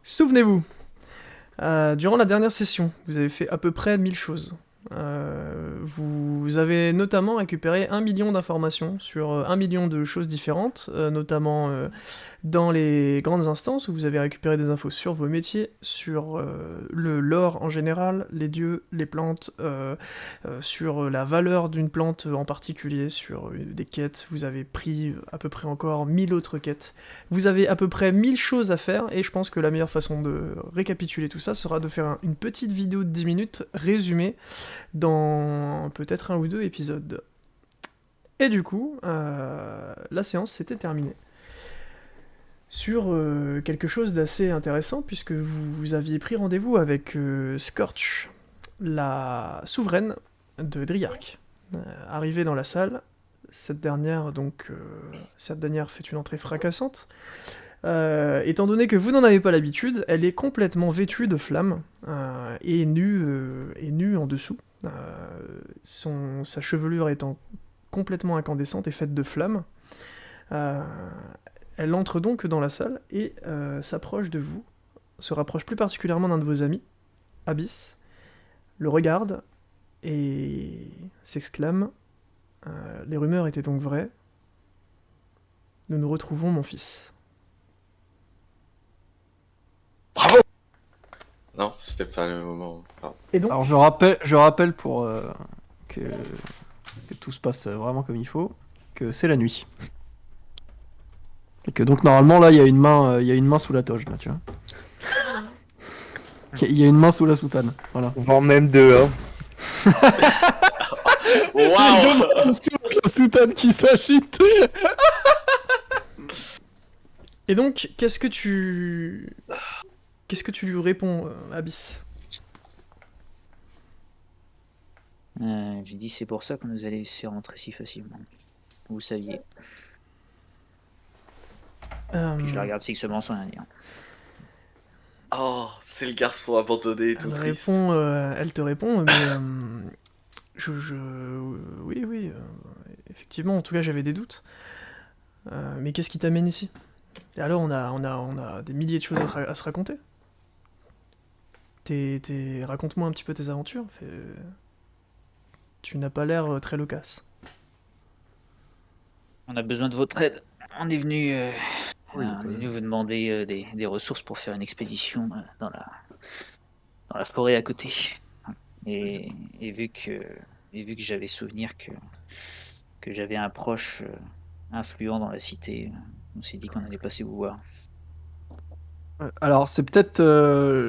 Souvenez-vous, durant la dernière session, vous avez fait à peu près 1000 choses. Vous avez notamment récupéré 1 million d'informations sur 1 million de choses différentes, notamment dans les grandes instances où vous avez récupéré des infos sur vos métiers, sur le lore en général, les dieux, les plantes, sur la valeur d'une plante en particulier, sur des quêtes. Vous avez pris à peu près encore 1000 autres quêtes. Vous avez à peu près 1000 choses à faire, et je pense que la meilleure façon de récapituler tout ça sera de faire une petite vidéo de 10 minutes résumée dans peut-être un ou deux épisodes. Et du coup, la séance s'était terminée sur quelque chose d'assez intéressant, puisque vous aviez pris rendez-vous avec Scorch, la souveraine de Driarch. Arrivée dans la salle, cette dernière fait une entrée fracassante. Étant donné que vous n'en avez pas l'habitude, elle est complètement vêtue de flammes et nue en dessous. Sa chevelure étant complètement incandescente et faite de flammes. Elle entre donc dans la salle et s'approche de vous, se rapproche plus particulièrement d'un de vos amis, Abyss, le regarde et s'exclame « Les rumeurs étaient donc vraies. Nous nous retrouvons, mon fils. » Bravo! Non, c'était pas le moment. Pardon. Et donc, Alors je rappelle pour que tout se passe vraiment comme il faut, que c'est la nuit. Et que donc normalement là il y a une main sous la toge là, tu vois. Il y a une main sous la soutane, voilà. Voire même deux, hein. Waouh! Sous la soutane qui s'agite. et donc, qu'est-ce que tu lui réponds, Abyss? J'ai dit c'est pour ça qu'on nous a laissé rentrer si facilement. Vous saviez. Puis je la regarde fixement sans rien dire. Oh, c'est le garçon abandonné et tout triste. Elle te répond, mais oui, effectivement, en tout cas, j'avais des doutes. Mais qu'est-ce qui t'amène ici? Et alors, on a des milliers de choses à se raconter. Raconte-moi un petit peu tes aventures. Tu n'as pas l'air très loquace. On a besoin de votre aide. On est venu, on est venu vous demander des ressources pour faire une expédition dans la forêt à côté. Et vu que j'avais souvenir que j'avais un proche influent dans la cité, on s'est dit qu'on allait passer vous voir. Alors c'est peut-être,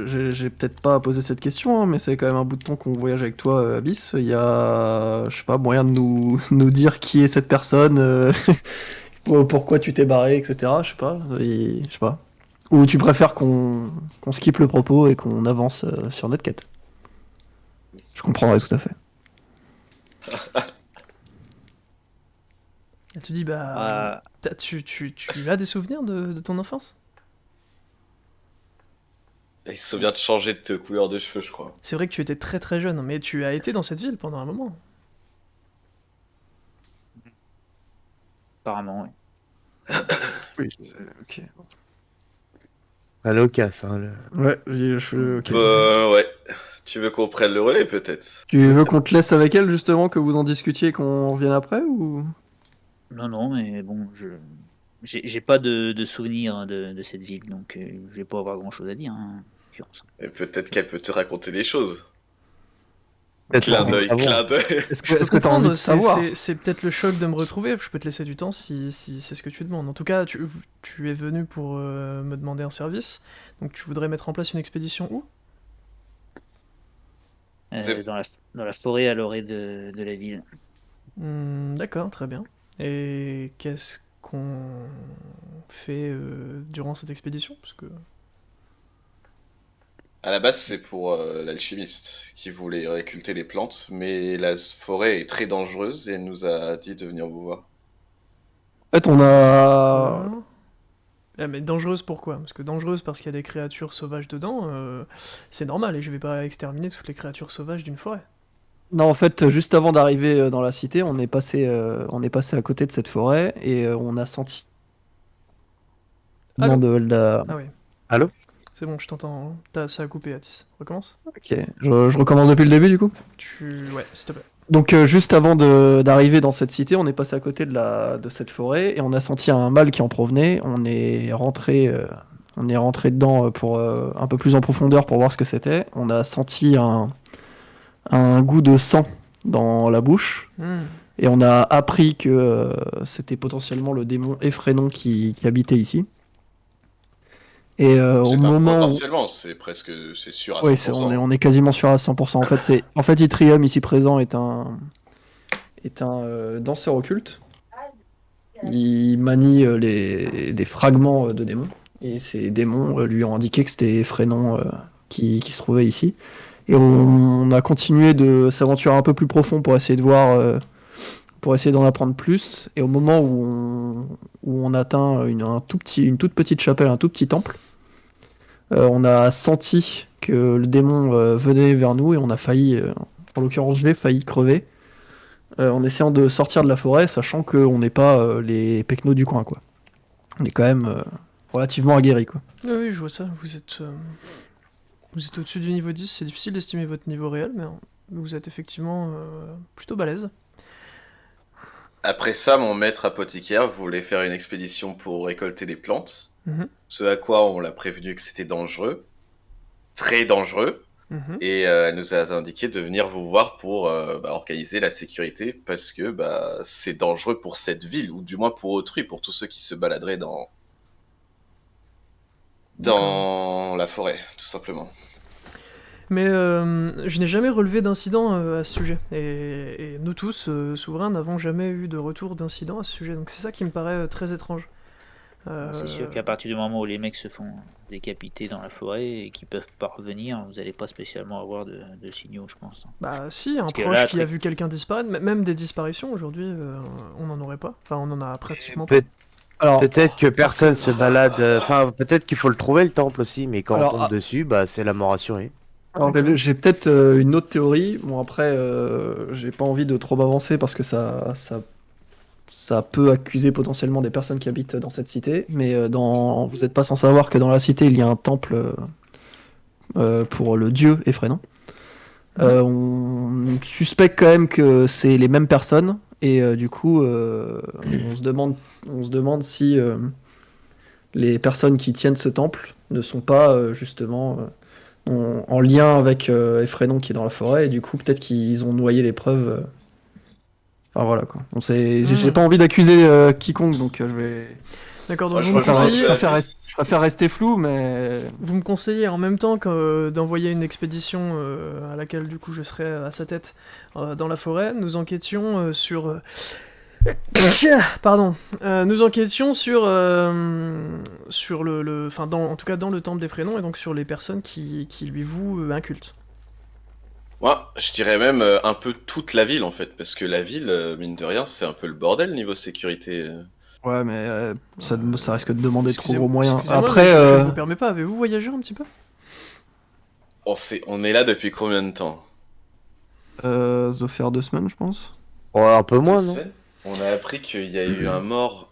j'ai peut-être pas posé cette question, hein, mais c'est quand même un bout de temps qu'on voyage avec toi, Abyss. Il y a, je sais pas, moyen de nous dire qui est cette personne, pourquoi tu t'es barré, etc. Je sais pas, je sais pas. Ou tu préfères qu'on skippe le propos et qu'on avance sur notre quête? Je comprendrais tout à fait. Elle te dit, tu as des souvenirs de ton enfance? Il se souvient de changer de couleur de cheveux, je crois. C'est vrai que tu étais très très jeune, mais tu as été dans cette ville pendant un moment. Apparemment, oui. Oui, ok. Un loquace, hein. Ouais, ok. Ouais. Tu veux qu'on prenne le relais, peut-être? Tu veux qu'on te laisse avec elle justement, que vous en discutiez et qu'on revienne après ou? Non, mais bon, j'ai pas de souvenir hein, de cette ville, donc je vais pas avoir grand-chose à dire. Hein, en l'occurrence. Et peut-être qu'elle peut te raconter des choses. Peut-être Clin envie de d'œil, savoir. clin d'œil. Est-ce Je peux que t'as envie comprendre, de savoir? c'est peut-être le choc de me retrouver, je peux te laisser du temps si c'est ce que tu demandes. En tout cas, tu es venu pour me demander un service, donc tu voudrais mettre en place une expédition où? C'est- Dans la forêt à l'orée de la ville. D'accord, très bien. Et qu'est-ce qu'on fait durant cette expédition? Parce que... À la base, c'est pour l'alchimiste qui voulait récolter les plantes, mais la forêt est très dangereuse et elle nous a dit de venir vous voir. En fait, on a. Mais dangereuse pourquoi? Parce que dangereuse parce qu'il y a des créatures sauvages dedans, c'est normal, et je vais pas exterminer toutes les créatures sauvages d'une forêt. Non, en fait, juste avant d'arriver dans la cité, on est passé à côté de cette forêt et on a senti. Allô? De la... Ah oui. Allô? C'est bon, je t'entends. Ça a coupé, Atis. Recommence. Ok, je recommence depuis le début du coup. Ouais, s'il te plaît. Donc juste avant d'arriver dans cette cité, on est passé à côté de cette forêt et on a senti un mâle qui en provenait. On est rentré dedans pour un peu plus en profondeur pour voir ce que c'était. On a senti un goût de sang dans la bouche et on a appris que c'était potentiellement le démon Effrénon qui habitait ici. Et au C'est pas moment où... potentiellement, c'est sûr à Oui, 100%. on est quasiment sûr à 100%. En fait, Yttrium ici présent est un danseur occulte. Il manie des fragments de démons. Et ces démons lui ont indiqué que c'était Effrénon qui se trouvait ici. Et on a continué de s'aventurer un peu plus profond pour essayer de voir, pour essayer d'en apprendre plus. Et au moment où on atteint une toute petite chapelle, un tout petit temple, on a senti que le démon venait vers nous et on a failli, en l'occurrence j'ai failli crever en essayant de sortir de la forêt, sachant qu'on n'est pas les pecnos du coin, quoi. On est quand même relativement aguerris, quoi. Oui, je vois ça. Vous êtes au-dessus du niveau 10. C'est difficile d'estimer votre niveau réel, mais vous êtes effectivement plutôt balèze. Après ça, mon maître apothicaire voulait faire une expédition pour récolter des plantes. Ce à quoi on l'a prévenu que c'était dangereux. Très dangereux. Et elle nous a indiqué de venir vous voir pour organiser la sécurité parce que c'est dangereux pour cette ville, ou du moins pour autrui, pour tous ceux qui se baladeraient dans la forêt, tout simplement. Mais je n'ai jamais relevé d'incident à ce sujet. Et nous tous, souverains, n'avons jamais eu de retour d'incident à ce sujet. Donc c'est ça qui me paraît très étrange. C'est sûr qu'à partir du moment où les mecs se font décapiter dans la forêt et qu'ils peuvent pas revenir, vous n'allez pas spécialement avoir de signaux, je pense. Bah si, un Parce que proche là, qui a vu quelqu'un disparaître, même des disparitions aujourd'hui, on n'en aurait pas. Enfin, on en a pratiquement pas. Alors, Peut-être que personne se balade. Enfin, peut-être qu'il faut le trouver le temple aussi, mais quand Alors, on tombe dessus, c'est la mort assurée. alors, j'ai peut-être une autre théorie. Bon, après, j'ai pas envie de trop m'avancer parce que ça peut accuser potentiellement des personnes qui habitent dans cette cité. Mais vous n'êtes pas sans savoir que dans la cité, il y a un temple pour le dieu Effrénon. On suspecte quand même que c'est les mêmes personnes. Et du coup, on se demande si les personnes qui tiennent ce temple ne sont pas justement en lien avec Effrénon qui est dans la forêt, et du coup peut-être qu'ils ont noyé les preuves. Enfin voilà quoi. J'ai pas envie d'accuser quiconque, donc je vais. D'accord, donc Moi, vous me je rejoins conseillez, un peu Je préfère rester flou, mais. vous me conseillez en même temps que d'envoyer une expédition à laquelle du coup je serai à sa tête dans la forêt, nous enquêtions sur... Pardon. Nous enquêtions sur enfin en tout cas dans le temple d'Effrénon et donc sur les personnes qui lui vouent un culte. Moi, je dirais même un peu toute la ville en fait, parce que la ville, mine de rien, c'est un peu le bordel niveau sécurité. Ouais, mais ça risque de demander trop gros Excusez-moi, moyens. excusez-moi, Après, mais je ne vous permets pas. Avez-vous voyagé un petit peu? On est là depuis combien de temps? ça doit faire 2 semaines, je pense. Ouais, un peu moins, 2 non? semaines. On a appris qu'il y a eu un mort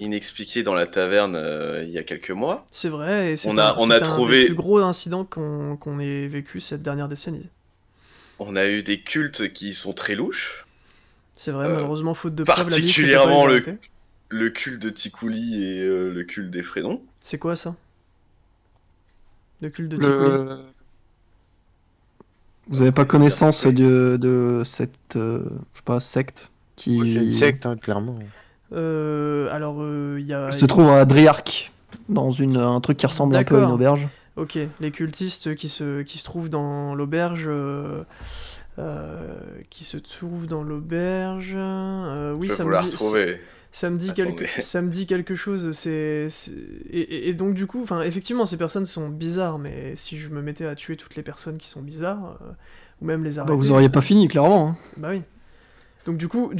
inexpliqué dans la taverne il y a quelques mois. C'est vrai, et c'est On a un trouvé- des plus gros incidents qu'on ait vécu cette dernière décennie. On a eu des cultes qui sont très louches. C'est vrai, malheureusement, faute de preuves, la liste ne peut particulièrement pas les arrêter. Le culte de Ticouli et le culte d'Effrénon. C'est quoi ça? Le culte de Ticouli. Vous avez pas connaissance de cette je sais pas, secte C'est une qui secte, hein, clairement. Alors, il y a... se trouve à Driarch, dans un truc qui ressemble un peu à une D'accord. auberge. Ok, les cultistes qui se trouvent dans l'auberge... oui, Je ça vais vous me la dit... retrouver. Ça me dit, Attendez. ça me dit quelque chose, et donc du coup, enfin, effectivement, ces personnes sont bizarres, mais si je me mettais à tuer toutes les personnes qui sont bizarres, ou même les arrêter... Bah, vous auriez pas fini, clairement. Hein. Bah oui. Donc du coup,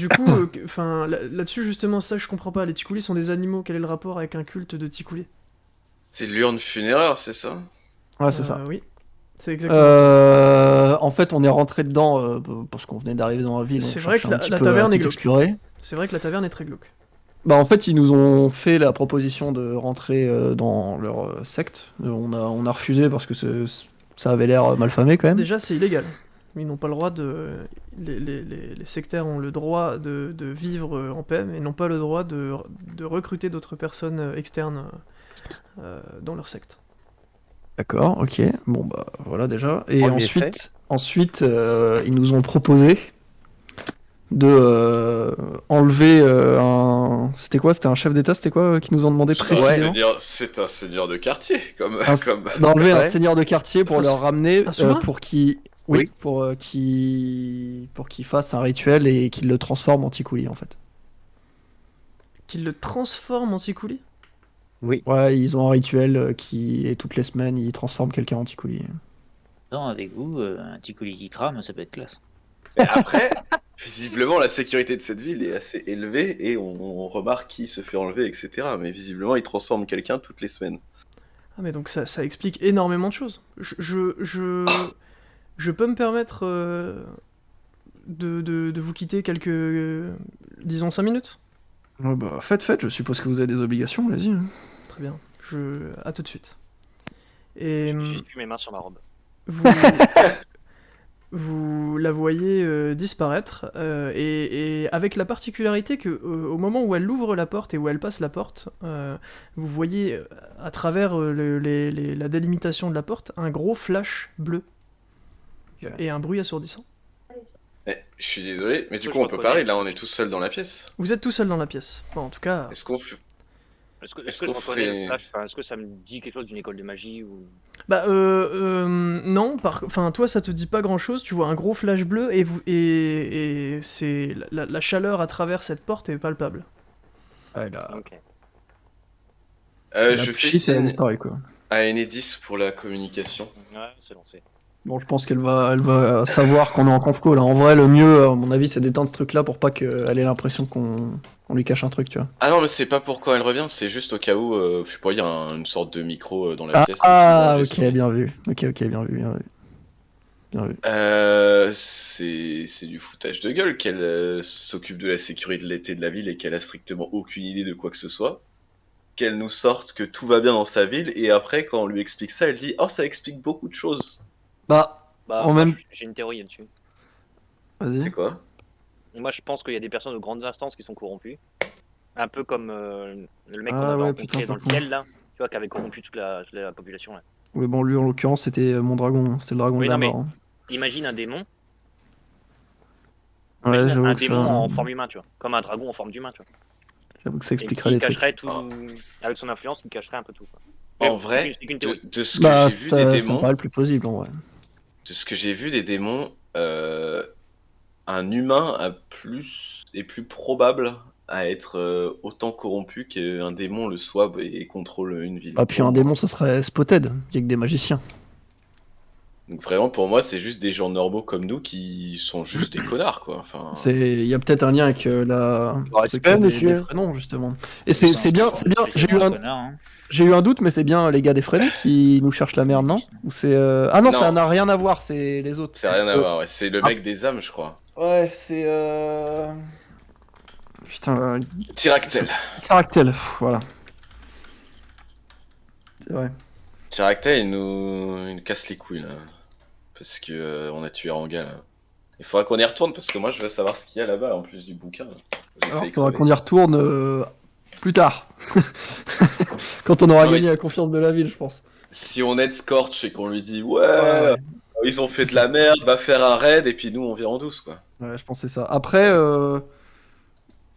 enfin, là-dessus, justement, ça je comprends pas, les Tikoulis sont des animaux, quel est le rapport avec un culte de Tikoulis? C'est de l'urne funéraire, c'est ça? Ouais, c'est ça. Oui, c'est exactement ça. En fait, on est rentré dedans parce qu'on venait d'arriver dans la ville. C'est on vrai que cherchait un petit la peu taverne à est tout glauque. explorer. C'est vrai que la taverne est très glauque. Bah en fait, ils nous ont fait la proposition de rentrer dans leur secte. On a refusé parce que ça avait l'air malfamé quand même. Déjà, c'est illégal. Ils n'ont pas le droit de. Les sectaires ont le droit de vivre en paix, mais n'ont pas le droit de recruter d'autres personnes externes dans leur secte. D'accord, ok. Bon bah voilà déjà. Et Premier ensuite, ils nous ont proposé de enlever un. C'était quoi? C'était un chef d'État? C'était quoi qui nous ont demandé précisément? C'est un seigneur de quartier, comme. D'enlever un Ouais. seigneur de quartier pour Un leur ramener un souverain pour qu'il. Oui, pour qu'il fasse un rituel et qu'il le transforme en Ticuli en fait. Qu'ils le transforment en Ticuli? Ouais, ils ont un rituel qui et toutes les semaines ils transforment quelqu'un en Ticuli. Non, avec vous, un petit colis qui crame, ça peut être classe. Mais après, visiblement, la sécurité de cette ville est assez élevée et on remarque qui se fait enlever, etc. Mais visiblement, il transforme quelqu'un toutes les semaines. Ah, mais donc ça explique énormément de choses. Je peux me permettre de vous quitter disons 5 minutes? Ouais, bah faites, je suppose que vous avez des obligations, vas-y. Hein. Très bien. À tout de suite. Et J'essuie mes mains sur ma robe. vous, vous la voyez disparaître, et avec la particularité que au moment où elle ouvre la porte et où elle passe la porte, vous voyez à travers la délimitation de la porte un gros flash bleu Ok. et un bruit assourdissant. Je suis désolé, mais du Je coup, on peut reconnais parler. le Là, on flash. est tous seuls dans la pièce. Vous êtes tout seul dans la pièce. Bon, en tout cas, Est-ce qu'on fait. Est-ce Est-ce que je qu'on reconnais ferait- le flash? Enfin, est-ce que ça me dit quelque chose d'une école de magie ou... bah non, enfin toi ça te dit pas grand chose. Tu vois un gros flash bleu et c'est la chaleur à travers cette porte est palpable. Ouais, là, Ok. la Je fais shit, elle a signe disparu quoi. à Enedis pour la communication. Ouais, c'est lancé. Bon, je pense elle va savoir qu'on est en conf call. Hein. En vrai, le mieux, à mon avis, c'est d'éteindre ce truc-là pour pas qu'elle ait l'impression qu'on lui cache un truc, tu vois. Ah non, mais c'est pas pourquoi elle revient, c'est juste au cas où, je sais pas, il y a une sorte de micro dans la pièce. Ok, bien vu. Ok, bien vu. Bien vu. C'est du foutage de gueule qu'elle s'occupe de la sécurité de la ville et qu'elle a strictement aucune idée de quoi que ce soit. Qu'elle nous sorte que tout va bien dans sa ville et après, quand on lui explique ça, elle dit « Oh, ça explique beaucoup de choses. Bah, Bah, en moi, même... j'ai une théorie là-dessus. » Vas-y. C'est quoi? Moi, je pense qu'il y a des personnes de grandes instances qui sont corrompues. Un peu comme le mec qu'on Ah avait ouais, rencontré putain, dans le par ciel, là. Tu vois, qui avait corrompu toute la population, là. Oui, bon, lui, en l'occurrence, c'était mon dragon. Hein. C'était le dragon Oui, de la non, mais mort. Hein. imagine un démon. Ouais, Imagine j'avoue un que démon ça... en forme humaine, tu vois. Comme un dragon en forme d'humain, tu vois. J'avoue que ça Et expliquerait qui des trucs. cacherait tout... Avec son influence, il cacherait un peu tout, quoi. En Mais vrai, c'est qu'une théorie. de ce que Bah, j'ai vu des ça me démons, paraît le plus plausible, en vrai. de ce que j'ai vu des démons, un humain est plus probable à être autant corrompu qu'un démon le soit et contrôle une ville. Ah, puis un démon, ça serait Spotted. Il y a que des magiciens. Donc vraiment, pour moi, c'est juste des gens normaux comme nous qui sont juste des connards, quoi. Enfin, Il y a peut-être un lien avec la... Respect, des monsieur. prénoms, justement. Et c'est bien, Hein. j'ai eu un doute, mais c'est bien les gars des Fredon qui nous cherchent la merde, non? Ou c'est... Ah non, Non. ça n'a rien à voir, c'est les autres. c'est rien à voir, ouais. C'est le mec des âmes, je crois. Ouais, c'est... Putain, Tyractel. Caractère, voilà. C'est vrai. Tyractel, il nous casse les couilles, là. Parce que on a tué Ranga, là. Il faudra qu'on y retourne, parce que moi, je veux savoir ce qu'il y a là-bas, en plus du bouquin. J'ai Alors, failli faudra crever. qu'on y retourne plus tard. Quand on aura Non, mais gagné la c'est- confiance de la ville, je pense. Si on aide Scorch et qu'on lui dit « Ouais, Ouais, ils ont fait C'est de la merde, va faire un raid, et puis nous, on vient en douce, quoi. ouais, je pensais ça. Après,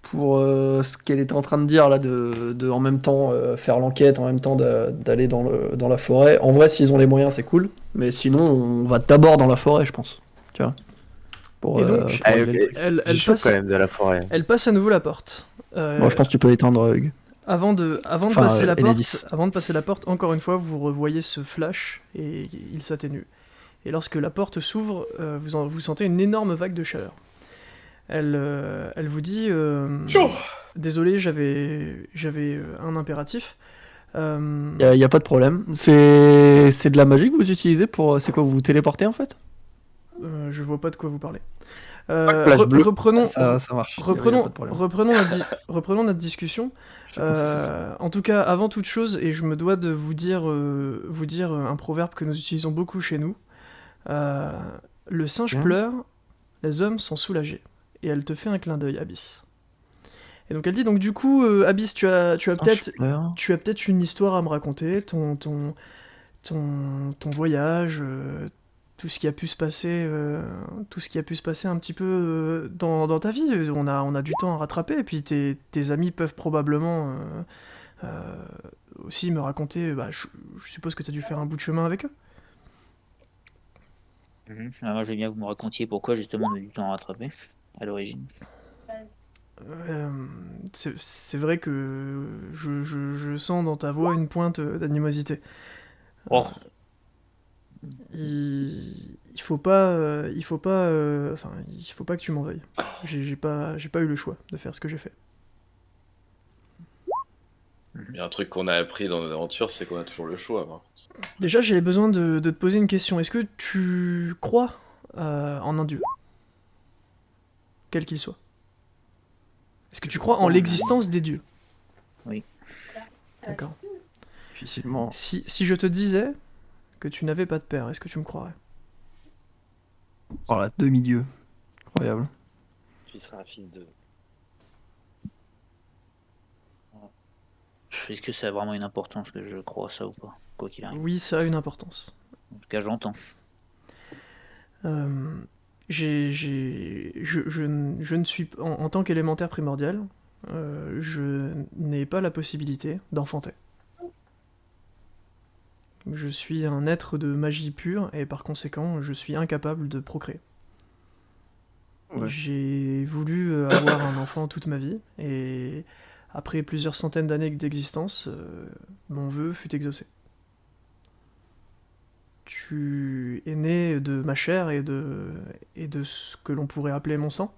pour ce qu'elle était en train de dire, là, de en même temps faire l'enquête, en même temps d'aller dans la forêt, en vrai, s'ils ont les moyens, c'est cool. Mais sinon, on va d'abord dans la forêt, je pense. Tu vois. Pour, Et donc, pour régler le truc. elle J'ai chaud passe, quand même de la forêt. elle passe à nouveau la porte. Bon, je pense que tu peux éteindre, Hugues. Avant de Enfin, passer la Enedis. porte, avant de passer la porte, encore une fois, vous revoyez ce flash et il s'atténue. Et lorsque la porte s'ouvre, vous sentez une énorme vague de chaleur. Elle vous dit Chaud. Désolé, j'avais un impératif. Y a pas de problème. C'est de la magie que vous utilisez pour. C'est quoi, vous vous téléportez en fait? Je vois pas de quoi vous parlez. Flash bleu. Reprenons, Ça marche. Y a pas de problème. reprenons notre discussion. En tout cas, avant toute chose, et je me dois de vous dire un proverbe que nous utilisons beaucoup chez nous. Le singe Bien. pleure, les hommes sont soulagés. Et elle te fait un clin d'œil, Abyss. Et donc elle dit, donc du coup, Abyss, tu as peut-être une histoire à me raconter, ton voyage, tout ce qui a pu se passer, un petit peu dans ta vie. On a du temps à rattraper, et puis tes amis peuvent probablement aussi me raconter. Je suppose que tu as dû faire un bout de chemin avec eux. Alors, moi, je veux bien que vous me racontiez pourquoi justement on a du temps à rattraper à l'origine. C'est vrai que je sens dans ta voix une pointe d'animosité. Oh. Il faut pas que tu m'en veuilles. J'ai pas eu le choix de faire ce que j'ai fait. Il y a un truc qu'on a appris dans nos aventures, c'est qu'on a toujours le choix. Déjà, j'ai besoin de te poser une question. Est-ce que tu crois en un dieu, quel qu'il soit? Est-ce que tu crois en l'existence des dieux? Oui. D'accord. Difficilement. Si je te disais que tu n'avais pas de père, est-ce que tu me croirais? Oh la demi-dieu. Incroyable. Tu seras un fils de. Est-ce que ça a vraiment une importance que je crois à ça ou pas, quoi qu'il arrive? Oui, ça a une importance. En tout cas, j'entends. Je ne suis en tant qu'élémentaire primordial, je n'ai pas la possibilité d'enfanter. Je suis un être de magie pure et par conséquent, je suis incapable de procréer. Ouais. J'ai voulu avoir un enfant toute ma vie et après plusieurs centaines d'années d'existence, mon vœu fut exaucé. Tu es né de ma chair et de ce que l'on pourrait appeler mon sang.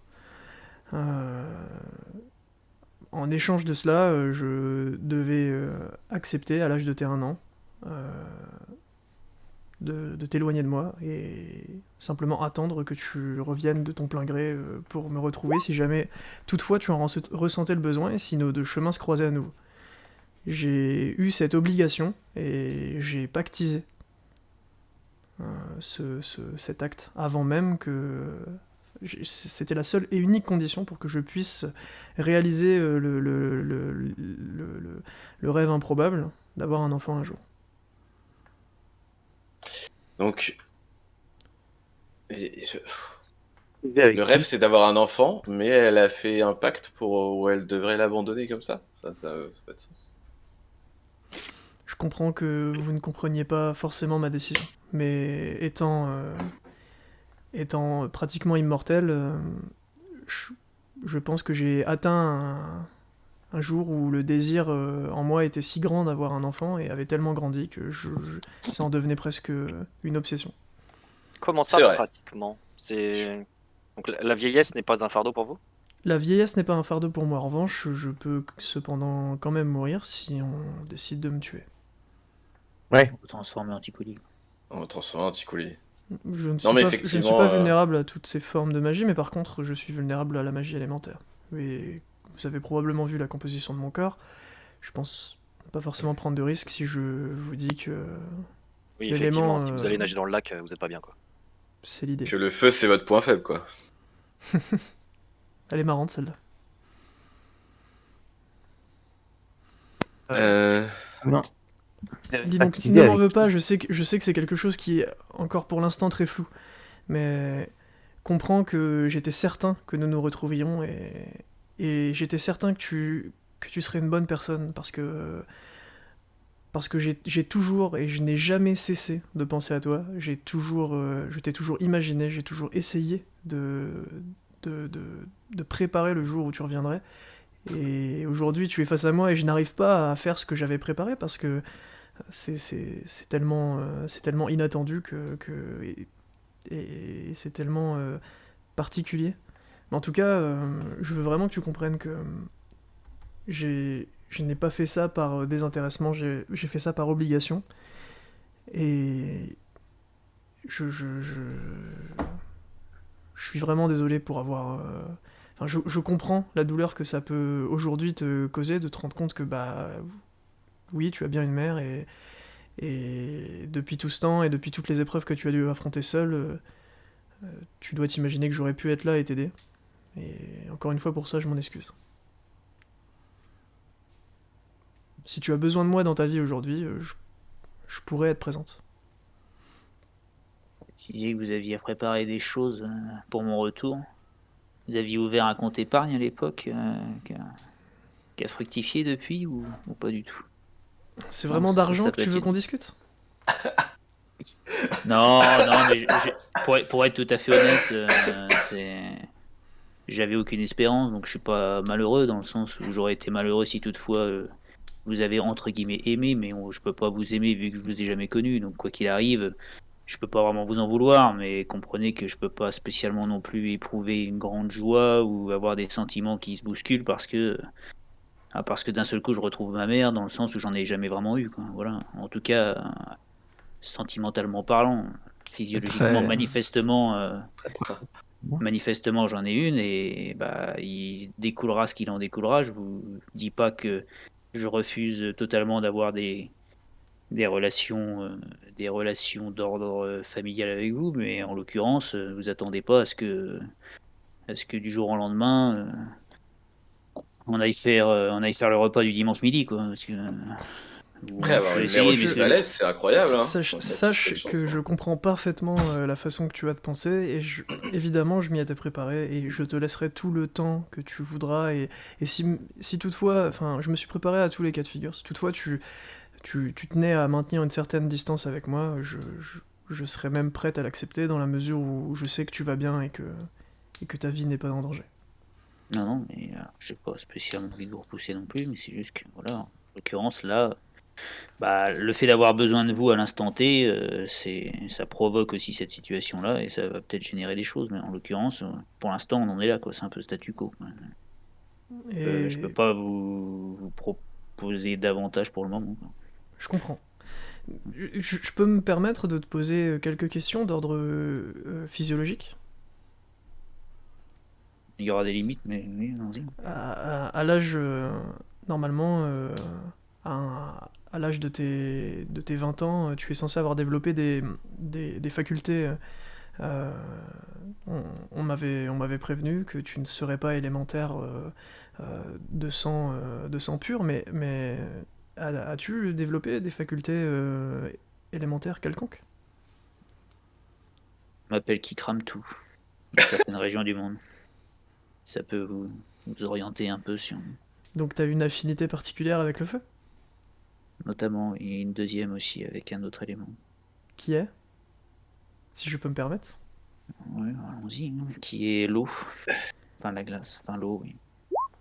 En échange de cela, je devais accepter à l'âge de tes 1 an de t'éloigner de moi et simplement attendre que tu reviennes de ton plein gré pour me retrouver si jamais toutefois tu en ressentais le besoin et si nos deux chemins se croisaient à nouveau. J'ai eu cette obligation et j'ai pactisé cet acte avant même que... C'était la seule et unique condition pour que je puisse réaliser le rêve improbable d'avoir un enfant un jour. Donc, le rêve, c'est d'avoir un enfant, mais elle a fait un pacte où elle devrait l'abandonner comme ça. Ça pas de sens. Je comprends que vous ne compreniez pas forcément ma décision, mais étant pratiquement immortel, je pense que j'ai atteint un jour où le désir en moi était si grand d'avoir un enfant et avait tellement grandi que ça en devenait presque une obsession. Comment ça, C'est vrai. pratiquement? Donc la vieillesse n'est pas un fardeau pour vous? La vieillesse n'est pas un fardeau pour moi. En revanche, je peux cependant quand même mourir si on décide de me tuer. Ouais. On peut transformer en Ticoli. On va transformer en Ticoulis. Je ne suis Non, mais pas effectivement, vulnérable à toutes ces formes de magie, mais par contre, je suis vulnérable à la magie élémentaire. Et vous avez probablement vu la composition de mon corps. Je pense pas forcément prendre de risques si je vous dis que Oui, l'élément, effectivement, si vous allez nager dans le lac, vous êtes pas bien, quoi. c'est l'idée. Que le feu, c'est votre point faible, quoi. Elle est marrante celle-là. Non. Dis donc, ne m'en veux pas, je sais que c'est quelque chose qui est encore pour l'instant très flou. Mais comprends que j'étais certain que nous nous retrouvions et j'étais certain que tu serais une bonne personne parce que j'ai toujours et je n'ai jamais cessé de penser à toi. Je t'ai toujours imaginé, j'ai toujours essayé de préparer le jour où tu reviendrais. Et aujourd'hui, tu es face à moi et je n'arrive pas à faire ce que j'avais préparé parce que c'est tellement inattendu et c'est tellement particulier. Mais en tout cas, je veux vraiment que tu comprennes que je n'ai pas fait ça par désintéressement, j'ai fait ça par obligation. Et je je suis vraiment désolé pour avoir... Enfin, je comprends la douleur que ça peut aujourd'hui te causer, de te rendre compte que, bah, oui, tu as bien une mère, et depuis tout ce temps, et depuis toutes les épreuves que tu as dû affronter seul, tu dois t'imaginer que j'aurais pu être là et t'aider. Et encore une fois, pour ça, je m'en excuse. Si tu as besoin de moi dans ta vie aujourd'hui, je pourrais être présente. Tu disais que vous aviez préparé des choses pour mon retour. Vous aviez ouvert un compte épargne à l'époque qui a fructifié depuis ou pas du tout? C'est Non, vraiment ça d'argent que peut tu être veux une- qu'on discute? Non, non, mais pour être tout à fait honnête, j'avais aucune espérance, donc je suis pas malheureux dans le sens où j'aurais été malheureux si toutefois vous avez entre guillemets aimé, mais je peux pas vous aimer vu que je vous ai jamais connu, donc quoi qu'il arrive, je peux pas vraiment vous en vouloir, mais comprenez que je peux pas spécialement non plus éprouver une grande joie ou avoir des sentiments qui se bousculent parce que d'un seul coup je retrouve ma mère dans le sens où j'en ai jamais vraiment eu, quoi. Voilà. En tout cas, sentimentalement parlant, physiologiquement, Très, manifestement j'en ai une et bah il découlera ce qu'il en découlera. Je vous dis pas que je refuse totalement d'avoir des relations, des relations d'ordre familial avec vous, mais en l'occurrence, vous attendez pas à ce que du jour au lendemain, on aille faire le repas du dimanche midi, quoi. Parce que, Après, on avoir peut une mère essayer, aussi messieurs. balèze, c'est incroyable. Hein. Sache, On a tous sache cette chance, que hein. je comprends parfaitement la façon que tu as de penser, et évidemment je m'y étais préparé, et je te laisserai tout le temps que tu voudras, et si toutefois, enfin je me suis préparé à tous les cas de figure, si toutefois tu tenais à maintenir une certaine distance avec moi, je serais même prête à l'accepter dans la mesure où je sais que tu vas bien et que ta vie n'est pas en danger. Non, non, mais j'ai pas spécialement envie de vous repousser non plus, mais c'est juste que, voilà, en l'occurrence, là, bah, le fait d'avoir besoin de vous à l'instant T, ça provoque aussi cette situation-là et ça va peut-être générer des choses, mais en l'occurrence, pour l'instant, on en est là, quoi. C'est un peu statu quo, quoi. Je peux Et pas vous proposer davantage pour le moment, quoi. je comprends. Je peux me permettre de te poser quelques questions d'ordre physiologique? Il y aura des limites, mais oui, allons-y. À l'âge, normalement, à l'âge de tes 20 ans, tu es censé avoir développé des facultés. euh, on m'avait prévenu que tu ne serais pas élémentaire de sang pur, mais as-tu développé des facultés élémentaires quelconques? On m'appelle qui crame tout, dans certaines régions du monde. Ça peut vous orienter un peu sur, Donc t'as une affinité particulière avec le feu? notamment, et une deuxième aussi avec un autre élément. Qui est? Si je peux me permettre? Ouais, allons-y, hein, qui est l'eau. Enfin, la glace. Enfin, l'eau, oui.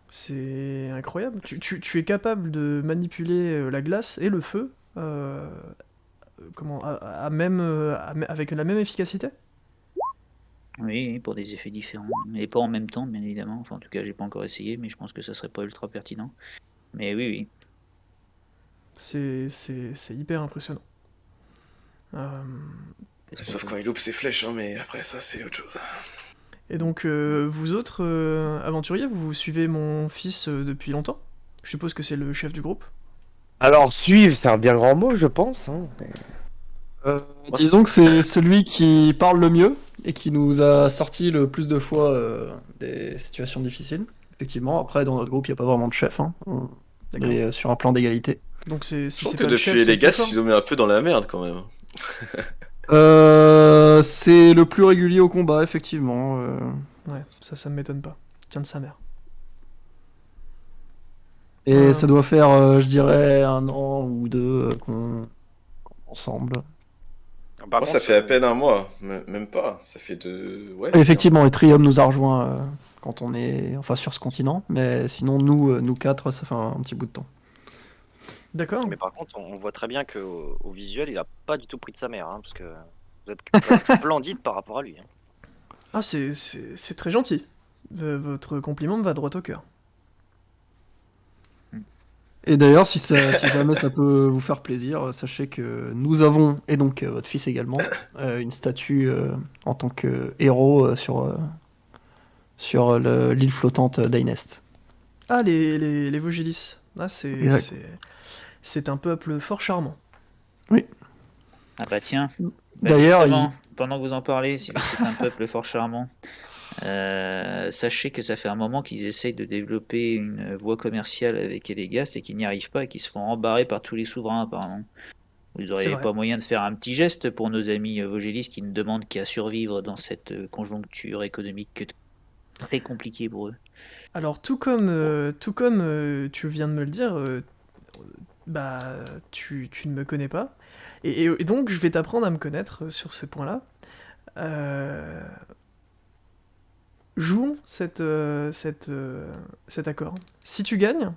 C'est incroyable. Tu es capable de manipuler la glace et le feu avec la même efficacité? Oui, pour des effets différents. Mais pas en même temps, bien évidemment. Enfin, en tout cas, j'ai pas encore essayé, mais je pense que ça serait pas ultra pertinent. Mais oui, oui. C'est hyper impressionnant. Qu'est-ce Sauf qu'on quand il loupe ses flèches, hein, mais après ça, c'est autre chose. Et donc, vous autres aventuriers, vous suivez mon fils depuis longtemps? Je suppose que c'est le chef du groupe. Alors, suivre, c'est un bien grand mot, je pense. Hein. Disons que c'est celui qui parle le mieux et qui nous a sorti le plus de fois des situations difficiles. Effectivement, après, dans notre groupe, il n'y a pas vraiment de chef. Hein. On D'accord. est sur un plan d'égalité. Donc si Je c'est trouve pas que le chef, depuis c'est les gars, le plus tu fort. nous mets un peu dans la merde quand même. C'est le plus régulier au combat, effectivement. Ouais, ça me m'étonne pas. Tiens de sa mère. Et ça doit faire, je dirais, 1 an ou 2 qu'on est ensemble. Par Moi, ça contre, fait à peine un mois, même pas. Ça fait de. Ouais. Effectivement, Etrium nous a rejoint quand on est enfin sur ce continent, mais sinon nous 4, ça fait un petit bout de temps. D'accord. mais par contre, on voit très bien qu'au au visuel, il a pas du tout pris de sa mère, hein, parce que vous êtes splendide par rapport à lui. Hein. Ah, c'est très gentil. Votre compliment me va droit au cœur. Et d'ailleurs, si jamais ça peut vous faire plaisir, sachez que nous avons, et donc votre fils également, une statue en tant que héros sur l'île flottante d'Ainest. Ah, les Vogilis. Ah, Exact. c'est un peuple fort charmant. Oui. Ah bah tiens, D'ailleurs, justement, pendant que vous en parlez, si c'est un peuple fort charmant, sachez que ça fait un moment qu'ils essayent de développer une voie commerciale avec Elegas et qu'ils n'y arrivent pas et qu'ils se font embarrer par tous les souverains apparemment. Vous C'est n'auriez vrai. pas moyen de faire un petit geste pour nos amis Vogelis qui ne demandent qu'à survivre dans cette conjoncture économique très compliquée pour eux. Alors, tout comme tu viens de me le dire, bah, tu ne me connais pas. Et donc, je vais t'apprendre à me connaître sur ces points-là. Euh, Jouons cet accord. Si tu gagnes,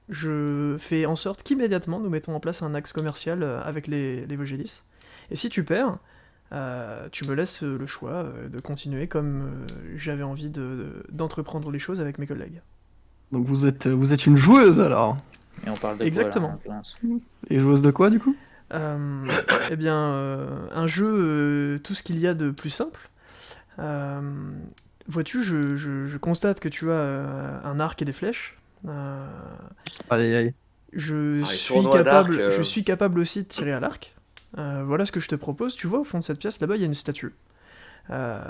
je fais en sorte qu'immédiatement nous mettons en place un axe commercial avec les Vogelis. Et si tu perds, tu me laisses le choix de continuer comme j'avais envie d'entreprendre les choses avec mes collègues. donc vous êtes une joueuse alors. Et on parle de Exactement. quoi là, en l'occurrence ? Et joueuse de quoi du coup? Eh bien, un jeu, tout ce qu'il y a de plus simple. Euh, Vois-tu, je constate que tu as un arc et des flèches. Aïe aïe. Je les suis tournois capable, d'arc, je suis capable aussi de tirer à l'arc. Voilà ce que je te propose. Tu vois, au fond de cette pièce, là-bas, il y a une statue. Euh,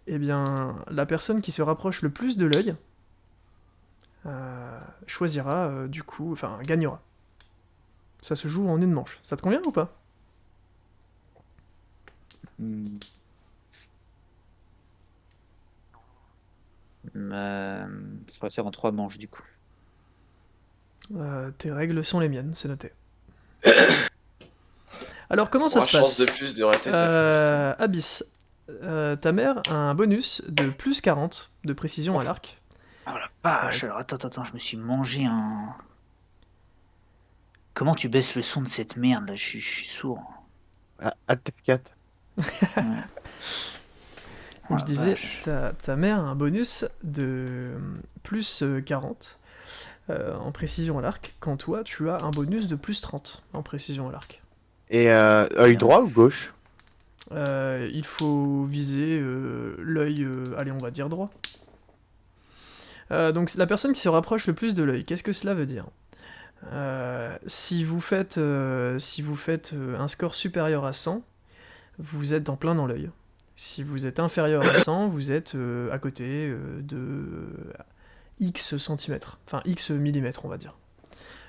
eh bien, la personne qui se rapproche le plus de l'œil choisira, du coup, enfin, gagnera. Ça se joue en une manche. Ça te convient ou pas? Je préfère en 3 manches du coup. Tes règles sont les miennes, c'est noté. Alors, comment ça se 3 chances passe? de plus de rater sa fausse. Abyss, ta mère a un bonus de plus 40 de précision à l'arc. Oh la vache, alors attends, je me suis mangé un... Comment tu baisses le son de cette merde là, je suis sourd. Alt F4. Ouais. Oh Donc la je disais, vache. ta mère a un bonus de plus 40 en précision à l'arc, quand toi tu as un bonus de plus 30 en précision à l'arc. Et œil droit ou gauche? Il faut viser l'œil, allez on va dire droit. Donc la personne qui se rapproche le plus de l'œil, qu'est-ce que cela veut dire? Si vous faites un score supérieur à 100, vous êtes en plein dans l'œil. Si vous êtes inférieur à 100, vous êtes à côté de X centimètres, enfin X millimètres on va dire.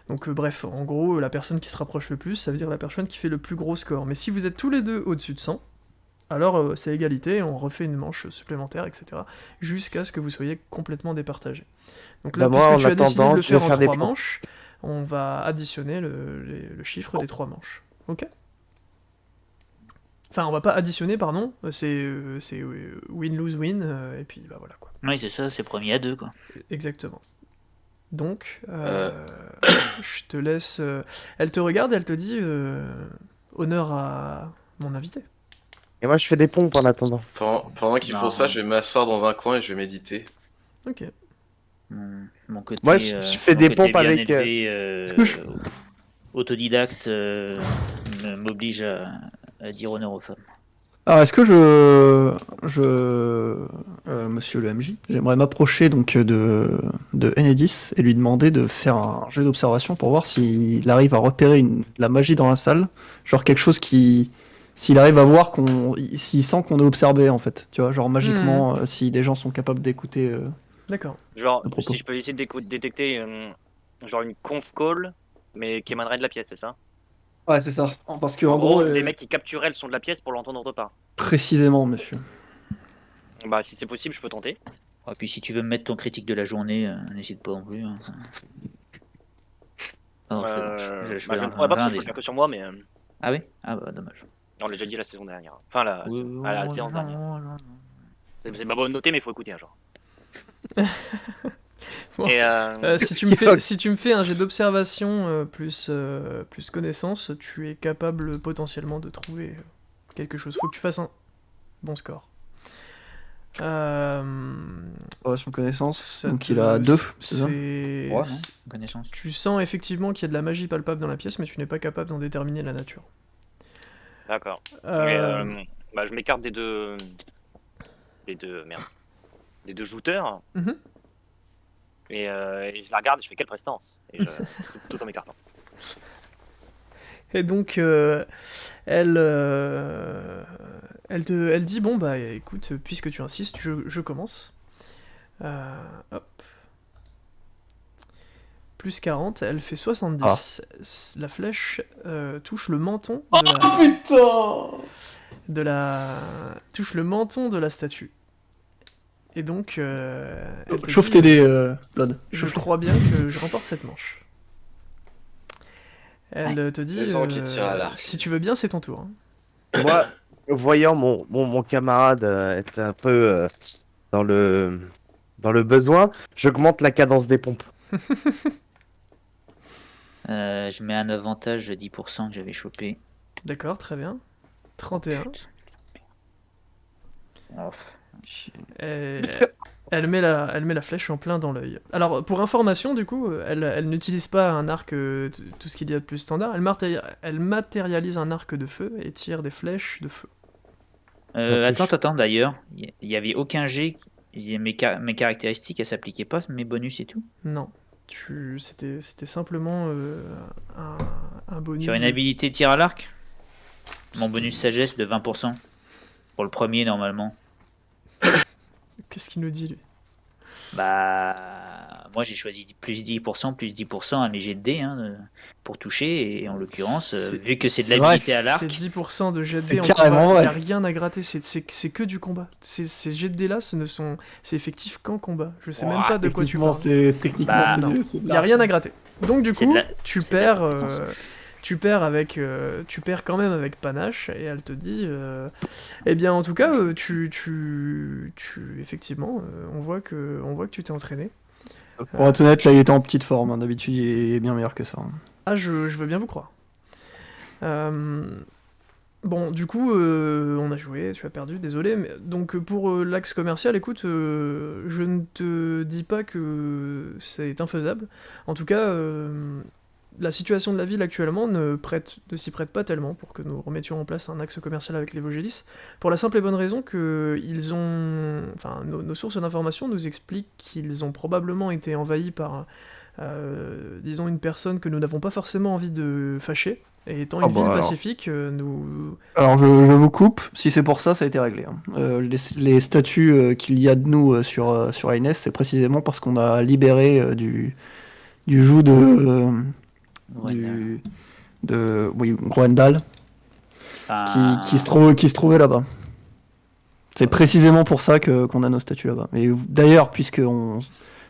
Donc bref, en gros, la personne qui se rapproche le plus, ça veut dire la personne qui fait le plus gros score. Mais si vous êtes tous les deux au-dessus de 100, alors c'est égalité, on refait une manche supplémentaire, etc. Jusqu'à ce que vous soyez complètement départagé. Donc là, Bah moi, puisque en tu as décidé de attendant, le je vais faire en faire des 3 points. manches, on va additionner le chiffre des 3 manches. Ok? Enfin, on va pas additionner, pardon, c'est win-lose-win, et puis bah voilà quoi. Oui, c'est ça, c'est premier à 2 quoi. Exactement. Donc, je te laisse... Elle te regarde et elle te dit honneur à mon invité. Et moi, je fais des pompes en attendant. Pendant qu'ils Non. font ça, je vais m'asseoir dans un coin et je vais méditer. Ok. Mon côté, Moi, je fais mon des côté pompes bien avec, élevé, est-ce que je- autodidacte, m'oblige à dire honneur aux femmes. Alors, est-ce que monsieur le MJ, j'aimerais m'approcher donc de Enedis et lui demander de faire un jet d'observation pour voir s'il arrive à repérer la magie dans la salle, genre quelque chose s'il arrive à voir s'il sent qu'on est observé en fait, tu vois, genre magiquement, si des gens sont capables d'écouter. D'accord. Genre, À propos. si je peux essayer de détecter genre une conf call, mais qui émanerait de la pièce, c'est ça? Ouais, c'est ça. Parce que En gros, des mecs qui capturaient le son de la pièce pour l'entendre autre part. précisément, monsieur. Bah, si c'est possible, je peux tenter. Et puis si tu veux me mettre ton critique de la journée, n'hésite pas non plus. Hein, non, je plaisante. Je Bah, je plaisante. ne pourrais pas parce que je Rien peux le faire que sur moi, mais Ah oui? Ah bah dommage. on l'a déjà dit la saison dernière. Enfin, la séance dernière. C'est ma bonne notée, mais il faut écouter, hein, genre. Bon. Et Si tu me fais un jet d'observation plus connaissance, tu es capable potentiellement de trouver quelque chose. Faut que tu fasses un bon score. Relation connaissance. Ça Donc te- il a 2. c'est- Ouais, non, connaissance. Tu sens effectivement qu'il y a de la magie palpable dans la pièce, mais tu n'es pas capable d'en déterminer la nature. D'accord. Euh, Bah, je m'écarte des deux. Merde. Des deux jouteurs. Mhm. Et je la regarde et je fais quelle prestance. Et je. Tout en m'écartant. Et donc, elle dit, bon, bah écoute, puisque tu insistes, je commence. Hop. Plus 40, elle fait 70. La flèche touche le menton touche le menton de la statue. Et donc, elle te Chauffe dit, tes dés, Blood. je Chauffe-les. crois bien que je remporte cette manche. Elle te dit, Je sens qu'il tire à l'arc. si tu veux bien, c'est ton tour. Hein. Moi, voyant mon camarade être un peu dans le besoin, j'augmente la cadence des pompes. Je mets un avantage 10% que j'avais chopé. D'accord, très bien. 31. Oh. Et elle met la flèche en plein dans l'œil. Alors, pour information, du coup, elle n'utilise pas un arc, tout ce qu'il y a de plus standard. Elle matérialise un arc de feu et tire des flèches de feu. Attends, d'ailleurs, il y avait aucun G. Mes caractéristiques, elles s'appliquaient pas, mes bonus et tout. Non. C'était simplement un bonus. Sur une habilité tir à l'arc, mon bonus sagesse de 20%. Pour le premier, normalement. Qu'est-ce qu'il nous dit, lui? Bah, moi j'ai choisi plus 10% à mes jets de dés pour toucher, et en l'occurrence, vu que c'est de l'habilité à l'arc, C'est 10% de jet de C'est dés en carrément combat. vrai. Il n'y a rien à gratter, c'est que du combat. Ces jets de dés là, c'est effectif qu'en combat. Je sais même pas de quoi tu parles. Techniquement, Bah, c'est Il n'y a rien à gratter. Donc du C'est coup, de la- tu c'est de la perds, compétence. tu perds quand même avec panache, et elle te dit, eh bien en tout cas, effectivement, on voit que tu t'es entraîné. Pour être honnête, là, il était en petite forme. Hein. D'habitude, il est bien meilleur que ça. Hein. Ah, je veux bien vous croire. Bon, du coup, on a joué, tu as perdu, désolé. Mais, donc, pour l'axe commercial, écoute, je ne te dis pas que c'est infaisable. En tout cas, la situation de la ville actuellement ne s'y prête pas tellement pour que nous remettions en place un axe commercial avec les Vogélis. Pour la simple et bonne raison que nos sources d'information nous expliquent qu'ils ont probablement été envahis par, disons, une personne que nous n'avons pas forcément envie de fâcher. Et étant une ville alors. pacifique, nous... Alors, je vous coupe. Si c'est pour ça, ça a été réglé. Hein. Les statuts qu'il y a de nous sur ANS, c'est précisément parce qu'on a libéré du joug de Groendal qui se trouvait là-bas. C'est précisément pour ça qu'on a nos statuts là-bas. Et d'ailleurs,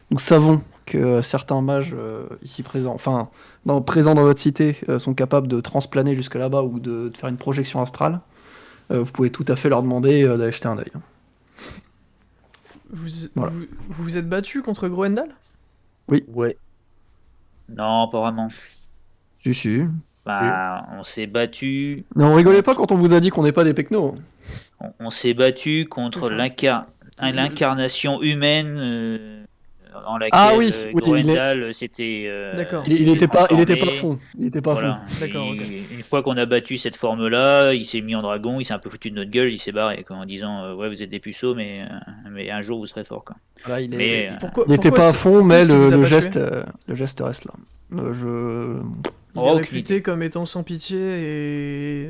nous savons que certains mages ici présents, présents dans votre cité, sont capables de transplaner jusque là-bas ou de faire une projection astrale, vous pouvez tout à fait leur demander d'aller jeter un œil. Voilà. Vous vous êtes battu contre Groendal ? Ouais. Non, pas vraiment. Si. On s'est battu. Non, rigolez pas quand on vous a dit qu'on n'est pas des pecnos. On s'est battu contre Enfin, l'incarnation humaine en laquelle Groendal s'était. D'accord. Il était pas transformé. fond. Il était pas Voilà. fond. D'accord, ok. Une fois qu'on a battu cette forme-là, il s'est mis en dragon, il s'est un peu foutu de notre gueule, il s'est barré en disant ouais, vous êtes des puceaux, mais un jour vous serez forts. Quoi. Voilà, il Mais était pas à fond, mais est-ce qu'il vous a le pas geste reste là. Il est aucune réputé idée. comme étant sans pitié et...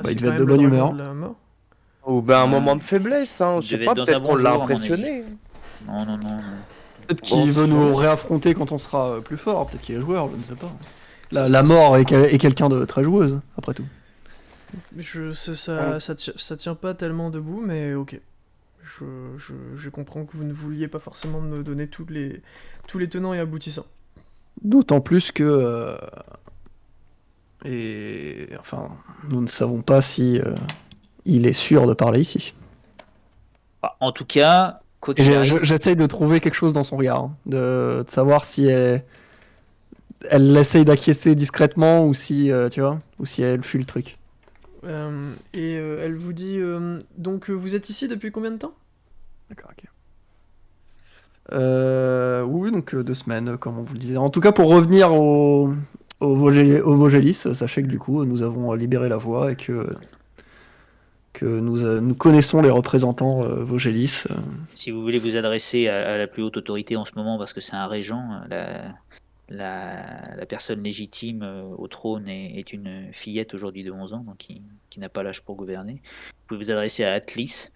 c'est il quand devait être même de le bonne dragon humeur. de la mort. Ou ben un moment de faiblesse, hein. Il Je sais devait pas, être dans peut-être un bon qu'on l'a jour, à mon impressionné. Non. Peut-être qu'il veut nous réaffronter quand on sera plus fort. Peut-être qu'il est joueur, je ne sais pas. La Ça, mort est quelqu'un de très joueuse, après tout. Ça tient pas tellement debout, mais ok. Je comprends que vous ne vouliez pas forcément me donner tous les tenants et aboutissants. D'autant plus que... nous ne savons pas si il est sûr de parler ici. En tout cas, quoi qu'il arrive, J'essaye de trouver quelque chose dans son regard, hein, de savoir si elle essaye d'acquiescer discrètement ou si, tu vois, ou si elle fuit le truc. Elle vous dit... donc vous êtes ici depuis combien de temps ? D'accord, ok. Oui, donc 2 semaines, comme on vous le disait. En tout cas, pour revenir au Vogelis, sachez que du coup, nous avons libéré la voie et que nous connaissons les représentants Vogelis. Si vous voulez vous adresser à la plus haute autorité en ce moment, parce que c'est un régent, la personne légitime au trône est une fillette aujourd'hui de 11 ans, donc qui n'a pas l'âge pour gouverner. Vous pouvez vous adresser à Atlis,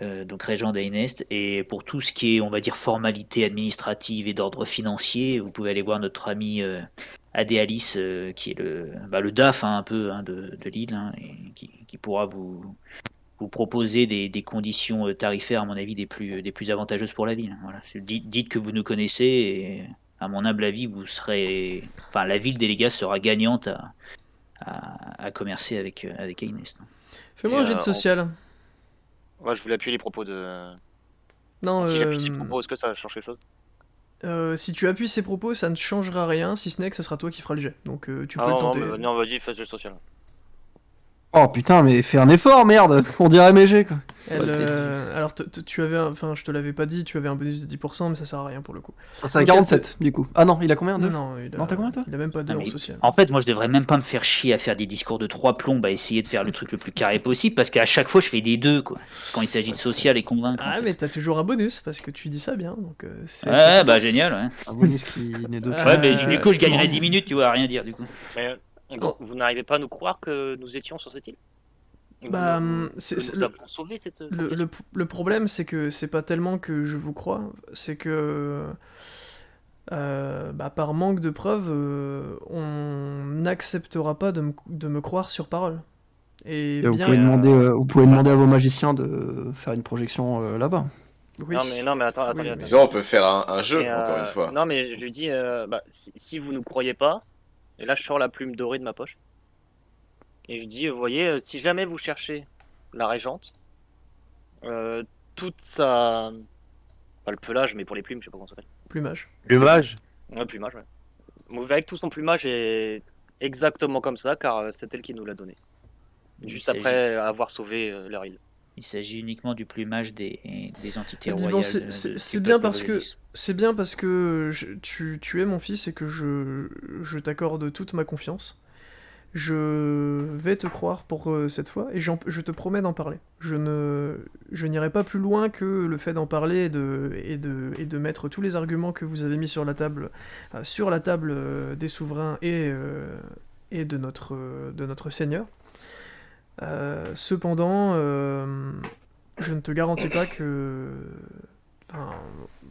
donc régent d'Ainest, et pour tout ce qui est, on va dire, formalité administrative et d'ordre financier, vous pouvez aller voir notre ami Adéalis, qui est le DAF un peu de l'île, et qui pourra vous proposer des conditions tarifaires, à mon avis, des plus avantageuses pour la ville. Voilà. Dites que vous nous connaissez, et à mon humble avis, la ville d'Elégas sera gagnante à commercer avec Agnès. Fais-moi un jet de social. Ouais, je voulais appuyer les propos de. Non, Si j'appuie ces propos, est-ce que ça change quelque chose? si tu appuies ces propos, ça ne changera rien, si ce n'est que ce sera toi qui feras le jet. Donc tu peux le non, tenter. non, vas-y, fais le social. Oh putain, mais fais un effort, merde, on dirait MG quoi. Alors, tu avais, enfin, je te l'avais pas dit, tu avais un bonus de 10%, mais ça sert à rien pour le coup. C'est à Donc, 47 du coup. Ah non, il a combien? Non, 2? non, Non, t'as combien, toi? il a même pas 2 Ah, en mais social. en fait, moi, je devrais même pas me faire chier à faire des discours de 3 plombs, à essayer de faire le truc le plus carré possible, parce qu'à chaque fois, je fais des 2, quoi. Quand il s'agit de social et convaincre. Ah, en fait. mais t'as toujours un bonus parce que tu dis ça bien, donc c'est. Ouais, ça bah passe. génial, ouais. Un bonus qui n'est de Ouais, Ouais, mais du coup, je gagnerais non. 10 minutes, tu vois, à rien dire, du coup. Mais bon, vous n'arrivez pas à nous croire que nous étions sur cette île? Bah, nous c'est avons sauvé cette population. le problème, c'est que c'est pas tellement que je vous crois, c'est que par manque de preuves, on n'acceptera pas de me croire sur parole. Et Et vous bien, pouvez demander à vos magiciens de faire une projection là-bas. oui. Non, mais attends, Oui, attendez. mais- Sinon, on peut faire un jeu, Mais, encore une fois. Non, mais je lui dis, si vous nous croyez pas, et là je sors la plume dorée de ma poche, et je dis, vous voyez, si jamais vous cherchez la régente, toute sa... Pas le pelage, mais pour les plumes, je sais pas comment ça s'appelle. Plumage. Plumage. Ouais, plumage, ouais. Vous verrez que tout son plumage est exactement comme ça, car c'est elle qui nous l'a donné. Juste après avoir sauvé leur île. Il s'agit uniquement du plumage des entités Dis, bon, royales. c'est bien parce que tu es mon fils et que je t'accorde toute ma confiance. Je vais te croire pour cette fois et je te promets d'en parler. Je n'irai pas plus loin que le fait d'en parler et de mettre tous les arguments que vous avez mis sur la table des souverains et de notre seigneur. Cependant, je ne te garantis pas que... Enfin,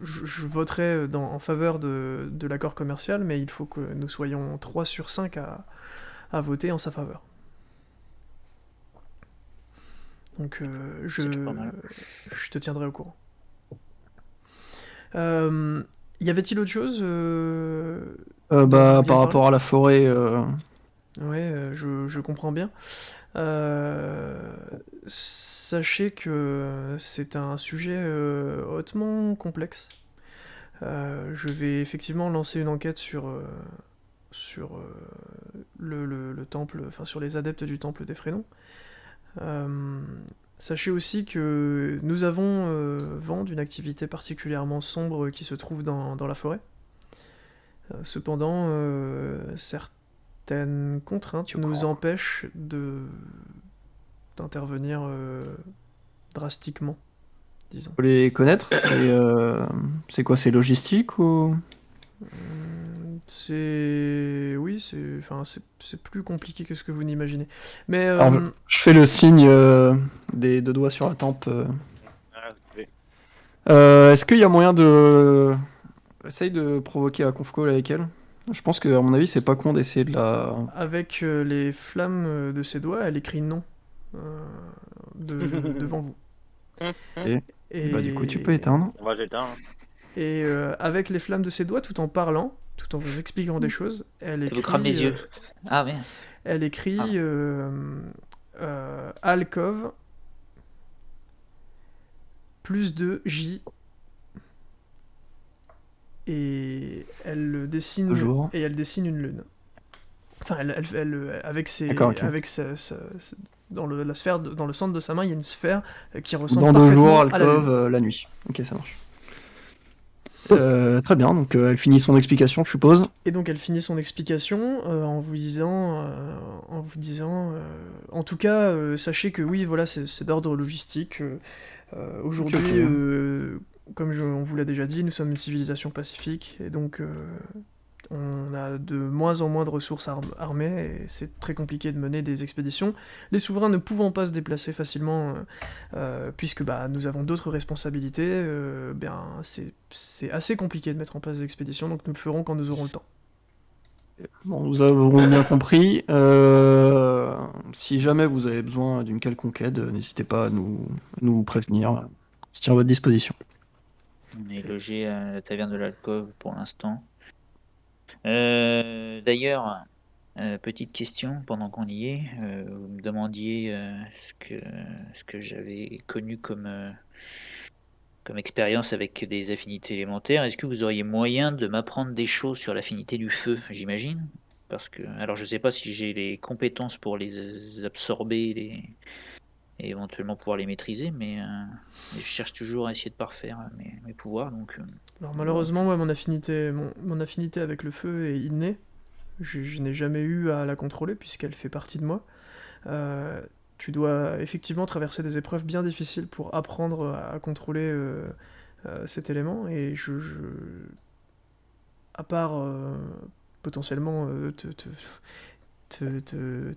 je voterai en faveur de l'accord commercial, mais il faut que nous soyons 3 sur 5 à voter en sa faveur. Donc je te tiendrai au courant. Y avait-il autre chose Par rapport à la forêt... Ouais, je comprends bien. Sachez que c'est un sujet hautement complexe. Je vais effectivement lancer une enquête sur le temple, enfin sur les adeptes du temple des Frénons. Sachez aussi que nous avons vent d'une activité particulièrement sombre qui se trouve dans la forêt. Cependant, certaines contraintes nous empêchent d'intervenir drastiquement, disons. Faut les connaître, c'est quoi, c'est logistique ou... C'est plus compliqué que ce que vous n'imaginez. Mais Alors, je fais le signe des 2 doigts sur la tempe. Est-ce qu'il y a moyen de... Essaye de provoquer la conf call avec elle. Je pense que, à mon avis, c'est pas con d'essayer de la... avec les flammes de ses doigts, elle écrit non devant vous. Et... Bah du coup, tu peux éteindre. On va j'éteins. Et avec les flammes de ses doigts, tout en parlant, tout en vous expliquant des choses, elle écrit... Elle vous crame les yeux. Ah merde. Elle écrit alcove plus de J et elle dessine Toujours. et elle dessine une lune. Enfin, avec ses, D'accord, ok. avec dans la sphère, dans le centre de sa main, il y a une sphère qui ressemble Dans 2 parfaitement jours, à la lune. alcôve, la nuit. Ok, ça marche. Très bien, donc elle finit son explication, je suppose. Et donc elle finit son explication en vous disant, en tout cas, sachez que oui, voilà, c'est d'ordre logistique. Aujourd'hui, comme on vous l'a déjà dit, nous sommes une civilisation pacifique, et donc on a de moins en moins de ressources armées, et c'est très compliqué de mener des expéditions. Les souverains ne pouvant pas se déplacer facilement, puisque nous avons d'autres responsabilités, c'est assez compliqué de mettre en place des expéditions, donc nous le ferons quand nous aurons le temps. Bon, nous avons bien compris. Si jamais vous avez besoin d'une quelconque aide, n'hésitez pas à nous prévenir. On se tient à votre disposition. On est logé à la taverne de l'Alcôve pour l'instant. D'ailleurs, petite question pendant qu'on y est. Vous me demandiez ce que j'avais connu comme expérience avec des affinités élémentaires. Est-ce que vous auriez moyen de m'apprendre des choses sur l'affinité du feu, j'imagine? Parce que, alors je sais pas si j'ai les compétences pour les absorber et éventuellement pouvoir les maîtriser, mais je cherche toujours à essayer de parfaire mes pouvoirs. Donc, Alors malheureusement, moi, mon affinité avec le feu est innée. Je n'ai jamais eu à la contrôler puisqu'elle fait partie de moi. Tu dois effectivement traverser des épreuves bien difficiles pour apprendre à contrôler cet élément, et à part potentiellement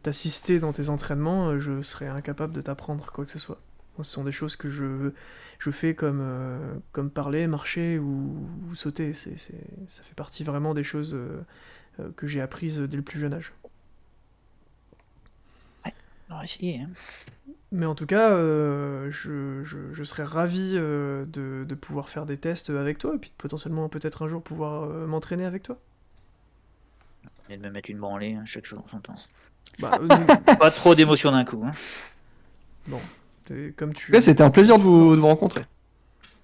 t'assister dans tes entraînements, je serais incapable de t'apprendre quoi que ce soit. Ce sont des choses que je fais comme parler, marcher ou sauter. Ça fait partie vraiment des choses que j'ai apprises dès le plus jeune âge. on va essayer. Hein. Mais en tout cas, je serais ravi de pouvoir faire des tests avec toi, et puis potentiellement peut-être un jour pouvoir m'entraîner avec toi. Et de me mettre une branlée chaque jour en son temps. Bah, Pas trop d'émotion d'un coup. Hein. Bon, comme tu... En tout cas, c'était un plaisir de vous rencontrer.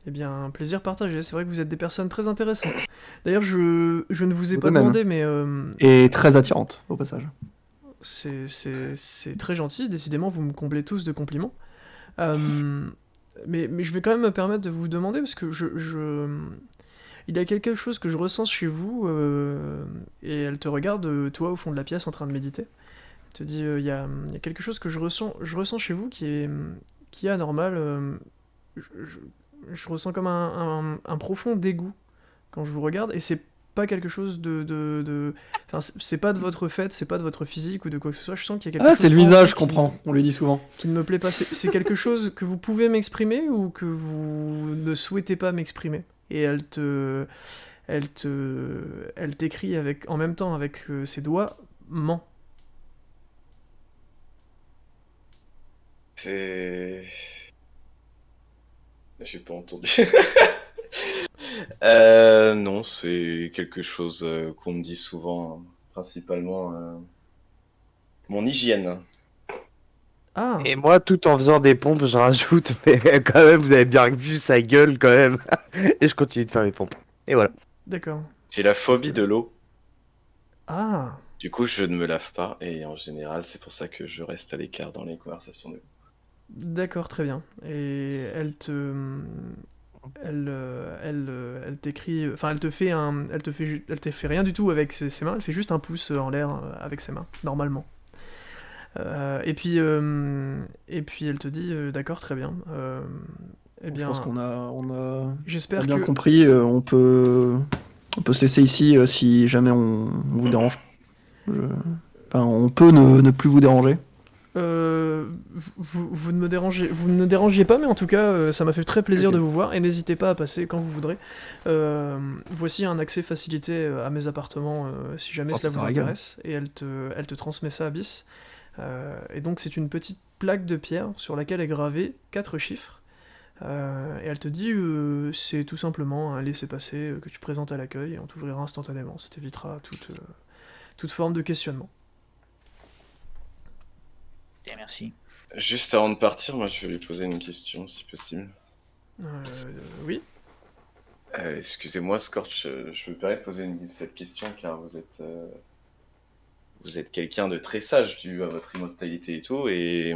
Eh bien, un plaisir partagé. C'est vrai que vous êtes des personnes très intéressantes. D'ailleurs, je ne vous ai Vous pas de même. demandé, mais Et très attirante, au passage. c'est très gentil. Décidément, vous me comblez tous de compliments. Mais je vais quand même me permettre de vous demander, parce que il y a quelque chose que je ressens chez vous, et elle te regarde, toi, au fond de la pièce, en train de méditer. Elle te dit, il y a quelque chose que je ressens chez vous qui est anormal. Je ressens comme un profond dégoût quand je vous regarde, et c'est pas quelque chose Enfin, c'est pas de votre fait, c'est pas de votre physique ou de quoi que ce soit, je sens qu'il y a quelque chose... Ah, c'est le en visage, je vous comprends. On lui dit souvent. qui ne me plaît pas. C'est quelque chose que vous pouvez m'exprimer ou que vous ne souhaitez pas m'exprimer. Et elle t'écrit en même temps avec ses doigts, ment. C'est... J'ai pas entendu. Non, c'est quelque chose qu'on me dit souvent, principalement mon hygiène. Ah, Et moi, tout en faisant des pompes, je rajoute, mais quand même, vous avez bien vu sa gueule quand même. Et je continue de faire mes pompes. Et voilà. d'accord. J'ai la phobie de l'eau. Ah, Du coup, je ne me lave pas, et en général, c'est pour ça que je reste à l'écart dans les conversations de... d'accord, très bien. Et elle t'écrit, enfin elle te fait rien du tout avec ses mains, elle fait juste un pouce en l'air avec ses mains, normalement. Et puis elle te dit, d'accord, très bien. Eh Je bien, pense qu'on a j'espère bien que... compris. On peut se laisser ici si jamais on vous dérange. Enfin, on peut ne plus vous déranger. Vous ne me dérangiez pas, mais en tout cas, ça m'a fait très plaisir Ok. de vous voir, et n'hésitez pas à passer quand vous voudrez. Voici un accès facilité à mes appartements, si jamais Oh, cela ça vous régale. intéresse, et elle te transmet ça, Abyss. Et donc c'est une petite plaque de pierre sur laquelle est gravé 4 chiffres, et elle te dit, c'est tout simplement un laissez-passer que tu présentes à l'accueil, et on t'ouvrira instantanément, ça t'évitera toute forme de questionnement. Et merci. Juste avant de partir, moi, je vais lui poser une question, si possible. Oui. Excusez-moi, Scorch, je me permets de poser cette question, car vous êtes vous êtes quelqu'un de très sage dû à votre immortalité et tout, et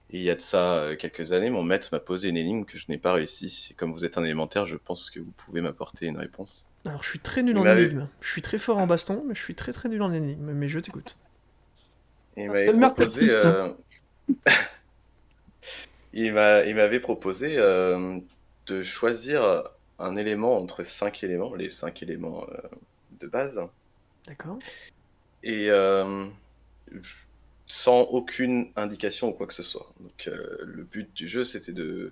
il y a de ça quelques années, mon maître m'a posé une énigme que je n'ai pas réussi. Et comme vous êtes un élémentaire, je pense que vous pouvez m'apporter une réponse. Alors, je suis très nul Il en m'avait- énigmes. Je suis très fort en baston, mais je suis très très nul en énigmes. Mais je t'écoute. Il m'avait Quelle merde proposé, triste. il m'avait proposé de choisir un élément entre 5 éléments, les 5 éléments de base, D'accord. et sans aucune indication ou quoi que ce soit. Donc le but du jeu, c'était de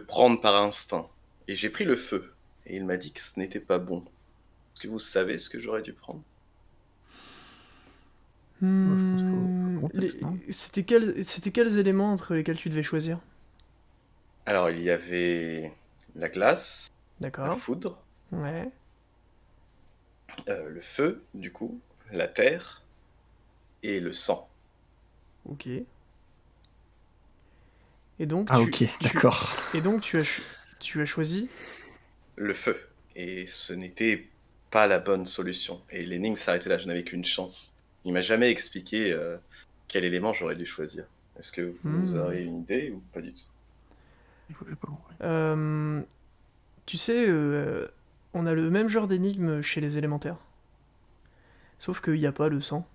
prendre par instinct. Et j'ai pris le feu. Et il m'a dit que ce n'était pas bon. Est-ce que vous savez ce que j'aurais dû prendre? je pense qu'au contexte, non C'était quels éléments entre lesquels tu devais choisir? Alors, il y avait la glace, la D'accord. foudre, Ouais. le feu, du coup, la terre et le sang. Ok. Et donc, Ah ok, d'accord. Et donc tu as choisi. Le feu. Et ce n'était pas la bonne solution. Et l'énigme s'arrêtait là, je n'avais qu'une chance. Il m'a jamais expliqué quel élément j'aurais dû choisir. Est-ce que vous avez une idée ou pas du tout? Tu sais, on a le même genre d'énigme chez les élémentaires. Sauf qu'il n'y a pas le sang.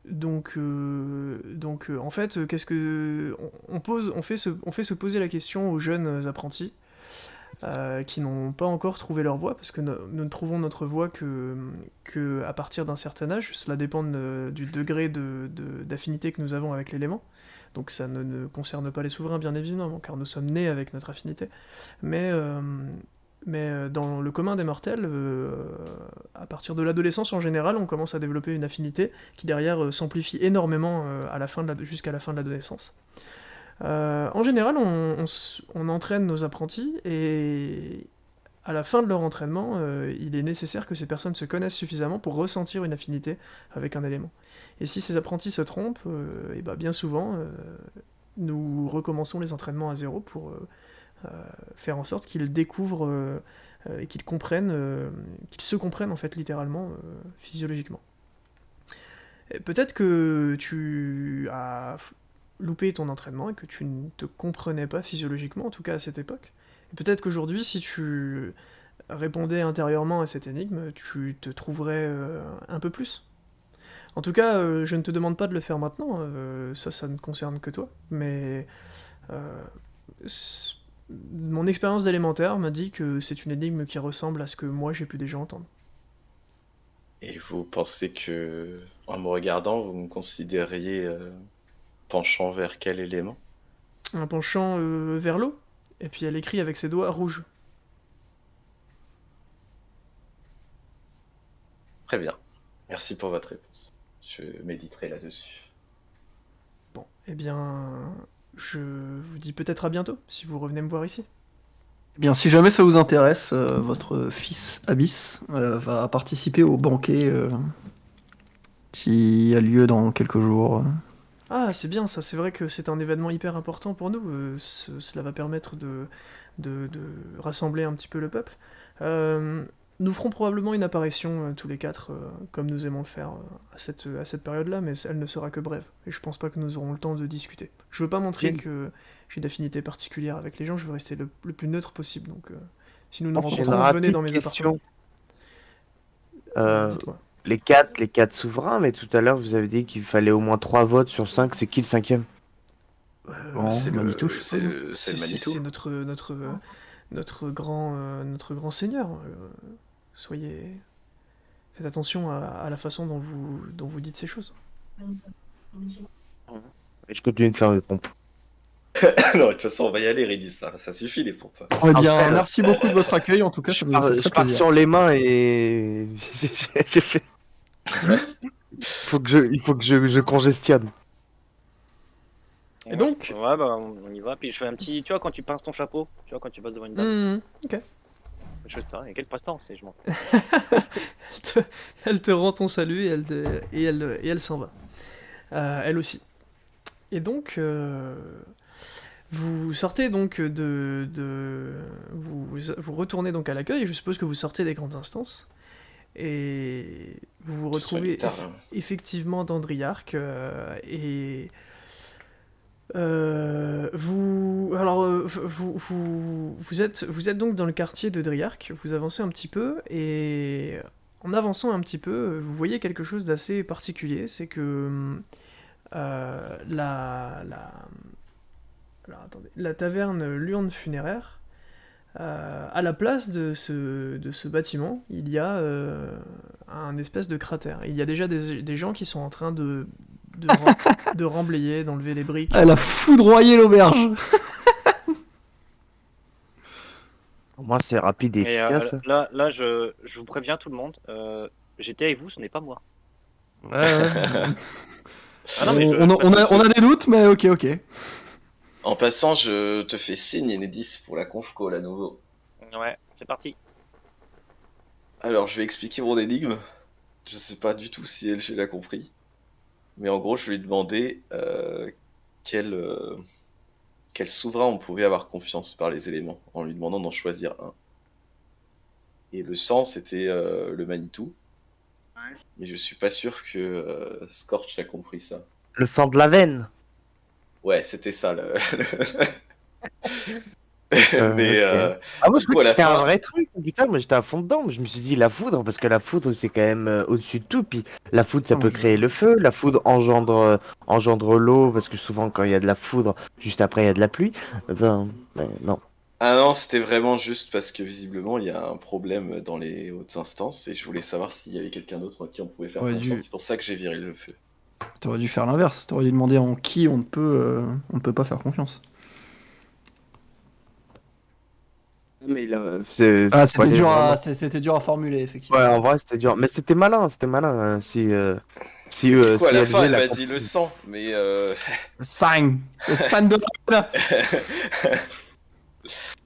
Donc, en fait, qu'est-ce que on fait se poser la question aux jeunes apprentis qui n'ont pas encore trouvé leur voie, parce que nous ne trouvons notre voie que à partir d'un certain âge. Cela dépend du degré d'affinité que nous avons avec l'élément. Donc ça ne concerne pas les souverains, bien évidemment, car nous sommes nés avec notre affinité. Mais dans le commun des mortels, à partir de l'adolescence en général, on commence à développer une affinité qui derrière s'amplifie énormément jusqu'à la fin de l'adolescence. En général, on entraîne nos apprentis et à la fin de leur entraînement, il est nécessaire que ces personnes se connaissent suffisamment pour ressentir une affinité avec un élément. Et si ces apprentis se trompent, et bah bien souvent, nous recommençons les entraînements à zéro pour faire en sorte qu'ils découvrent et qu'ils comprennent, qu'ils se comprennent en fait littéralement, physiologiquement. Et peut-être que tu as loupé ton entraînement et que tu ne te comprenais pas physiologiquement, en tout cas à cette époque. Et peut-être qu'aujourd'hui, si tu répondais intérieurement à cette énigme, tu te trouverais un peu plus. En tout cas, je ne te demande pas de le faire maintenant, ça ne concerne que toi, mais mon expérience d'élémentaire m'a dit que c'est une énigme qui ressemble à ce que moi j'ai pu déjà entendre. Et vous pensez que, en me regardant, vous me considériez penchant vers quel élément? Un penchant vers l'eau, et puis elle écrit avec ses doigts rouges. Très bien. Merci pour votre réponse. Je méditerai là-dessus. Bon, eh bien, je vous dis peut-être à bientôt, si vous revenez me voir ici. Eh bien, si jamais ça vous intéresse, votre fils Abyss va participer au banquet qui a lieu dans quelques jours. Ah, c'est bien ça, c'est vrai que c'est un événement hyper important pour nous, cela va permettre de rassembler un petit peu le peuple. Nous ferons probablement une apparition tous les quatre, comme nous aimons le faire à cette période-là, mais elle ne sera que brève, et je pense pas que nous aurons le temps de discuter. Je veux pas montrer que j'ai d'affinité particulière avec les gens, je veux rester le plus neutre possible, donc si nous nous J'ai une rencontrons, venez rapide dans mes appartements. question. Dites-moi. Les quatre souverains, mais tout à l'heure vous avez dit qu'il fallait au moins 3 votes sur 5. C'est qui le 5e? Bon, C'est Manitou, je sais c'est pas. le Manitou. C'est notre grand seigneur. Faites attention à la façon dont vous dites ces choses. Et je continue de faire mes pompes. Non, de toute façon, on va y aller, Ridis, ça suffit les pompes. Eh bien, Après, merci beaucoup de votre accueil, en tout cas, Je ça nous a fait pars, très je pars plaisir. sur les mains et j'ai fait. Il faut que je congestionne. Et donc Ouais, bah on y va. Puis je fais un petit. Tu vois, quand tu pinces ton chapeau, tu vois, quand tu passes devant une dame, Ok. je fais ça. Et quel passe-temps, c'est je m'en. Elle te rend ton salut et elle s'en va. Elle aussi. Et donc, Vous sortez donc vous retournez donc à l'accueil, je suppose que vous sortez des grandes instances, et vous vous retrouvez effectivement dans Driarc, et vous êtes donc dans le quartier de Driarc, vous avancez un petit peu, et en avançant un petit peu, vous voyez quelque chose d'assez particulier, c'est que alors, attendez, la taverne L'Urne Funéraire, à la place de ce bâtiment, il y a un espèce de cratère. Il y a déjà des gens qui sont en train de remblayer, d'enlever les briques. Elle a foudroyé l'auberge. Moi, c'est rapide et efficace. Là, je vous préviens tout le monde. J'étais avec vous, ce n'est pas moi. Ouais. Ah non, mais on a des doutes, mais ok. En passant, je te fais signe, Enedis, pour la conf call à nouveau. Ouais, c'est parti. Alors, je vais expliquer mon énigme. Je sais pas du tout si elle l'a compris. Mais en gros, je lui ai demandé quel souverain on pouvait avoir confiance par les éléments, en lui demandant d'en choisir un. Et le sang, c'était le Manitou. Ouais. Mais je suis pas sûr que Scorch a compris ça. Le sang de la veine. Ouais, c'était ça. Mais moi je crois que c'était un vrai truc. Putain, moi j'étais à fond dedans. Je me suis dit la foudre, parce que la foudre c'est quand même au-dessus de tout. Puis la foudre ça peut créer le feu. La foudre engendre l'eau, parce que souvent quand il y a de la foudre, juste après il y a de la pluie. Enfin, non. Ah non, c'était vraiment juste parce que visiblement il y a un problème dans les hautes instances et je voulais savoir s'il y avait quelqu'un d'autre en qui on pouvait faire confiance. C'est pour ça que j'ai viré le feu. T'aurais dû faire l'inverse. T'aurais dû demander en qui on ne peut pas faire confiance. Mais c'était dur à formuler, effectivement. Ouais, en vrai c'était dur, mais c'était malin. Si à la fin elle m'a dit le sang, mais le sang de la...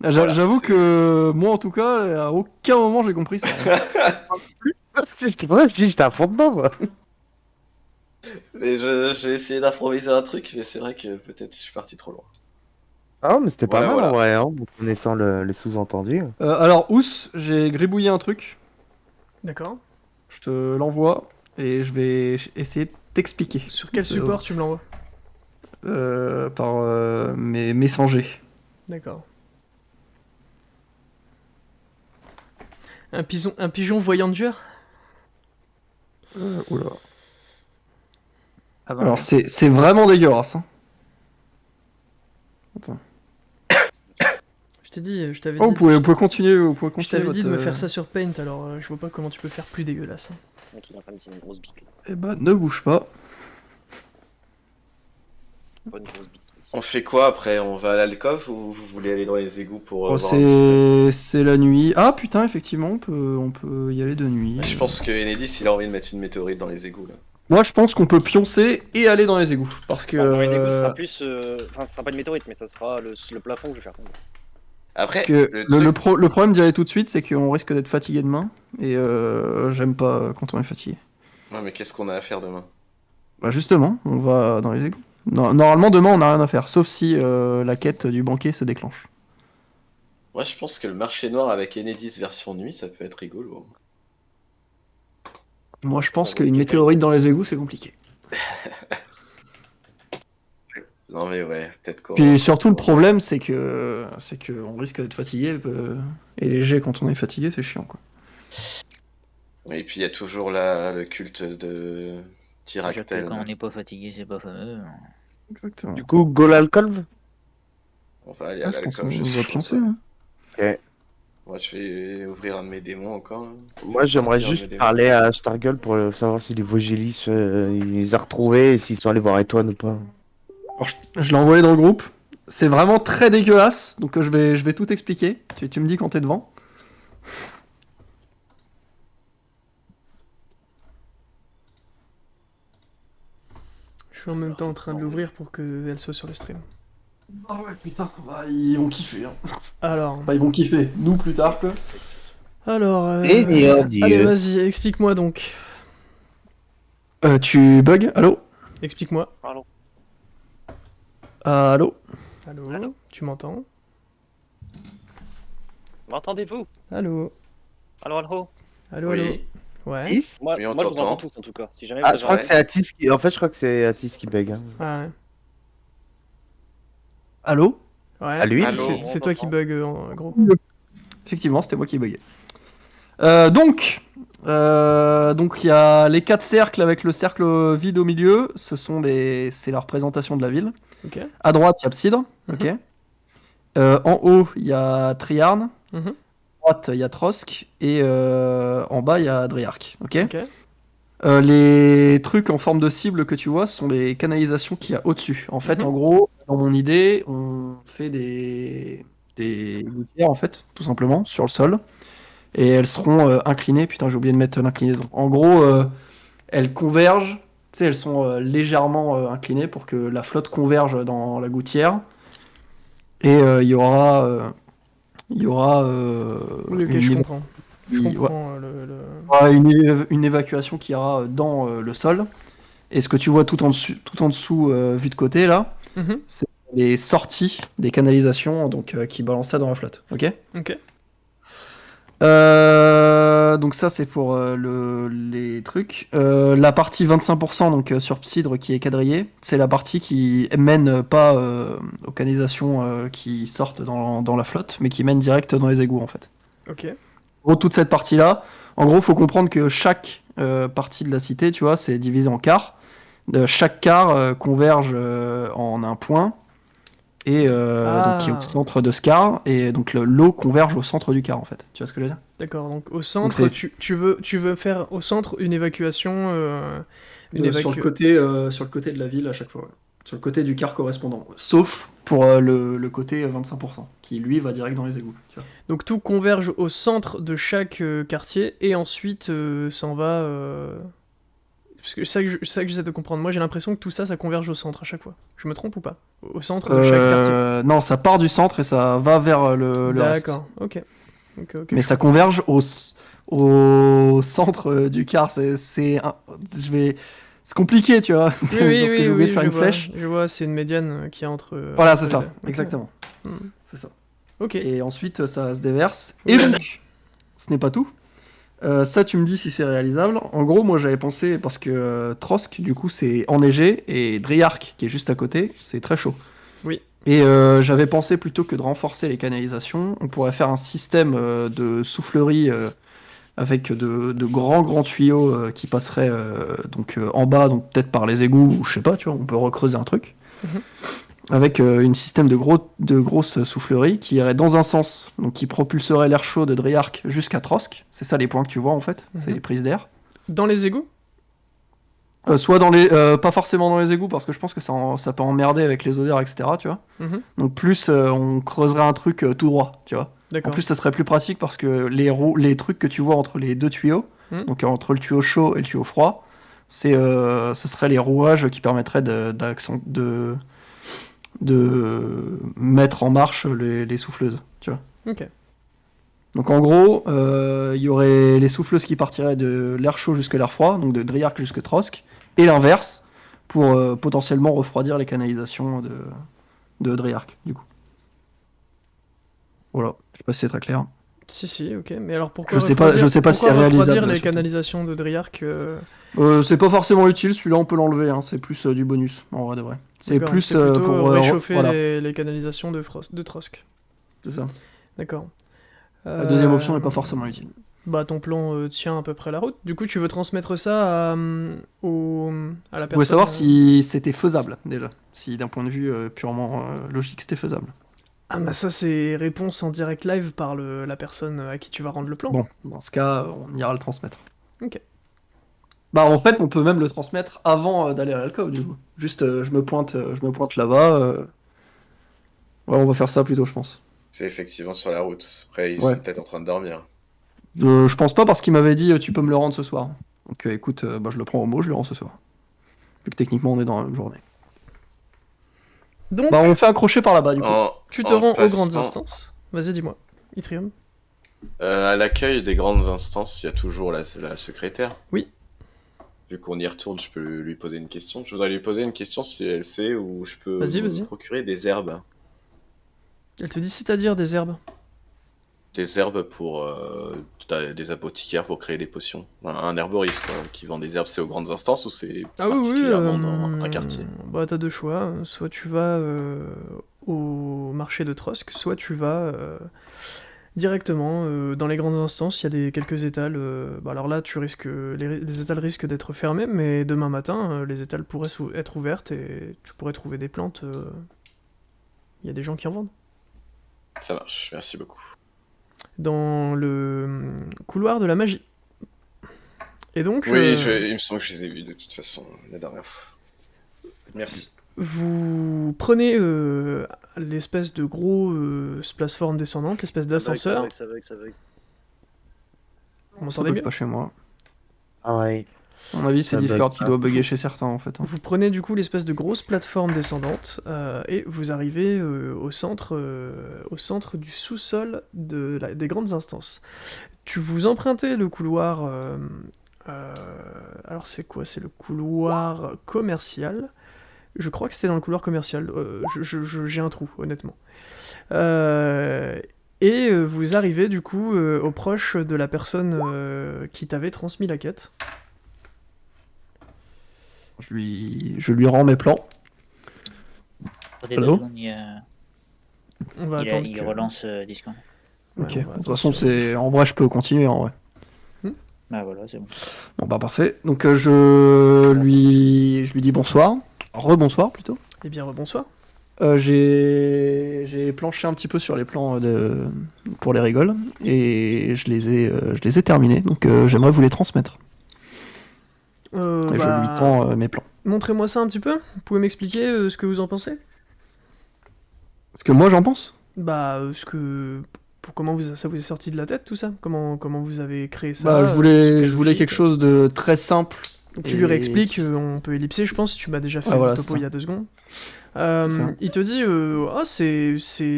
J'avoue que moi en tout cas, à aucun moment j'ai compris ça. J'étais à fond dedans, quoi. Mais j'ai essayé d'improviser un truc, mais c'est vrai que peut-être je suis parti trop loin. Ah, mais c'était pas mal en vrai, hein, en connaissant les sous-entendus. Alors, Ous, j'ai gribouillé un truc. D'accord. Je te l'envoie et je vais essayer de t'expliquer. Sur quel support tu me l'envoies Par mes messagers. D'accord. Un pigeon voyant Dieu. Oula. Ah bah, alors c'est vraiment dégueulasse. Hein. Attends. Je t'avais dit. Vous pouvez continuer. Je t'avais dit de me faire ça sur Paint, alors je vois pas comment tu peux faire plus dégueulasse. Hein. Donc il est en train de tirer une grosse bite. Eh bah, ne bouge pas. Pas une grosse bite. On fait quoi après? On va à l'alcôve ou vous voulez aller dans les égouts pour c'est la nuit. Ah putain, effectivement, on peut y aller de nuit. Je pense que Enedis il a envie de mettre une météorite dans les égouts là. Moi je pense qu'on peut pioncer et aller dans les égouts. Parce que. Dans les égouts, ça sera plus. Enfin, ça sera pas une météorite, mais ça sera le plafond que je vais faire tomber. Après, parce que le problème d'y aller tout de suite, c'est qu'on risque d'être fatigué demain. Et j'aime pas quand on est fatigué. Ouais, mais qu'est-ce qu'on a à faire demain? Bah justement, on va dans les égouts. Normalement, demain, on n'a rien à faire, sauf si la quête du banquier se déclenche. Moi, je pense que le marché noir avec Enedis version nuit, ça peut être rigolo. Moi, je pense qu'une météorite dans les égouts, c'est compliqué. Non mais ouais, peut-être quoi. Puis surtout, le problème, c'est que on risque d'être fatigué, et léger quand on est fatigué, c'est chiant, quoi. Et puis il y a toujours le culte de Tyractel. Quand on n'est pas fatigué, c'est pas fameux. Exactement. Du coup, go l'alcool. On va aller à l'alcool, je vais penser. Ok. Moi, je vais ouvrir un de mes démons encore. Là. Moi, j'aimerais juste parler à Stargull pour savoir si les Vogilis, il les a retrouvés et s'ils sont allés voir Etoine ou pas. Alors, je l'ai envoyé dans le groupe. C'est vraiment très dégueulasse, donc je vais tout expliquer. Tu me dis quand t'es devant. Je suis en même temps en train de l'ouvrir pour qu'elle soit sur le stream. Ah ouais, putain, bah, ils vont kiffer. Hein. Alors. Bah, ils vont kiffer. Nous, plus tard, quoi. Alors. Allez, vas-y, explique-moi donc. Tu bugs? Allô? Explique-moi. Allô? Allô? Allô. Tu m'entends? M'entendez-vous? Allô. Allô. Allô. Oui. Ouais. Atis Moi, Oui, on moi je vous t'entend. entends tous en tout cas. Si jamais Ah, vous je crois avez- que c'est Atis qui... En fait, je crois que c'est Atis qui bug. Hein. Ouais. Allô? Ouais. À lui? Allô. C'est toi qui bug en gros. Effectivement, c'était moi qui buguais. Donc, il y a les 4 cercles avec le cercle vide au milieu. C'est la représentation de la ville. Ok. À droite, il y a Psidre. Ok. En haut, il y a Triarn. Mhm. À droite, il y a Trosk. Et en bas, il y a Driarch. Ok. Ok. Les trucs en forme de cible que tu vois sont les canalisations qu'il y a au-dessus. En fait, Mhm. en gros, dans mon idée, on fait des gouttières, en fait, tout simplement, sur le sol. Et elles seront inclinées. Putain, j'ai oublié de mettre l'inclinaison. En gros, elles convergent. Tu sais, elles sont légèrement inclinées pour que la flotte converge dans la gouttière. Et il y aura, Oui, ok, je comprends. Je ouais, comprends une évacuation qui ira dans le sol. Et ce que tu vois tout en dessous, vu de côté là, Mhm. c'est les sorties des canalisations donc qui balancent ça dans la flotte. Ok. Ok. Donc ça c'est pour les trucs. La partie 25% donc sur Psidre qui est quadrillée, c'est la partie qui mène pas aux canalisations qui sortent dans la flotte, mais qui mène direct dans les égouts en fait. Ok. En gros, toute cette partie-là, en gros, faut comprendre que chaque partie de la cité, tu vois, c'est divisé en quarts. Chaque quart converge en un point et donc qui est au centre de ce quart, et donc l'eau converge au centre du quart en fait. Tu vois ce que je veux dire? D'accord. Donc au centre, tu veux faire au centre une évacuation. Sur le côté de la ville à chaque fois. Ouais. Sur le côté du quart correspondant. Sauf pour le côté 25%, qui lui va direct dans les égouts. Tu vois. Donc tout converge au centre de chaque quartier et ensuite s'en va. Parce que c'est ça que j'essaie de comprendre. Moi j'ai l'impression que tout ça converge au centre à chaque fois. Je me trompe ou pas? Au centre de chaque quartier. Non, ça part du centre et ça va vers le reste. D'accord, ok. Mais ça converge au centre du quart. C'est compliqué, tu vois. Oui, Parce que j'ai oublié de faire une flèche. Je vois, c'est une médiane qui est entre. Voilà, entre c'est les ça, deux. exactement. Ok. C'est ça. Ok. Et ensuite, ça se déverse. Et donc, ce n'est pas tout. Ça, tu me dis si c'est réalisable. En gros, moi, j'avais pensé, parce que Trosk, du coup, c'est enneigé, et Driarch, qui est juste à côté, c'est très chaud. Oui. Et j'avais pensé, plutôt que de renforcer les canalisations, on pourrait faire un système de soufflerie avec de grands tuyaux qui passeraient donc en bas, donc peut-être par les égouts, ou je sais pas, tu vois, on peut recreuser un truc. Avec un système de grosses souffleries qui irait dans un sens, donc qui propulserait l'air chaud de Driarch jusqu'à Trosk. C'est ça les points que tu vois en fait, c'est les prises d'air. Dans les égouts? Soit dans les... pas forcément dans les égouts, parce que je pense que ça peut emmerder avec les odeurs, etc. Tu vois. Donc plus on creuserait un truc tout droit, tu vois. En plus ça serait plus pratique parce que les trucs que tu vois entre les deux tuyaux, donc entre le tuyau chaud et le tuyau froid, ce seraient les rouages qui permettraient de mettre en marche les souffleuses, tu vois. Ok. Donc en gros, il y aurait les souffleuses qui partiraient de l'air chaud jusqu'à l'air froid, donc de Driarch jusque Trosk, et l'inverse, pour potentiellement refroidir les canalisations de Driarch, du coup. Voilà, je sais pas si c'est très clair. Si, ok. Mais alors pourquoi je sais pas si c'est réalisable. Refroidir les canalisations de Driarch c'est pas forcément utile, celui-là on peut l'enlever, hein. C'est plus du bonus, en vrai de vrai. C'est plus plutôt pour réchauffer voilà. les canalisations de Trosk. C'est ça. D'accord. La deuxième option n'est pas forcément utile. Bah ton plan tient à peu près la route. Du coup tu veux transmettre ça à la personne. Je voulais savoir si c'était faisable déjà. Si d'un point de vue purement logique c'était faisable. Ah bah ça c'est réponse en direct live par la personne à qui tu vas rendre le plan. Bon, dans ce cas on ira le transmettre. Ok. Bah en fait on peut même le transmettre avant d'aller à l'alcôve du coup. Juste je me pointe là-bas. Ouais on va faire ça plutôt je pense. C'est effectivement sur la route. Après ils sont peut-être en train de dormir. Je pense pas parce qu'il m'avait dit tu peux me le rendre ce soir. Donc écoute, je le prends au mot, je le rends ce soir. Vu que techniquement on est dans la même journée. Donc, on fait accrocher par là-bas du coup. Tu te rends aux grandes instances. Vas-y dis-moi, Yttrium. À l'accueil des grandes instances, il y a toujours la secrétaire. Oui. Vu qu'on y retourne, je peux lui poser une question. Je voudrais lui poser une question si elle sait où je peux vas-y. procurer des herbes. Elle te dit c'est-à-dire des herbes. Des herbes pour des apothicaires pour créer des potions. Un herboriste quoi, qui vend des herbes, c'est aux grandes instances ou c'est particulièrement dans un quartier? Bah t'as deux choix, soit tu vas au marché de Trosk, soit tu vas directement dans les grandes instances. Il y a quelques étals. Bah alors là, les étals risquent d'être fermés, mais demain matin, les étals pourraient être ouvertes et tu pourrais trouver des plantes. Il y a des gens qui en vendent. Ça marche, merci beaucoup. Dans le couloir de la magie. Et donc... Oui, il me semble que je les ai vus de toute façon la dernière fois. Merci. Vous prenez l'espèce de gros plateforme descendante, l'espèce d'ascenseur. Ça veut. Vous m'entendez mieux? Pas chez moi. Ah ouais. À mon avis, c'est Discord qui doit bugger chez certains en fait. Vous prenez du coup l'espèce de grosse plateforme descendante et vous arrivez au centre du sous-sol des grandes instances. Vous empruntez le couloir. Alors c'est quoi? C'est le couloir commercial. Je crois que c'était dans le couloir commercial. J'ai un trou, honnêtement. Et vous arrivez du coup au proche de la personne qui t'avait transmis la quête. Je lui rends mes plans. Allô, On va attendre il relance Discord. Ok, de toute façon, en vrai, je peux continuer en vrai. Bah voilà, c'est bon. Bon bah parfait. Donc je lui dis bonsoir. Rebonsoir plutôt. Eh bien, rebonsoir. J'ai planché un petit peu sur les plans pour les rigoles et je les ai terminés. Donc j'aimerais vous les transmettre. Et je lui tends mes plans. Montrez-moi ça un petit peu. Vous pouvez m'expliquer ce que vous en pensez? Ce que moi j'en pense? Bah, comment ça vous est sorti de la tête tout ça? Comment vous avez créé ça? Bah, je voulais quelque chose de très simple. Donc tu lui réexpliques, on peut ellipser, je pense, tu m'as déjà fait le topo il y a 2 secondes. Il te dit,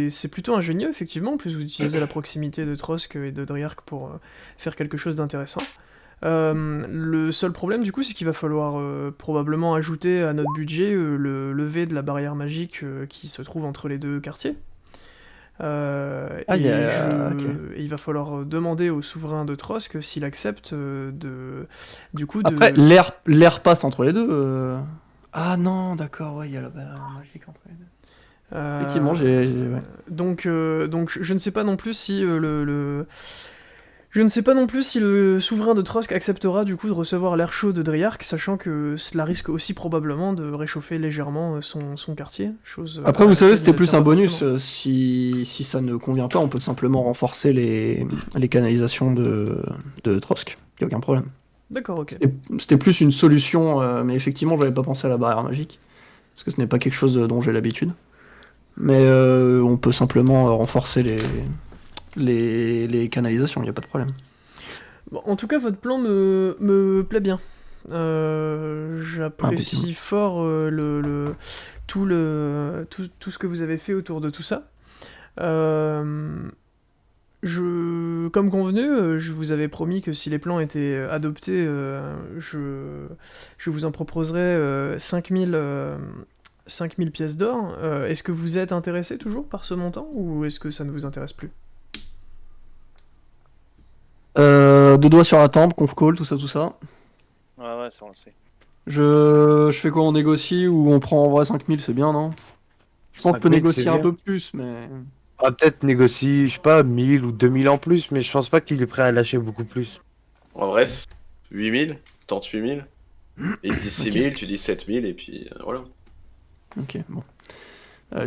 c'est plutôt ingénieux, effectivement, en plus vous utilisez la proximité de Trosk et de Driark pour faire quelque chose d'intéressant. Le seul problème du coup c'est qu'il va falloir probablement ajouter à notre budget le lever de la barrière magique qui se trouve entre les deux quartiers. Et il va falloir demander au souverain de Trosk s'il accepte Après, l'air passe entre les deux. Ah non, d'accord, ouais, il y a la barrière magique entre les deux. Effectivement, ouais. Donc, je ne sais pas non plus si je ne sais pas non plus si le souverain de Trosk acceptera du coup de recevoir l'air chaud de Driark, sachant que cela risque aussi probablement de réchauffer légèrement son quartier. Après, vous savez, c'était plus un bonus. Si ça ne convient pas, on peut simplement renforcer les canalisations de Trosk. Il n'y a aucun problème. D'accord, ok. C'était plus une solution, mais effectivement, j'avais pas pensé à la barrière magique, parce que ce n'est pas quelque chose dont j'ai l'habitude. Mais on peut simplement renforcer les canalisations, il n'y a pas de problème. Bon, en tout cas, votre plan me plaît bien. J'apprécie fort tout ce que vous avez fait autour de tout ça. Comme convenu, je vous avais promis que si les plans étaient adoptés, je vous en proposerais 5000 pièces d'or. Est-ce que vous êtes intéressé toujours par ce montant, ou est-ce que ça ne vous intéresse plus? 2 doigts sur la tempe, conf call, tout ça. Ouais, ça on le sait. Je fais quoi, on négocie ou on prend en vrai 5000, c'est bien, non? Je pense qu'on peut négocier un peu plus, mais... Ah, peut-être négocier, je sais pas, 1000 ou 2000 en plus, mais je pense pas qu'il est prêt à lâcher beaucoup plus. En vrai, 8000, tente 8000. Il dit 6000, tu dis 7000, et puis voilà. Ok, bon.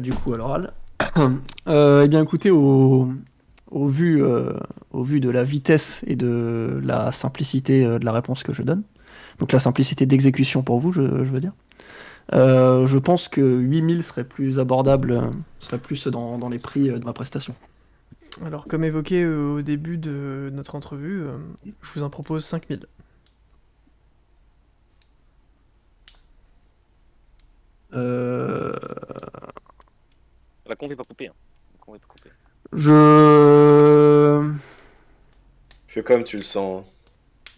Du coup, à l'oral. Eh bien, écoutez, au vu de la vitesse et de la simplicité de la réponse que je donne, donc la simplicité d'exécution pour vous, je veux dire, je pense que 8000 serait plus abordable, serait plus dans les prix de ma prestation. Alors, comme évoqué au début de notre entrevue, je vous en propose 5000. La con n'est pas coupée. Fais comme tu le sens.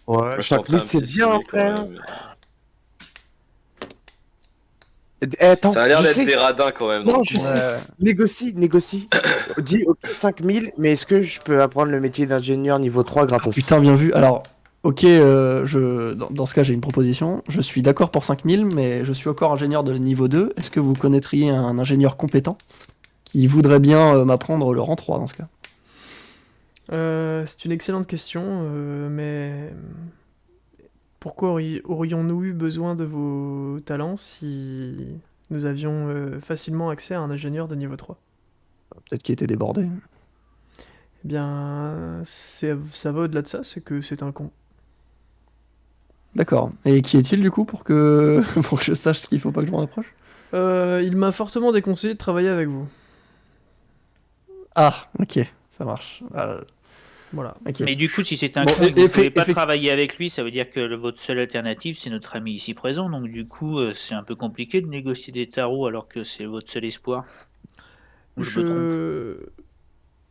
Ouais, 5000 c'est bien après. Attends, Ça a l'air je d'être sais. des radins quand même. Non, donc. je sais. Négocie. Dis, ok, 5000, mais est-ce que je peux apprendre le métier d'ingénieur niveau 3 gratos? Putain, bien vu. Alors, ok, dans ce cas, j'ai une proposition. Je suis d'accord pour 5000, mais je suis encore ingénieur de niveau 2. Est-ce que vous connaîtriez un ingénieur compétent qui voudrait bien m'apprendre le rang 3 dans ce cas? C'est une excellente question, mais pourquoi aurions-nous eu besoin de vos talents si nous avions facilement accès à un ingénieur de niveau 3? Peut-être qu'il était débordé. Eh bien, ça va au-delà de ça, c'est que c'est un con. D'accord. Et qui est-il du coup pour que, pour que je sache qu'il faut pas que je m'en approche? Il m'a fortement déconseillé de travailler avec vous. Ah, ok, ça marche. Voilà. Ok. Mais du coup, si c'est un Bon, con et que vous ne pouvez pas effect- travailler avec lui, ça veut dire que votre seule alternative, c'est notre ami ici présent. Donc du coup, c'est un peu compliqué de négocier des tarots alors que c'est votre seul espoir. Ou je me trompe?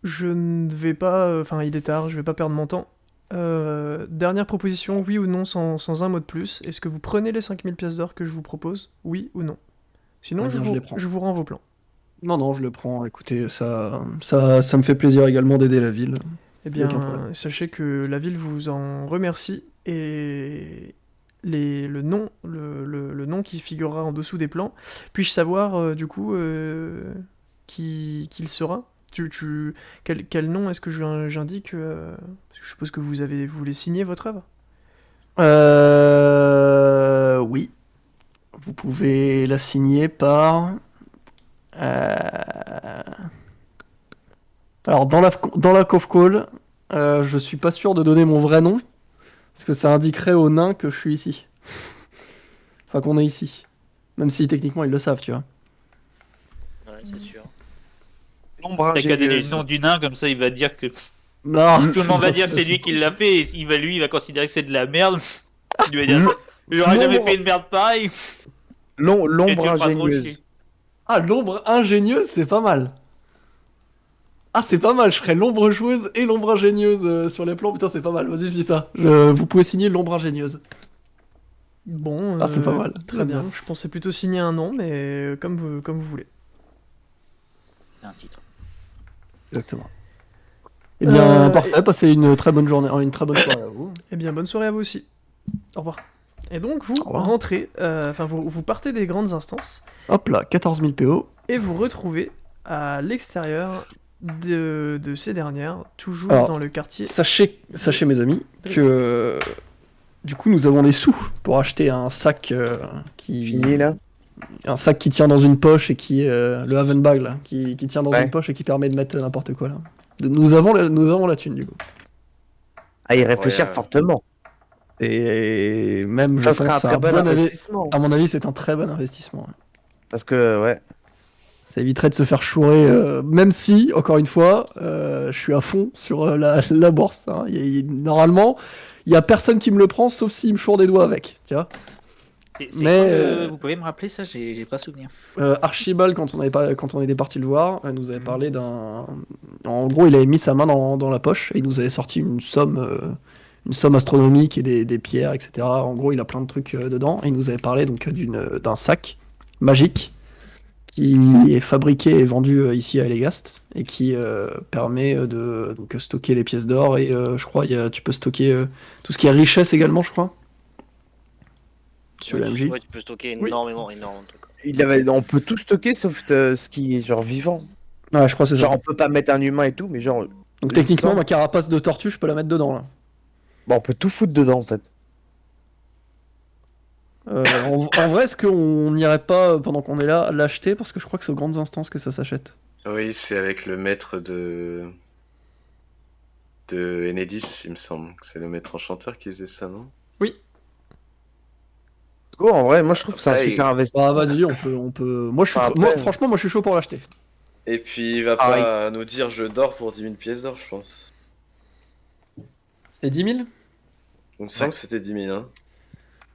Je ne vais pas... Enfin, il est tard, je vais pas perdre mon temps. Dernière proposition, oui ou non, sans un mot de plus. Est-ce que vous prenez les 5000 pièces d'or que je vous propose? Oui ou non? Sinon, Eh bien, je les prends. je vous rends vos plans. Non, je le prends. Écoutez, ça me fait plaisir également d'aider la ville. Eh Y a aucun bien, problème. sachez que la ville vous en remercie et le nom qui figurera en dessous des plans. Puis-je savoir, du coup, qui il sera? Quel nom est-ce que j'indique parce que je suppose que vous voulez signer votre œuvre? Oui. Vous pouvez la signer par. euh, Alors, dans la conf call, je suis pas sûr de donner mon vrai nom, parce que ça indiquerait aux nains que je suis ici. Enfin, qu'on est ici. Même si techniquement ils le savent, tu vois. Ouais, c'est sûr. L'ombre T'as qu'à donner le ingénieuse. nom du nain, comme ça il va dire que Non, tout le monde va non, dire c'est c'est pas lui qui l'a fait, et il va considérer que c'est de la merde. Il va dire L'ombre j'aurais jamais fait une merde pareille. Et tu l'ombre me feras trop ingénieuse. chier. Ah, l'ombre ingénieuse, c'est pas mal. Ah, c'est pas mal, je ferais l'ombre joueuse et l'ombre ingénieuse sur les plans. Putain, c'est pas mal, vas-y, je dis ça. Vous pouvez signer l'ombre ingénieuse. Bon, Ah, c'est pas mal. très bien. Je pensais plutôt signer un nom, mais comme vous voulez. C'est un titre. Exactement. Eh bien, Euh, parfait, passez une très bonne journée, une très bonne soirée à vous. Eh bien, bonne soirée à vous aussi. Au revoir. Et donc, vous revoir. rentrez, enfin, vous partez des grandes instances, Hop là, 14 000 PO. et vous retrouvez à l'extérieur de ces dernières, toujours Alors, dans le quartier. Sachez mes amis, que du coup, nous avons les sous pour acheter un sac Fini là. un sac qui tient dans une poche et qui est le Havenbag là, qui tient dans Ouais. une poche et qui permet de mettre n'importe quoi là. Nous avons la thune du coup. À y réfléchir Ouais, fortement. Et même, je Ça pense, serait un c'est très bon bon investissement. à mon avis, c'est un très bon investissement. Ouais. Parce que, ouais. Ça éviterait de se faire chourer, même si, encore une fois, je suis à fond sur la bourse. Hein. Normalement, il y a personne qui me le prend, sauf s'il me choure des doigts avec, tu vois. C'est Mais, quoi vous pouvez me rappeler ça? J'ai pas souvenir. Archibald, quand on était parti le voir, nous avait parlé d'un... En gros, il avait mis sa main dans la poche et il nous avait sorti une somme astronomique et des pierres, etc. En gros, il a plein de trucs dedans et il nous avait parlé donc d'un sac magique qui est fabriqué et vendu ici à Elegast et qui permet de donc, stocker les pièces d'or et je crois tu peux stocker tout ce qui est richesse également, je crois. Sur le MJ. Ouais, tu peux stocker énormément de trucs. On peut tout stocker sauf ce qui est genre vivant. Ouais, je crois que c'est ça. Genre, on peut pas mettre un humain et tout, mais genre. Donc techniquement, ma carapace de tortue, je peux la mettre dedans là. Bon, on peut tout foutre dedans en fait. En vrai, est-ce qu'on n'irait pas, pendant qu'on est là, l'acheter? Parce que je crois que c'est aux grandes instances que ça s'achète. Oui, c'est avec le maître de Enedis, il me semble. C'est le maître enchanteur qui faisait ça, non? Go, en vrai, moi je trouve que c'est un Après, super investissement. Bah vas-y, on peut... Moi, Après, franchement, moi je suis chaud pour l'acheter. Et puis il va Ah, pas nous dire je dors pour 10 000 pièces d'or, je pense. C'était 10 000? Il me semble que c'était 10 000, hein.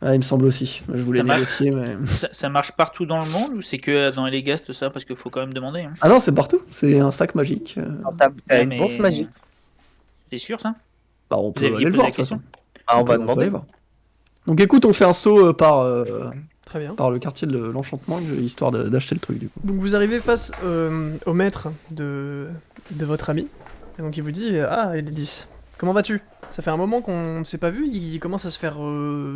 Ah, il me semble aussi. Je voulais Ça marche. négocier, mais... Ça marche partout dans le monde ou c'est que dans Elegast ça? Parce qu'il faut quand même demander. Hein. Ah non, c'est partout. C'est un sac magique. t'as Ouais, une mais- bourse magique. C'est sûr ça? Bah, on Vous peut aviez aller le posé voir, la de toute façon. question? Ah, on va peut demander. aller voir. Donc écoute, on fait un saut par Très bien. par le quartier de l'enchantement, histoire d'acheter le truc du coup. Donc vous arrivez face au maître de votre ami, et donc il vous dit Ah, Elédis, comment vas-tu? Ça fait un moment qu'on ne s'est pas vu, il commence à se faire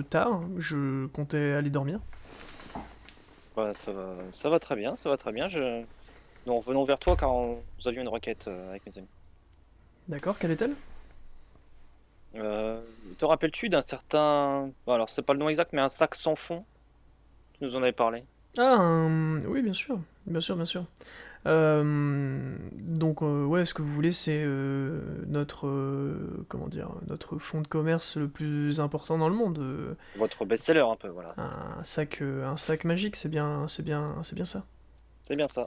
tard, je comptais aller dormir. Bah, ça va très bien, ça va très bien. Nous revenons vers toi car nous avions une requête avec mes amis. D'accord, quelle est-elle? Te rappelles-tu d'un certain... Bon, alors, c'est pas le nom exact, mais un sac sans fond? Tu nous en avais parlé. Ah, oui, bien sûr, bien sûr, bien sûr. Donc, ouais, ce que vous voulez, c'est notre, comment dire, notre fonds de commerce le plus important dans le monde. Votre best-seller, un peu, voilà. Un sac magique, c'est bien ça. C'est bien ça.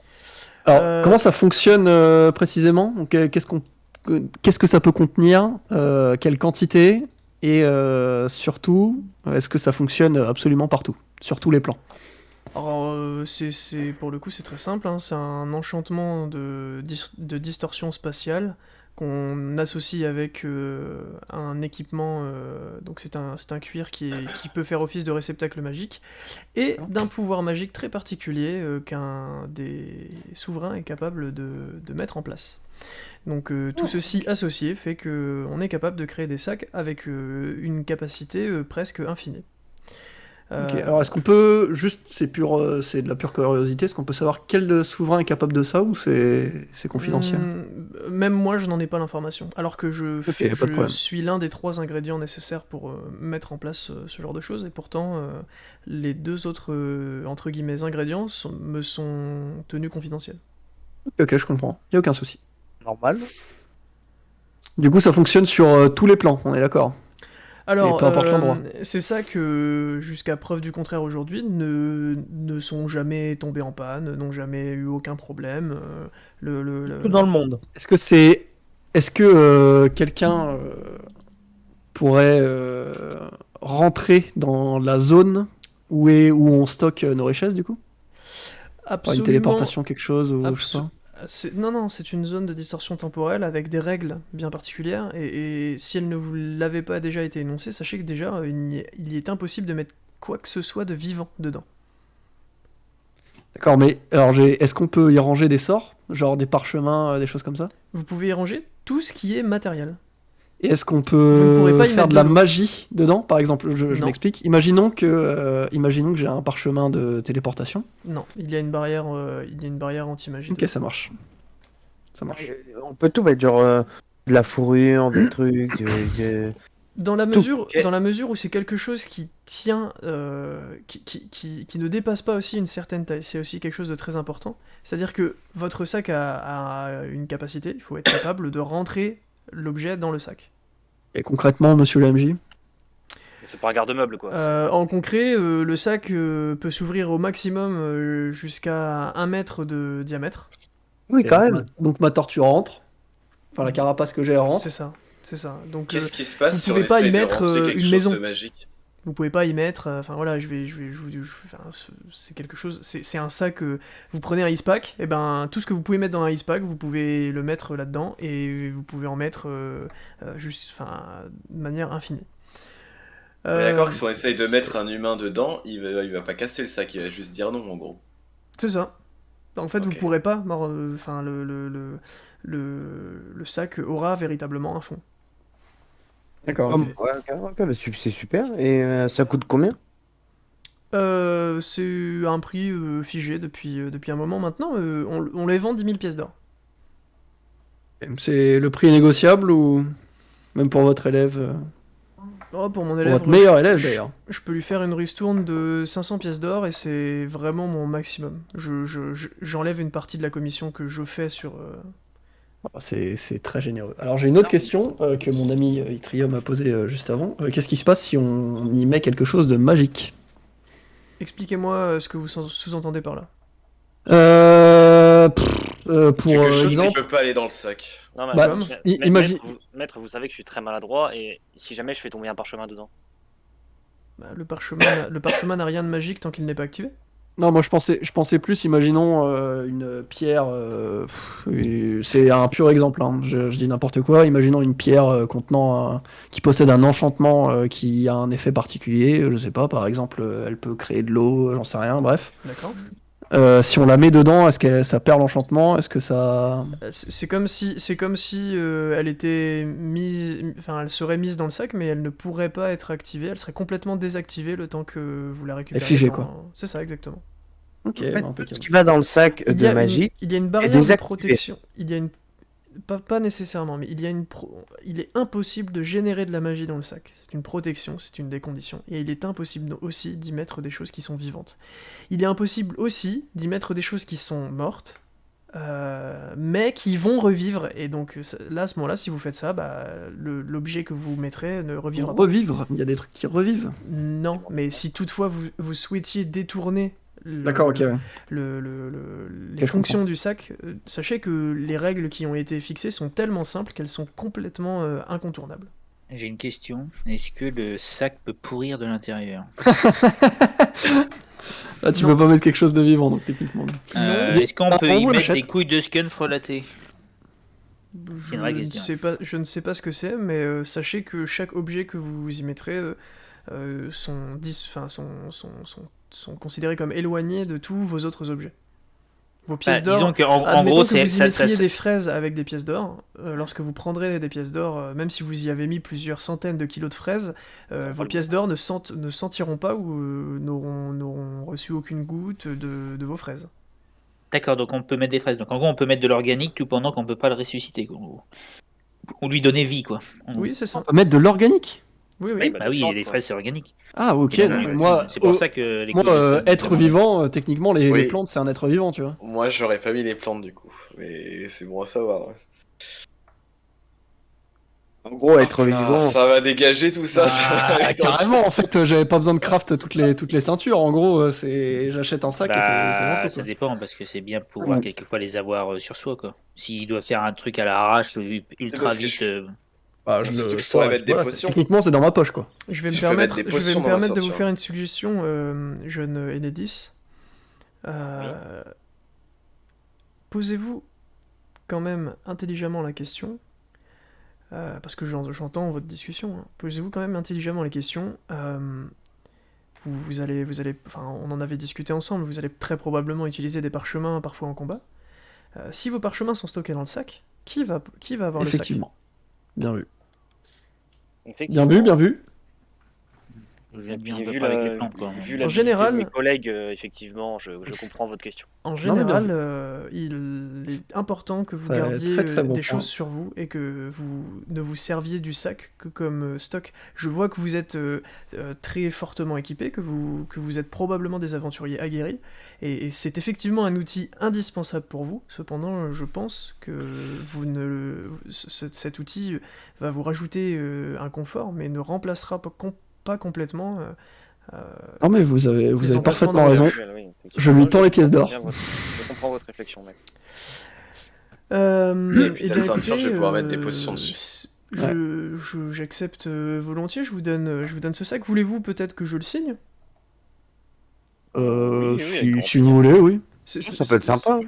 Alors, comment ça fonctionne précisément? Donc, qu'est-ce que ça peut contenir? Quelle quantité? Et surtout, est-ce que ça fonctionne absolument partout? Sur tous les plans? Alors, pour le coup, c'est très simple, hein, c'est un enchantement de distorsion spatiale qu'on associe avec un équipement, donc c'est un cuir qui peut faire office de réceptacle magique, et d'un pouvoir magique très particulier qu'un des souverains est capable de mettre en place. Donc tout ceci associé fait qu'on est capable de créer des sacs avec une capacité presque infinie. Ok, alors est-ce qu'on peut, juste, c'est de la pure curiosité, est-ce qu'on peut savoir quel souverain est capable de ça ou c'est confidentiel? Même moi, je n'en ai pas l'information. Alors que je pas de problème. suis l'un des 3 ingrédients nécessaires pour mettre en place ce genre de choses, et pourtant, les 2 autres, entre guillemets, ingrédients me sont tenus confidentiels. Ok, je comprends, y a aucun souci. Normal. Du coup, ça fonctionne sur tous les plans, on est d'accord? Alors, Et peu importe l'endroit. c'est ça que, jusqu'à preuve du contraire aujourd'hui, ne sont jamais tombés en panne, n'ont jamais eu aucun problème. Tout dans le monde. Est-ce que quelqu'un pourrait rentrer dans la zone où on stocke nos richesses, du coup? Par une Absolument. téléportation, quelque chose, ou je sais pas. Non, c'est une zone de distorsion temporelle avec des règles bien particulières, et si elle ne vous l'avait pas déjà été énoncée, sachez que déjà, il y est impossible de mettre quoi que ce soit de vivant dedans. D'accord, mais alors est-ce qu'on peut y ranger des sorts? Genre des parchemins, des choses comme ça? Vous pouvez y ranger tout ce qui est matériel. Et est-ce qu'on Vous ne pourrez peut pas y faire mettre de la de l'eau. magie dedans? Par exemple, je Non. m'explique. Imaginons que j'ai un parchemin de téléportation. Non, il y a une barrière anti-magie. Ok, ça marche. Ça marche. On peut tout mettre, genre de la fourrure, des trucs, Dans la mesure où c'est quelque chose qui tient, qui ne dépasse pas aussi une certaine taille, c'est aussi quelque chose de très important. C'est-à-dire que votre sac a une capacité, il faut être capable de rentrer l'objet dans le sac. Et concrètement, monsieur le MJ? C'est pas un garde-meuble, quoi. En concret, le sac peut s'ouvrir au maximum jusqu'à 1 mètre de diamètre. Oui, quand même. Donc ma tortue rentre. Enfin, la carapace que j'ai rentre. C'est ça. Donc, qu'est-ce qui se passe vous si on pouvez pas y essaye de mettre rentrer quelque une chose maison. de magique? Vous pouvez pas y mettre. Enfin voilà, c'est quelque chose. C'est un sac. Vous prenez un ice pack. Et ben tout ce que vous pouvez mettre dans un ice pack, vous pouvez le mettre là-dedans et vous pouvez en mettre de manière infinie. On est d'accord que si on essaye de mettre un humain dedans, il va pas casser le sac, il va juste dire non en gros. C'est ça. En fait, Ok. vous pourrez pas. Enfin, le sac aura véritablement un fond. D'accord. Ouais, ok, bah, c'est super. Et ça coûte combien? C'est un prix figé depuis un moment maintenant. On les vend 10 000 pièces d'or. C'est le prix est négociable ou même pour votre élève? Oh, pour mon Pour élève, votre meilleur élève d'ailleurs. je peux lui faire une ristourne de 500 pièces d'or et c'est vraiment mon maximum. J'enlève une partie de la commission que je fais sur. C'est très généreux. Alors j'ai une autre question que mon ami Itrium a posée juste avant. Qu'est-ce qui se passe si on y met quelque chose de magique? Expliquez-moi ce que vous sous-entendez par là. Pour Quelque chose exemple, qui peut pas aller dans le sac. Non, mais, Bah, imagine- maître, vous savez que je suis très maladroit et si jamais je fais tomber un parchemin dedans. Bah, le parchemin n'a rien de magique tant qu'il n'est pas activé. Non, moi je pensais plus, imaginons une pierre, c'est un pur exemple, hein, je dis n'importe quoi, imaginons une pierre qui possède un enchantement qui a un effet particulier, je sais pas, par exemple, elle peut créer de l'eau, j'en sais rien, bref. D'accord. Si on la met dedans, est-ce que ça perd l'enchantement? Est-ce que ça... C'est comme si elle était mise, enfin elle serait mise dans le sac, mais elle ne pourrait pas être activée, elle serait complètement désactivée le temps que vous la récupérez. Figée, quoi. C'est ça, exactement. Ok, En fait, tout impeccable. ce qui va dans le sac de magie Il y a une est barrière de désactivé. protection. Pas nécessairement, mais il est impossible de générer de la magie dans le sac. C'est une protection, c'est une des conditions. Et il est impossible aussi d'y mettre des choses qui sont vivantes. Il est impossible aussi d'y mettre des choses qui sont mortes, mais qui vont revivre. Et donc là, à ce moment-là, si vous faites ça, l'objet que vous mettrez ne revivra pas. Revivre, il y a des trucs qui revivent. Non, mais si toutefois vous souhaitiez détourner D'accord, ok, ouais. les fonctions du sac, sachez que les règles qui ont été fixées sont tellement simples qu'elles sont complètement incontournables. J'ai une question. Est-ce que le sac peut pourrir de l'intérieur? Ah, tu peux pas mettre quelque chose de vivant, donc techniquement. Est-ce qu'on peut y on mettre l'achète. des couilles de skunk frelatées? C'est une vraie question. Je ne sais pas ce que c'est, mais sachez que chaque objet que vous y mettrez sont considérés comme éloignés de tous vos autres objets. Vos pièces d'or. Disons qu'en gros, c'est ça. Vous mettriez des fraises avec des pièces d'or. Lorsque vous prendrez des pièces d'or, même si vous y avez mis plusieurs centaines de kilos de fraises, vos pièces d'or ne sentiront pas ou n'auront reçu aucune goutte de vos fraises. D'accord, donc on peut mettre des fraises. Donc en gros, on peut mettre de l'organique tout pendant qu'on peut pas le ressusciter, quoi, en gros. Ou lui donner vie, quoi. Oui, c'est ça. On peut mettre de l'organique? Oui. Les fraises, c'est organique. Ah, ok. Donc, c'est pour ça que les couilles de skunk, être vivant, techniquement, les plantes, c'est un être vivant, tu vois. Moi, j'aurais pas mis les plantes du coup, mais c'est bon à savoir. Ouais. En gros, être vivant. Ça va dégager tout ça. Carrément, en fait, j'avais pas besoin de craft toutes les ceintures. En gros, j'achète un sac et c'est ça dépend, parce que c'est bien pour pouvoir quelquefois les avoir sur soi, quoi. S'il doit faire un truc à l'arrache, ultra vite. Techniquement, c'est dans ma poche, quoi. Je vais me permettre de vous faire une suggestion, jeune Enedis. Posez-vous quand même intelligemment la question, parce que j'entends votre discussion. Hein. Posez-vous quand même intelligemment les questions. Vous allez, enfin, on en avait discuté ensemble. Vous allez très probablement utiliser des parchemins parfois en combat. Si vos parchemins sont stockés dans le sac, qui va avoir le sac? Effectivement. Bien vu. Effectivement. Bien vu. En général, mes collègues, effectivement, je comprends votre question. En général, il est important que vous gardiez des choses sur vous et que vous ne vous serviez du sac que comme stock. Je vois que vous êtes très fortement équipés, que vous êtes probablement des aventuriers aguerris, et c'est effectivement un outil indispensable pour vous. Cependant, je pense que cet outil va vous rajouter un confort, mais ne remplacera pas complètement. Non mais vous avez parfaitement raison. Je lui tends les pièces d'or. Je comprends votre réflexion, mec. La ceinture, je vais pouvoir mettre des potions dessus. J'accepte volontiers. Je vous donne ce sac. Voulez-vous peut-être que je le signe? Si vous voulez, oui. Ça peut être sympa.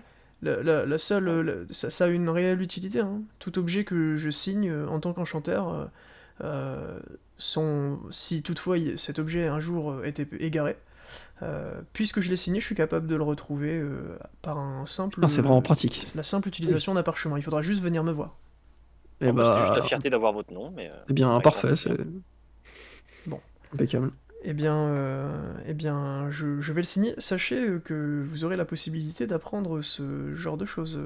La seule, ça a une réelle utilité. Hein. Tout objet que je signe en tant qu'enchanteur. Si toutefois cet objet un jour était égaré, puisque je l'ai signé, je suis capable de le retrouver par un simple. C'est vraiment pratique. La simple utilisation d'un parchemin. Il faudra juste venir me voir. C'était juste la fierté d'avoir votre nom, mais. Eh bien, parfait. C'est bon. Impeccable. Eh bien, je vais le signer. Sachez que vous aurez la possibilité d'apprendre ce genre de choses.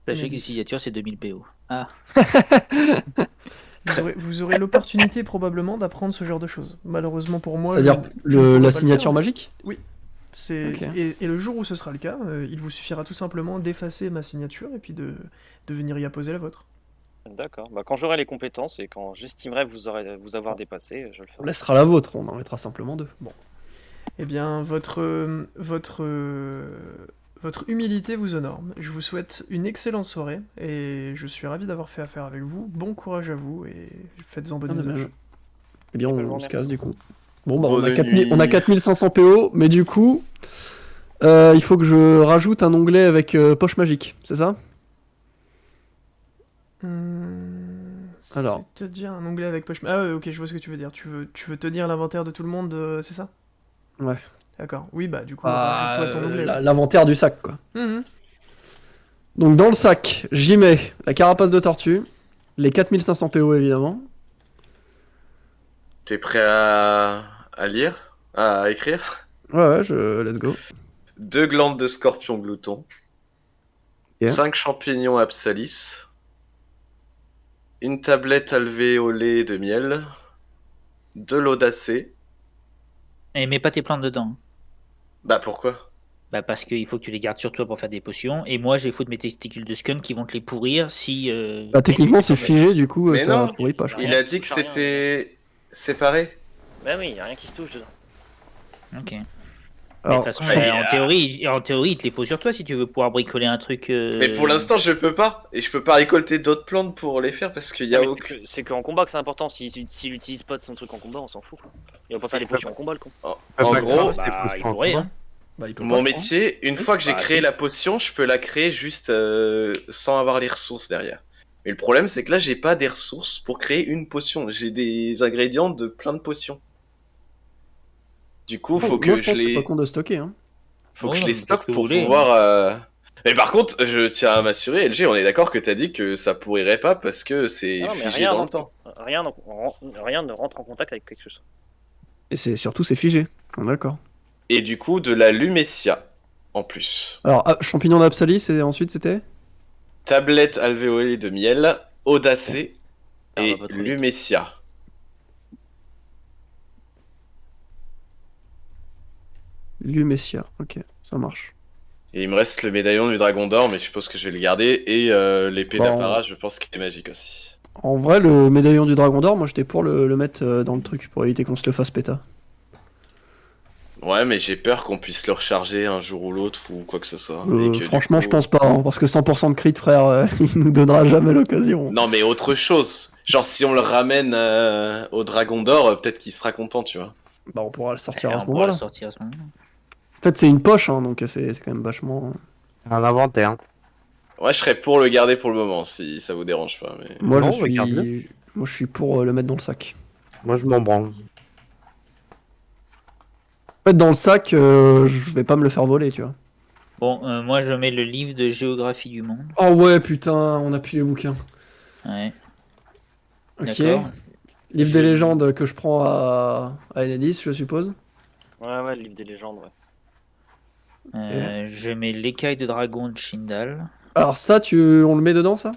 Sachez que les signatures, c'est 2000 PO. Ah. Vous aurez l'opportunité probablement d'apprendre ce genre de choses. Malheureusement pour moi... C'est-à-dire la signature magique? Oui. Et le jour où ce sera le cas, il vous suffira tout simplement d'effacer ma signature et puis de venir y apposer la vôtre. D'accord. Quand j'aurai les compétences et quand j'estimerai vous avoir dépassé, je le ferai. On laissera la vôtre, on en mettra simplement deux. Bon. Eh bien, votre humilité vous honore. Je vous souhaite une excellente soirée et je suis ravi d'avoir fait affaire avec vous. Bon courage à vous et faites-en bon usage. Eh bien, on se casse du coup. Bon, on a 4500 PO, mais du coup, Il faut que je rajoute un onglet avec poche magique, c'est ça? Alors. C'est-à-dire un onglet avec poche... Ah ouais, ok, je vois ce que tu veux dire. Tu veux tenir l'inventaire de tout le monde, c'est ça? Ouais. D'accord. Oui, bah du coup, rajoute-toi ton onglet. L'inventaire du sac, quoi. Donc dans le sac, j'y mets la carapace de tortue, les 4500 PO évidemment. T'es prêt à lire? À écrire? Ouais, let's go. 2 glandes de scorpion glouton. 5 champignons absalis. Une tablette alvéolée de miel. De l'odacée. Et mets pas tes plantes dedans. Bah pourquoi? Bah parce qu'il faut que tu les gardes sur toi pour faire des potions. Et moi, je vais foutre mes testicules de skunk qui vont te les pourrir si... Bah techniquement c'est figé du coup, mais ça non, pourrit pas je crois. Il a dit que c'était séparé. Bah oui, y a rien qui se touche dedans. Ok. Alors, de toute façon, en théorie, il te les faut sur toi si tu veux pouvoir bricoler un truc. Mais pour l'instant, je peux pas. Et je peux pas récolter d'autres plantes pour les faire parce qu'il y a aucun. C'est qu'en combat que c'est important. S'il utilise pas son truc en combat, on s'en fout. Il va pas faire des potions en combat, le con. En gros, il pourrait, hein. Mon métier, une fois que j'ai créé la potion, je peux la créer juste sans avoir les ressources derrière. Mais le problème, c'est que là, j'ai pas des ressources pour créer une potion. J'ai des ingrédients de plein de potions. Du coup, faut que je les. C'est pas con de stocker, hein. Faut que je les stocke pour pouvoir. Mais par contre, je tiens à m'assurer, LG, on est d'accord que t'as dit que ça pourrirait pas parce que c'est figé dans le temps. Rien ne rentre en contact avec quelque chose. Et surtout c'est figé, on est d'accord. Et du coup, de la lumétia en plus. Alors, champignon d'Apsalis, et ensuite c'était Tablette alvéolée de miel, odacée et lumétia. Lumétia, ok, ça marche. Et il me reste le médaillon du dragon d'or, mais je suppose que je vais le garder. Et l'épée d'Apara, je pense qu'elle est magique aussi. En vrai, le médaillon du dragon d'or, moi j'étais pour le mettre dans le truc, pour éviter qu'on se le fasse péta. Ouais, mais j'ai peur qu'on puisse le recharger un jour ou l'autre, ou quoi que ce soit. Franchement, je pense pas, hein, parce que 100% de crit, frère, il nous donnera jamais l'occasion. Non, mais autre chose. Genre, si on le ramène au dragon d'or, peut-être qu'il sera content, tu vois. Bah, on pourra le sortir à ce moment-là. En fait, c'est une poche, hein, donc c'est quand même vachement. Un inventaire. Ouais, je serais pour le garder pour le moment, si ça vous dérange pas. Mais... Moi, je suis pour le mettre dans le sac. Moi, je m'en branle. En fait, dans le sac, je vais pas me le faire voler, tu vois. Bon, moi, je mets le livre de géographie du monde. Oh ouais, putain, on a plus les bouquins. Ouais. Ok. Livre des légendes que je prends à Enedis, je suppose. Ouais, le livre des légendes, ouais. Je mets l'écaille de dragon de Shindal. Alors ça, on le met dedans, ça?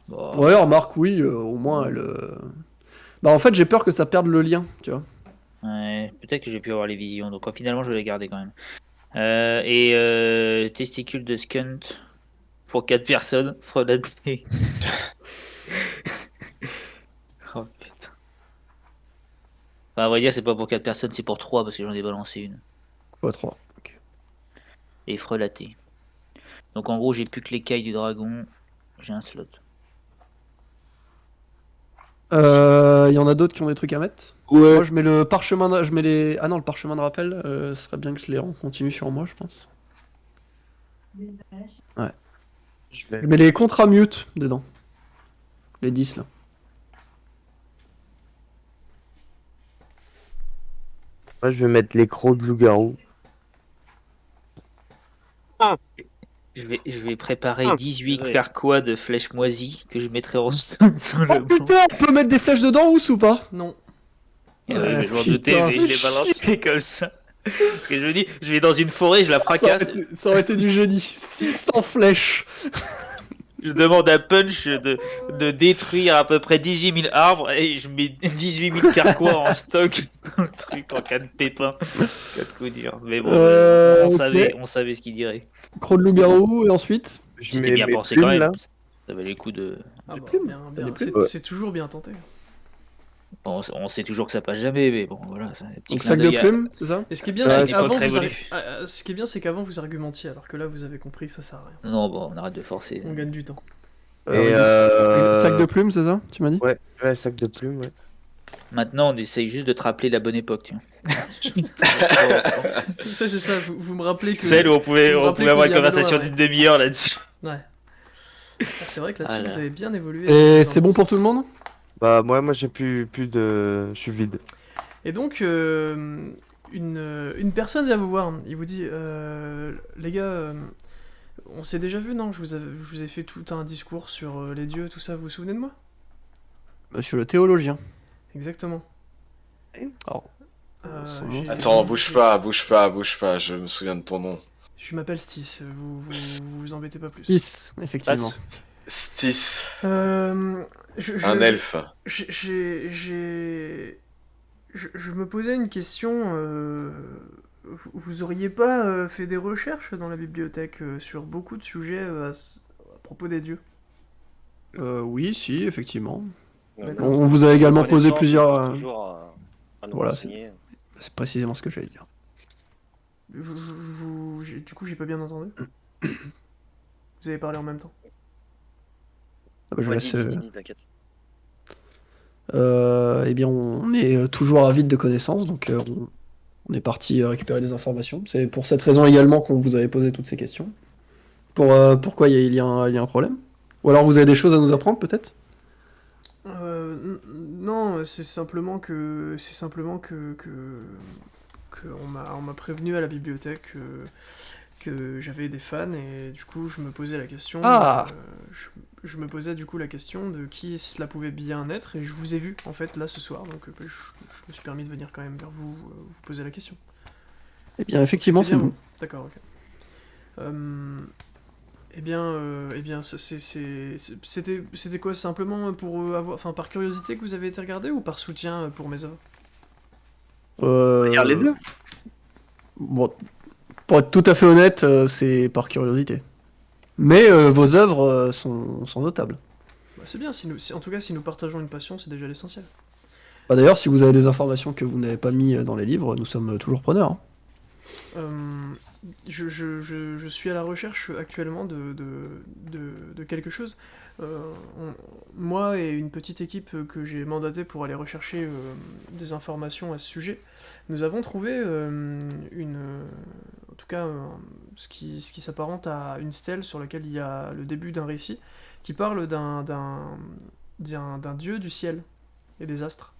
Bon. Ouais, remarque, oui, au moins elle... Bah en fait, j'ai peur que ça perde le lien, tu vois. Ouais, peut-être que j'ai pu avoir les visions, donc finalement je vais les garder quand même. Testicules de skunt pour 4 personnes, frelaté. Oh putain. Enfin, à vrai dire, c'est pas pour 4 personnes, c'est pour 3 parce que j'en ai balancé une. Quoi, 3, ok. Et frelaté. Donc en gros, j'ai plus que l'écaille du dragon, j'ai un slot. Il y en a d'autres qui ont des trucs à mettre. Ouais. Moi, je mets le parchemin, je mets les... Ah non, le parchemin de rappel, ce serait bien que je les continue sur moi, je pense. Ouais. Je mets les contrats mute dedans. Les 10, là. Moi, je vais mettre les crocs de loup-garou. Je vais préparer 18 carquois de flèches moisies que je mettrai en dans le putain, on peut mettre des flèches dedans, ou pas? Non. Je m'en doutais, mais je les balancerai comme ça. Parce que je me dis, je vais dans une forêt, je la fracasse. Ça aurait été du génie. 600 flèches. Je demande à Punch de détruire à peu près 18 000 arbres et je mets 18 000 carquois en stock dans le truc en cas de pépin. Cas de coup dur. Mais bon, on savait ce qu'il dirait. Croc de loup-garou, et ensuite J'étais bien pensé quand même. Là. Ça avait les coups de. Des plumes. C'est toujours bien tenté. Bon, on sait toujours que ça passe jamais, mais bon, voilà. C'est un petit donc sac de plumes, c'est ça? Et ce qui est bien, c'est qu'avant vous argumentiez, alors que là vous avez compris que ça sert à rien. Non, bon, on arrête de forcer. On gagne du temps. Sac de plumes, c'est ça? Tu m'as dit? Ouais, sac de plumes, ouais. Maintenant, on essaye juste de te rappeler la bonne époque, tu vois. Ça, c'est ça, vous me rappelez que... Celle où on pouvait avoir une conversation ouais. d'une demi-heure là-dessus. Ouais. C'est vrai que là-dessus, vous avez bien évolué. Et c'est bon pour tout le monde? Bah, moi j'ai plus de. Je suis vide. Et donc, une personne vient vous voir. Il vous dit les gars, on s'est déjà vu, non? Je vous ai fait tout un discours sur les dieux, tout ça. Vous vous souvenez de moi? Monsieur le théologien. Exactement. Alors, Attends, bouge pas, je me souviens de ton nom. Je m'appelle Stis, vous embêtez pas plus. Stis, effectivement. Stis. Un elfe. Je me posais une question. Vous auriez pas fait des recherches dans la bibliothèque sur beaucoup de sujets à propos des dieux? Oui, si, effectivement. D'accord. On vous a également posé plusieurs... nous Voilà, renseigner. c'est précisément ce que j'allais dire. Du coup, j'ai pas bien entendu. Vous avez parlé en même temps. Ah bah, je Ouais, laisse... dis, t'inquiète. Eh bien, on est toujours avide de connaissances, donc on est parti récupérer des informations. C'est pour cette raison également qu'on vous avait posé toutes ces questions. Pourquoi il y a un problème? Ou alors vous avez des choses à nous apprendre, peut-être? Non, c'est simplement que on m'a prévenu à la bibliothèque que j'avais des fans et du coup je me posais la question. Je me posais du coup la question de qui cela pouvait bien être et je vous ai vu en fait là ce soir donc je me suis permis de venir quand même vers vous poser la question. Eh bien effectivement c'est nous. D'accord, ok. Eh bien, c'était quoi? Simplement pour avoir, enfin, par curiosité que vous avez été regardé ou par soutien pour mes œuvres? Regarde les deux. Bon, pour être tout à fait honnête, c'est par curiosité. Mais vos œuvres sont notables. Bah, c'est bien, en tout cas, si nous partageons une passion, c'est déjà l'essentiel. Bah, d'ailleurs, si vous avez des informations que vous n'avez pas mis dans les livres, nous sommes toujours preneurs. Je suis à la recherche actuellement de quelque chose. Moi et une petite équipe que j'ai mandatée pour aller rechercher des informations à ce sujet, nous avons trouvé en tout cas, ce qui s'apparente à une stèle sur laquelle il y a le début d'un récit qui parle d'un dieu du ciel et des astres.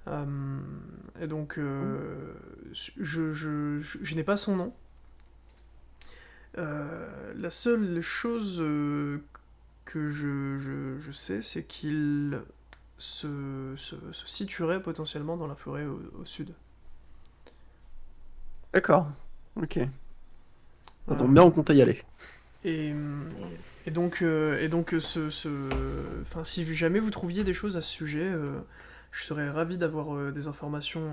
Et donc, je n'ai pas son nom. La seule chose que je sais, c'est qu'il se situerait potentiellement dans la forêt au sud. D'accord, ok. Ça tombe bien, on compte y aller. Et donc, enfin, si jamais vous trouviez des choses à ce sujet, je serais ravi d'avoir des informations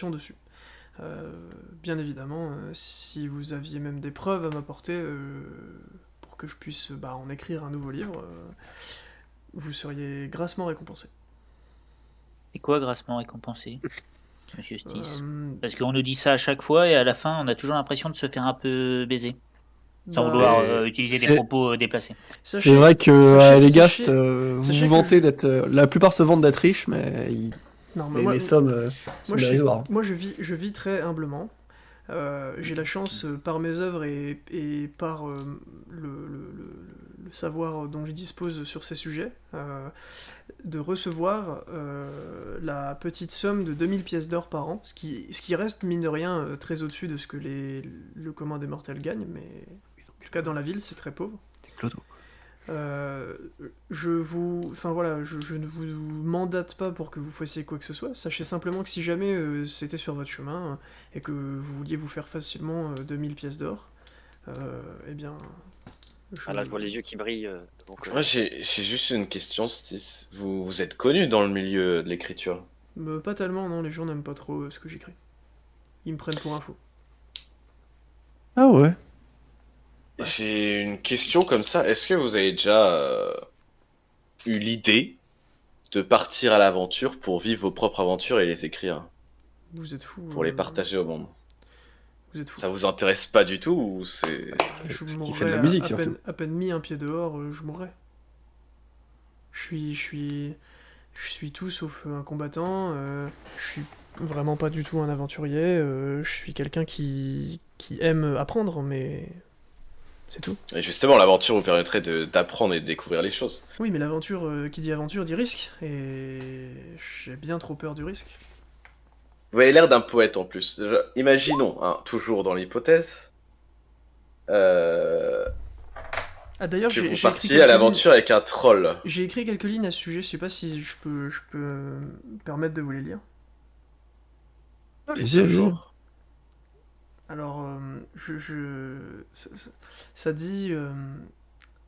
dessus. Bien évidemment, si vous aviez même des preuves à m'apporter pour que je puisse en écrire un nouveau livre, vous seriez grassement récompensé. Et quoi grassement récompensé, Monsieur Stis? Parce qu'on nous dit ça à chaque fois et à la fin, on a toujours l'impression de se faire un peu baiser. Sans vouloir utiliser des propos déplacés. C'est vrai que à Legast, vous vantez d'être... la plupart se vantent d'être riches, mais les sommes sont dérisoires. Moi, je vis très humblement. J'ai la chance, par mes œuvres et par le savoir dont je dispose sur ces sujets, de recevoir la petite somme de 2000 pièces d'or par an, ce qui reste, mine de rien, très au-dessus de ce que le commun des mortels gagne, mais en tout cas dans la ville, c'est très pauvre. Je ne vous mandate pas pour que vous fassiez quoi que ce soit. Sachez simplement que si jamais c'était sur votre chemin et que vous vouliez vous faire facilement 2000 pièces d'or, eh bien... là, je vois les yeux qui brillent. Moi, j'ai juste une question, Stis. Vous êtes connu dans le milieu de l'écriture? Pas tellement, non. Les gens n'aiment pas trop ce que j'écris. Ils me prennent pour un faux. Ah ouais. J'ai une question comme ça. Est-ce que vous avez déjà eu l'idée de partir à l'aventure pour vivre vos propres aventures et les écrire? Vous êtes fou. Pour les partager au monde. Vous êtes fou. Ça vous intéresse pas du tout ou c'est... Je qui fait de la musique, à peine mis un pied dehors, je mourrais. Je Je suis tout sauf un combattant, je suis vraiment pas du tout un aventurier, je suis quelqu'un qui aime apprendre, mais c'est tout. Et justement, l'aventure vous permettrait d'apprendre et de découvrir les choses. Oui, mais l'aventure, qui dit aventure dit risque, et j'ai bien trop peur du risque. Vous avez l'air d'un poète en plus. Imaginons, hein, toujours dans l'hypothèse, Ah d'ailleurs, que vous j'ai écrit partiez à l'aventure avec un troll. J'ai écrit quelques lignes à ce sujet, je sais pas si je peux me permettre de vous les lire. Toujours. Alors, ça dit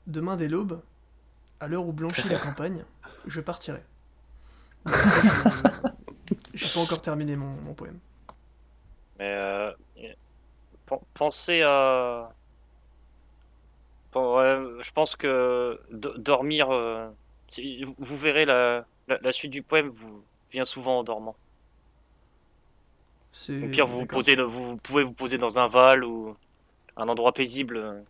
demain dès l'aube, à l'heure où blanchit la campagne, je partirai. Mais après, j'ai pas encore terminé mon poème. Mais pensez à. Je pense que dormir. Vous verrez la suite du poème vous vient souvent en dormant. Au pire, vous pouvez vous poser dans un val ou un endroit paisible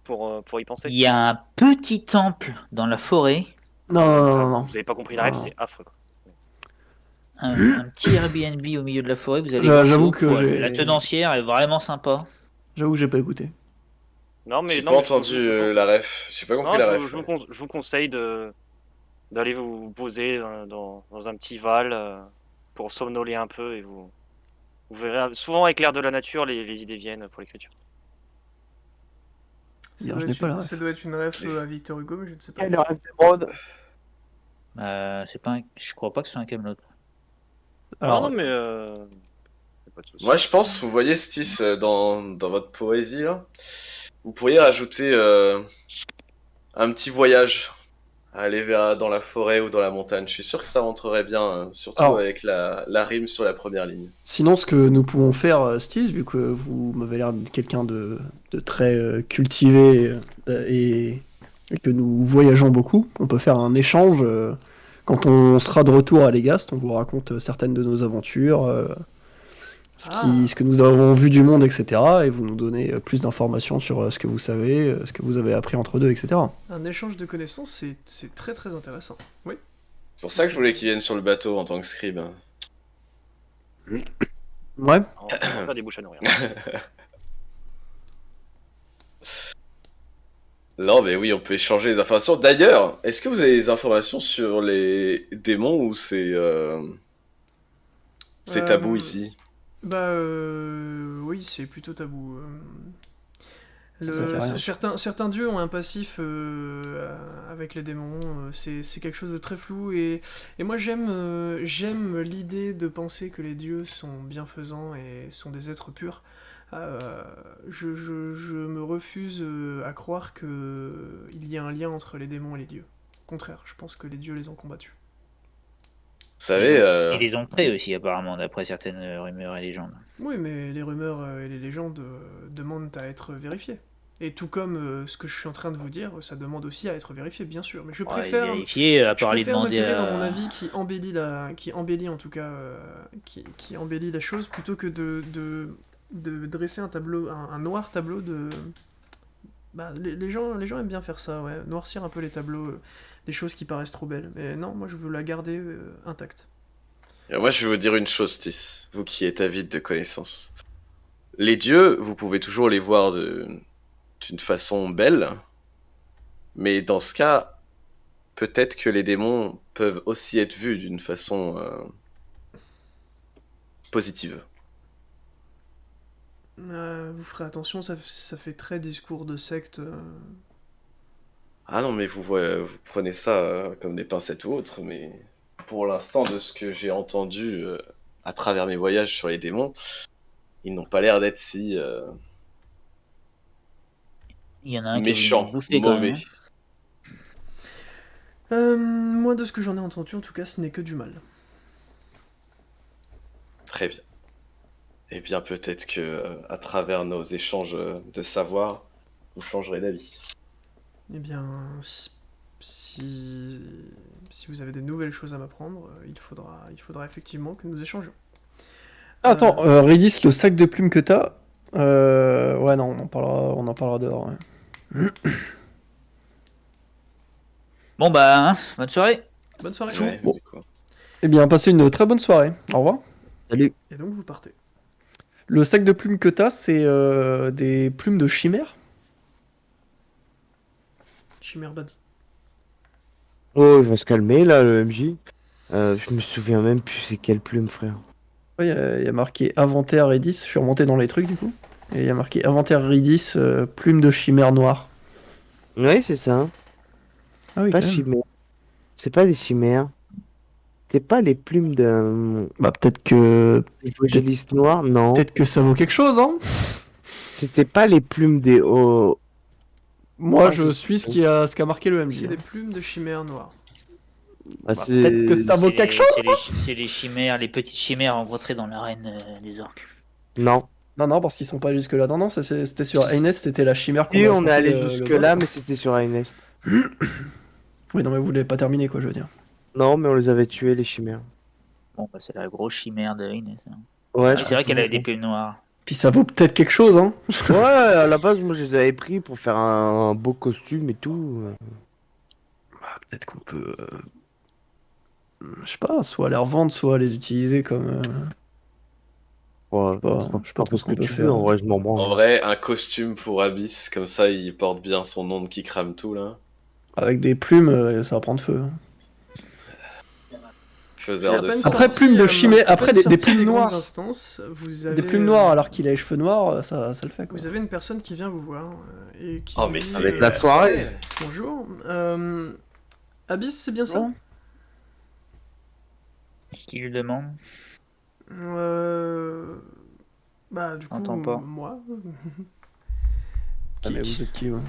pour y penser. Il y a un petit temple dans la forêt. Non. Vous avez pas compris la rêve, c'est affreux. Quoi. Un petit Airbnb au milieu de la forêt, vous allez J'avoue que la tenancière est vraiment sympa. J'avoue que j'ai pas écouté. Non, mais j'ai pas entendu la ref. J'ai pas compris la ref. Je vous conseille d'aller vous poser dans un petit val pour somnoler un peu et vous verrez. Souvent, avec l'air de la nature, les idées viennent pour l'écriture. Ça doit être une ref à Victor Hugo, mais je ne sais pas. Le rêve de Brode. Je crois pas que ce soit un Camelot. Alors, non, mais pas de souci. Moi, je pense, vous voyez, Stis, dans votre poésie, là, vous pourriez rajouter un petit voyage à aller dans la forêt ou dans la montagne. Je suis sûr que ça rentrerait bien, surtout avec la rime sur la première ligne. Sinon, ce que nous pouvons faire, Stis, vu que vous m'avez l'air de quelqu'un de très cultivé et que nous voyageons beaucoup, on peut faire un échange. Quand on sera de retour à Legast, on vous raconte certaines de nos aventures, ce que nous avons vu du monde, etc. Et vous nous donnez plus d'informations sur ce que vous savez, ce que vous avez appris entre deux, etc. Un échange de connaissances, c'est très très intéressant. Oui. C'est pour ça que je voulais qu'il vienne sur le bateau en tant que scribe. Ouais. On va faire des bouches à nourrir. Non, mais oui, on peut échanger les informations. D'ailleurs, est-ce que vous avez des informations sur les démons ou c'est tabou ici? Oui, c'est plutôt tabou. Certains dieux ont un passif avec les démons, c'est quelque chose de très flou, et moi j'aime l'idée de penser que les dieux sont bienfaisants et sont des êtres purs. Je me refuse à croire qu'il y a un lien entre les démons et les dieux. Au contraire, je pense que les dieux les ont combattus. Vous savez... Ils les ont créés aussi, apparemment, d'après certaines rumeurs et légendes. Oui, mais les rumeurs et les légendes demandent à être vérifiées. Et tout comme ce que je suis en train de vous dire, ça demande aussi à être vérifié, bien sûr. Mais je préfère vérifier, à part me demander tirer dans mon avis qui embellit en tout cas, qui embellit la chose, plutôt que de dresser un tableau, un noir tableau de... les gens aiment bien faire ça, ouais, noircir un peu les tableaux, des choses qui paraissent trop belles. Mais non, moi je veux la garder intacte. Moi je vais vous dire une chose, Tis, vous qui êtes avide de connaissances. Les dieux, vous pouvez toujours les voir d'une façon belle, mais dans ce cas, peut-être que les démons peuvent aussi être vus d'une façon positive. Vous ferez attention, ça fait très discours de secte. Ah non, mais vous prenez ça comme des pincettes ou autres, mais pour l'instant, de ce que j'ai entendu à travers mes voyages sur les démons, ils n'ont pas l'air d'être si Il y en a un méchants, qui mauvais. Moi, de ce que j'en ai entendu, en tout cas, ce n'est que du mal. Très bien. Eh bien, peut-être que à travers nos échanges de savoir, vous changerez d'avis. Eh bien, si vous avez des nouvelles choses à m'apprendre, il faudra effectivement que nous échangions. Attends, Redis, le sac de plumes que t'as, ouais, non, on en parlera dehors. Ouais. Bon bah, bonne soirée. Bonne soirée. Ouais, Bon. du coup. Eh bien, passez une très bonne soirée. Au revoir. Salut. Et donc vous partez. Le sac de plumes que t'as, c'est des plumes de chimère. Chimère Badi. Oh, il va se calmer là, le MJ. Je me souviens même plus c'est quelle plume, frère. Ouais, il y a marqué inventaire Redis. Je suis remonté dans les trucs du coup. Et il y a marqué inventaire Redis, plume de chimère noire. Ouais, c'est ça. Hein. Ah oui, Pas quand même. chimère. C'est pas des chimères. C'est pas les plumes de Bah peut-être que Evangeliste noir, non. peut-être que ça vaut quelque chose, hein. C'était pas les plumes des Moi, Ah, je je suis sais ce qu'a marqué le MJ. C'est des plumes de chimère noire. Ah, Bah, peut-être que ça vaut quelque chose. C'est les chimères, les petites chimères rencontrées dans l'arène des orques. Non. Non, parce qu'ils sont pas jusque là. Non, c'était sur Aines, c'était la chimère qu'on Si, a on est affronté, allé le jusque boss, là, quoi. mais c'était sur Inest. Oui, non, mais vous l'avez pas terminé, quoi, je veux dire. Non, mais on les avait tués, les chimères. Bon, bah, c'est la grosse chimère de Inès. Ouais, Et c'est vrai qu'elle a bon. des plumes noires. Puis ça vaut peut-être quelque chose, hein. Ouais, à la base, moi, je les avais pris pour faire un beau costume et tout. Peut-être qu'on peut, je sais pas, soit les revendre, soit les utiliser comme. Ouais, Je sais pas un trop peu ce qu'on peut tu faire. veux, en vrai, je m'en En branle. vrai, un costume pour Abyss, comme ça il porte bien son nom de qui crame tout là. Avec des plumes, ça va prendre feu. Hein. Faiseur de sang. Après, plumes de chimère, après des sorti plumes des grandes noires. instances, vous avez, Des plumes noires alors qu'il a les cheveux noirs, ça le fait, quoi. Vous avez une personne qui vient vous voir et qui Oh vous mais dit, c'est avec la soirée. bonjour. Abyss, c'est bien ça? Non. Qui lui demande? Bah du coup, Entends pas. moi. Ah, mais vous êtes qui, ouais.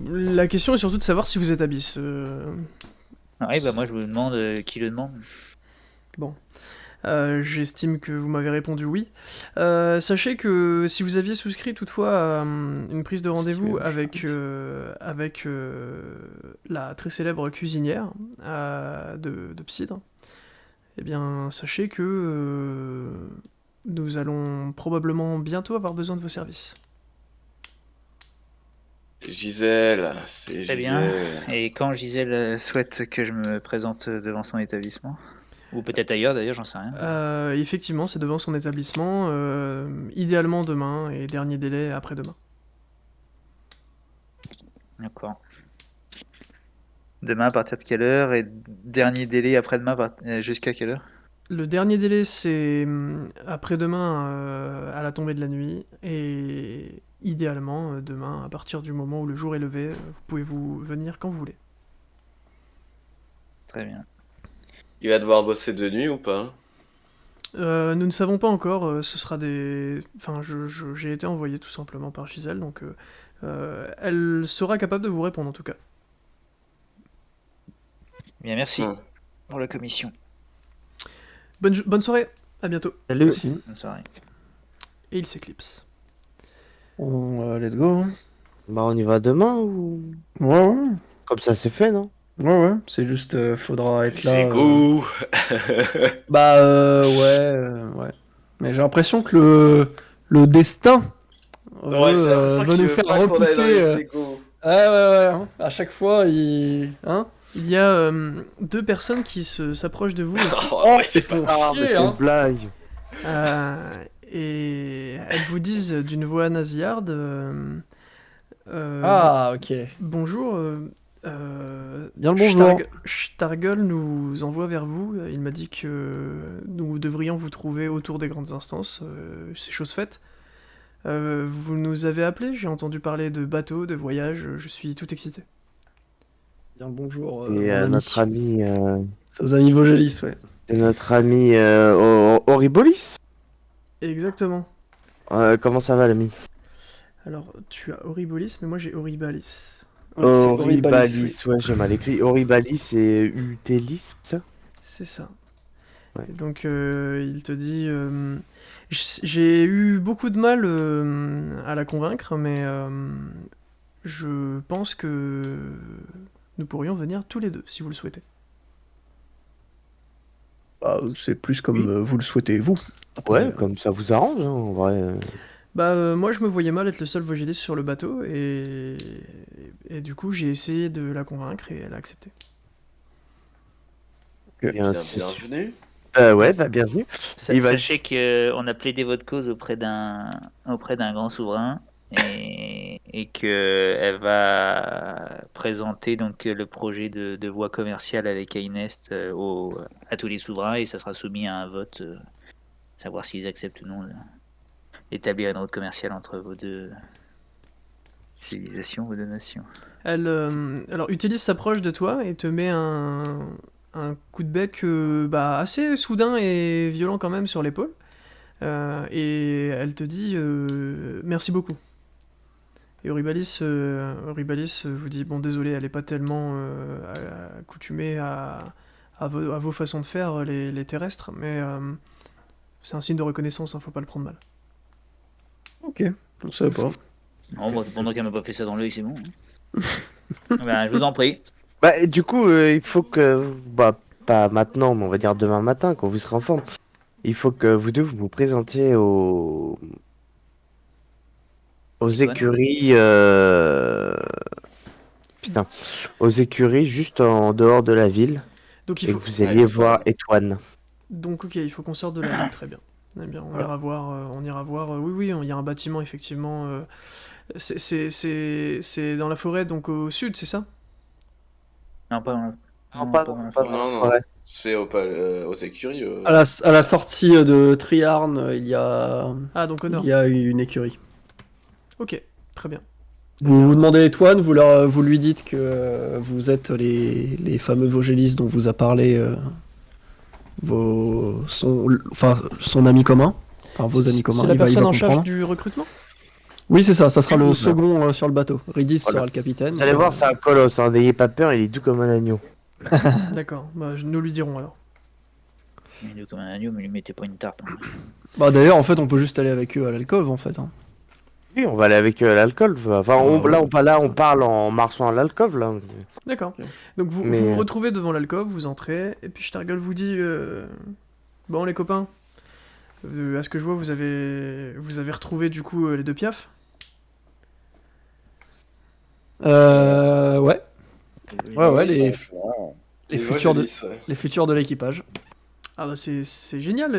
La question est surtout de savoir si vous êtes Abyss. Ah oui, bah moi je vous demande qui le demande. J'estime que vous m'avez répondu oui. Sachez que si vous aviez souscrit toutefois à une prise de rendez-vous avec la très célèbre cuisinière de Psydre, eh bien sachez que nous allons probablement bientôt avoir besoin de vos services. Gisèle, c'est Très bien. Gisèle. Et quand Gisèle souhaite que je me présente devant son établissement? Ou peut-être ailleurs d'ailleurs, j'en sais rien. Effectivement, c'est devant son établissement, idéalement demain, et dernier délai après-demain. D'accord. Demain à partir de quelle heure et dernier délai après-demain jusqu'à quelle heure? Le dernier délai, c'est après-demain à la tombée de la nuit, et idéalement demain, à partir du moment où le jour est levé, vous pouvez vous venir quand vous voulez. Très bien. Il va devoir bosser de nuit ou pas? Nous ne savons pas encore, ce sera des... Enfin, j'ai été envoyé tout simplement par Gisèle, donc elle sera capable de vous répondre en tout cas. Bien, merci pour la commission. Bonne soirée, à bientôt. Salut. Merci. Bonne soirée. Et il s'éclipse. Let's go. Hein. Bah, on y va demain ou. Ouais. Comme ça, c'est fait, non? Ouais. C'est juste, faudra être là. C'est go. Bah, ouais. Mais j'ai l'impression que le destin veut nous faire repousser. Ouais. Hein. À chaque fois, Hein. Il y a deux personnes qui s'approchent de vous aussi. Oh, c'est faux. Mais c'est une blague. Et elles vous disent d'une voix nasillarde Ok. bonjour, Bien le bonjour. Stargul nous envoie vers vous. Il m'a dit que nous devrions vous trouver autour des grandes instances. C'est chose faite. Vous nous avez appelé, j'ai entendu parler de bateaux, de voyages, je suis tout excité. Bien le bonjour. Et notre ami. C'est aux amis Vogelis, ouais. C'est notre ami Oribolis. Exactement. Comment ça va, l'ami? Alors, tu as Horribolis, mais moi j'ai Horribalis. Oribalis, ouais, j'ai mal écrit. Oribalis et Utelis. C'est ça. Ouais. Et donc, il te dit... j'ai eu beaucoup de mal à la convaincre, mais je pense que nous pourrions venir tous les deux, si vous le souhaitez. Bah, c'est plus comme vous le souhaitez, vous. Après, comme ça vous arrange, hein, en vrai. Moi je me voyais mal être le seul Vogelis sur le bateau, et du coup j'ai essayé de la convaincre et elle a accepté. Bienvenue. Ouais, bienvenue. Sachez qu'on a plaidé votre cause auprès d'un grand souverain et qu'elle va présenter donc le projet de voie commerciale avec Ainest à tous les souverains et ça sera soumis à un vote, savoir s'ils acceptent ou non d'établir une route commerciale entre vos deux civilisations, vos deux nations. Elle alors Utilis s'approche de toi et te met un coup de bec assez soudain et violent quand même sur l'épaule. Et elle te dit merci beaucoup. Et Eurybalis vous dit bon désolé, elle est pas tellement accoutumée à vos façons de faire les terrestres, mais c'est un signe de reconnaissance, faut pas le prendre mal. Ok, on savait pas. Non, pendant qu'elle m'a pas fait ça dans l'œil, c'est bon. Je vous en prie. Du coup, il faut que, pas maintenant, mais on va dire demain matin, quand vous serez en forme, il faut que vous deux vous présentiez aux écuries, aux écuries juste en dehors de la ville. Donc et que vous alliez voir Étoine. Donc ok, il faut qu'on sorte de la ville, très bien. On ira voir. Oui, il y a un bâtiment effectivement. C'est dans la forêt, donc au sud, c'est ça? Non, pas dans Non. C'est aux écuries. À la sortie de Triarn, il y a. Ah, donc au nord. Il y a une écurie. Ok, très bien. Vous demandez Étoine, vous lui dites que vous êtes les fameux Vogélis dont vous a parlé son ami commun. Enfin, vos amis communs. C'est la personne en charge du recrutement? Oui, c'est ça sera le second sur le bateau. Ridis sera le capitaine. Vous allez voir, c'est un colosse, n'ayez pas peur, il est doux comme un agneau. D'accord, nous lui dirons alors. Il est doux comme un agneau, mais lui mettez pas une tarte. D'ailleurs, en fait, on peut juste aller avec eux à l'alcôve, en fait. Oui, on va aller avec eux à l'alcôve. Enfin, on parle en marchant à l'alcôve, là. D'accord. Donc vous vous retrouvez devant l'alcôve, vous entrez, et puis Stargol vous dit bon, les copains, à ce que je vois, vous avez retrouvé du coup les deux piafs? Ouais. Ouais, les futurs de l'équipage. Ah bah c'est génial.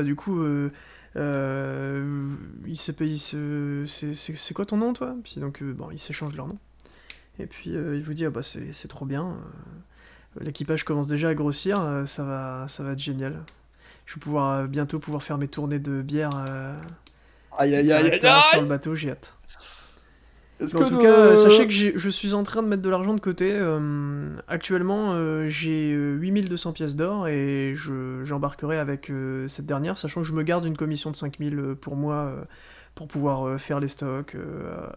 Du coup, c'est quoi ton nom, toi? Puis donc ils s'échangent leur nom. Et puis il vous dit c'est trop bien. L'équipage commence déjà à grossir, ça va être génial. Je vais bientôt pouvoir faire mes tournées de bière sur le bateau, j'ai hâte. En tout cas, sachez que je suis en train de mettre de l'argent de côté. Actuellement, j'ai 8200 pièces d'or et j'embarquerai avec cette dernière, sachant que je me garde une commission de 5000 pour moi pour pouvoir faire les stocks,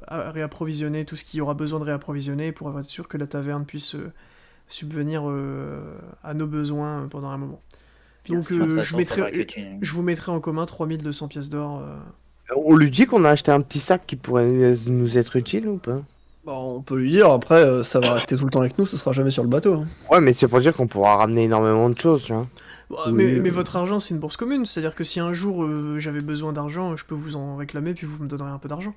réapprovisionner tout ce qu'il y aura besoin de réapprovisionner pour être sûr que la taverne puisse subvenir à nos besoins pendant un moment. Donc je vous mettrai en commun 3200 pièces d'or. On lui dit qu'on a acheté un petit sac qui pourrait nous être utile ou pas? On peut lui dire, après ça va rester tout le temps avec nous, ça sera jamais sur le bateau. Ouais, mais c'est pour dire qu'on pourra ramener énormément de choses, tu vois. Mais votre argent, c'est une bourse commune, c'est-à-dire que si un jour j'avais besoin d'argent, je peux vous en réclamer, puis vous me donnerez un peu d'argent.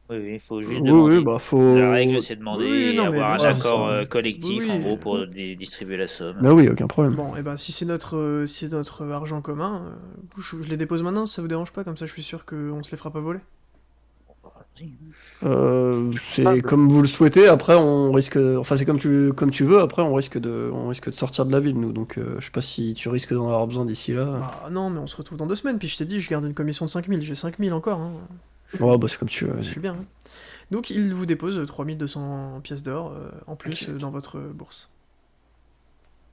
Oui, il faut juste demander. Faut... La règle, c'est demander avoir un accord collectif, en gros, pour distribuer la somme. Bah oui, aucun problème. Bon, et si c'est notre argent commun, je les dépose maintenant, ça vous dérange pas, comme ça je suis sûr qu'on se les fera pas voler. C'est comme vous le souhaitez, après on risque... Enfin c'est comme tu veux, après on risque de sortir de la ville, nous, donc je sais pas si tu risques d'en avoir besoin d'ici là. Non, mais on se retrouve dans 2 semaines, puis je t'ai dit, je garde une commission de 5000, j'ai 5000 encore. Hein. C'est comme tu veux. Je suis bien. Hein. Donc il vous dépose 3200 pièces d'or en plus dans votre bourse.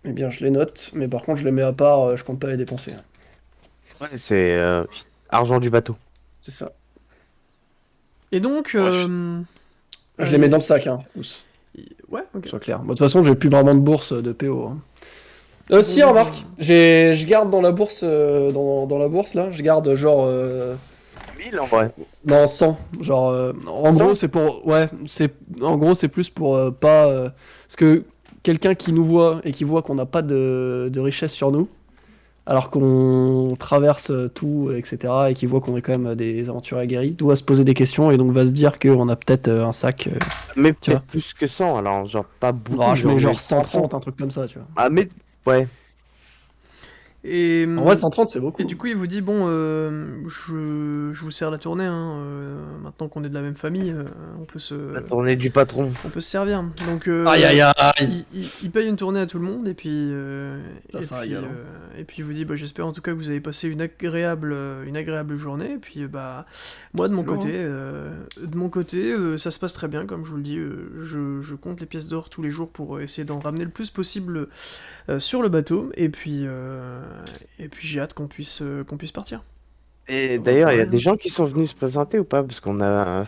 Eh bien je les note, mais par contre je les mets à part, je compte pas les dépenser. Ouais, c'est argent du bateau. C'est ça. Et donc... je les mets dans le sac, Ouais, ok. Soit clair. De toute façon j'ai plus vraiment de bourse de PO. Si, remarque, je garde dans la bourse, dans la bourse là, je garde genre... 1000 en vrai. Non, 100. Genre, en gros, c'est pour. Ouais, en gros, c'est plus pour pas. Parce que quelqu'un qui nous voit et qui voit qu'on n'a pas de richesse sur nous, alors qu'on traverse tout, etc., et qui voit qu'on est quand même des aventuriers aguerris, doit se poser des questions et donc va se dire qu'on a peut-être un sac. Mais peut-être plus que 100, alors, genre pas beaucoup. Je mets genre 130, un truc comme ça, tu vois. Ah, mais Ouais. Et, En vrai, 130, c'est beaucoup. et du coup, il vous dit, bon, je vous sers la tournée, hein, maintenant qu'on est de la même famille, on peut La tournée du patron. on peut se servir. Donc, Aïe, aïe, aïe. il paye une tournée à tout le monde, et puis, régale, et puis il vous dit, bah, j'espère en tout cas que vous avez passé une agréable journée, et puis, bah, moi, de mon côté, ça se passe très bien, comme je vous le dis, je compte les pièces d'or tous les jours pour essayer d'en ramener le plus possible sur le bateau, et puis j'ai hâte qu'on puisse partir. Et d'ailleurs, il y a des gens qui sont venus se présenter ou pas? Parce qu'on a...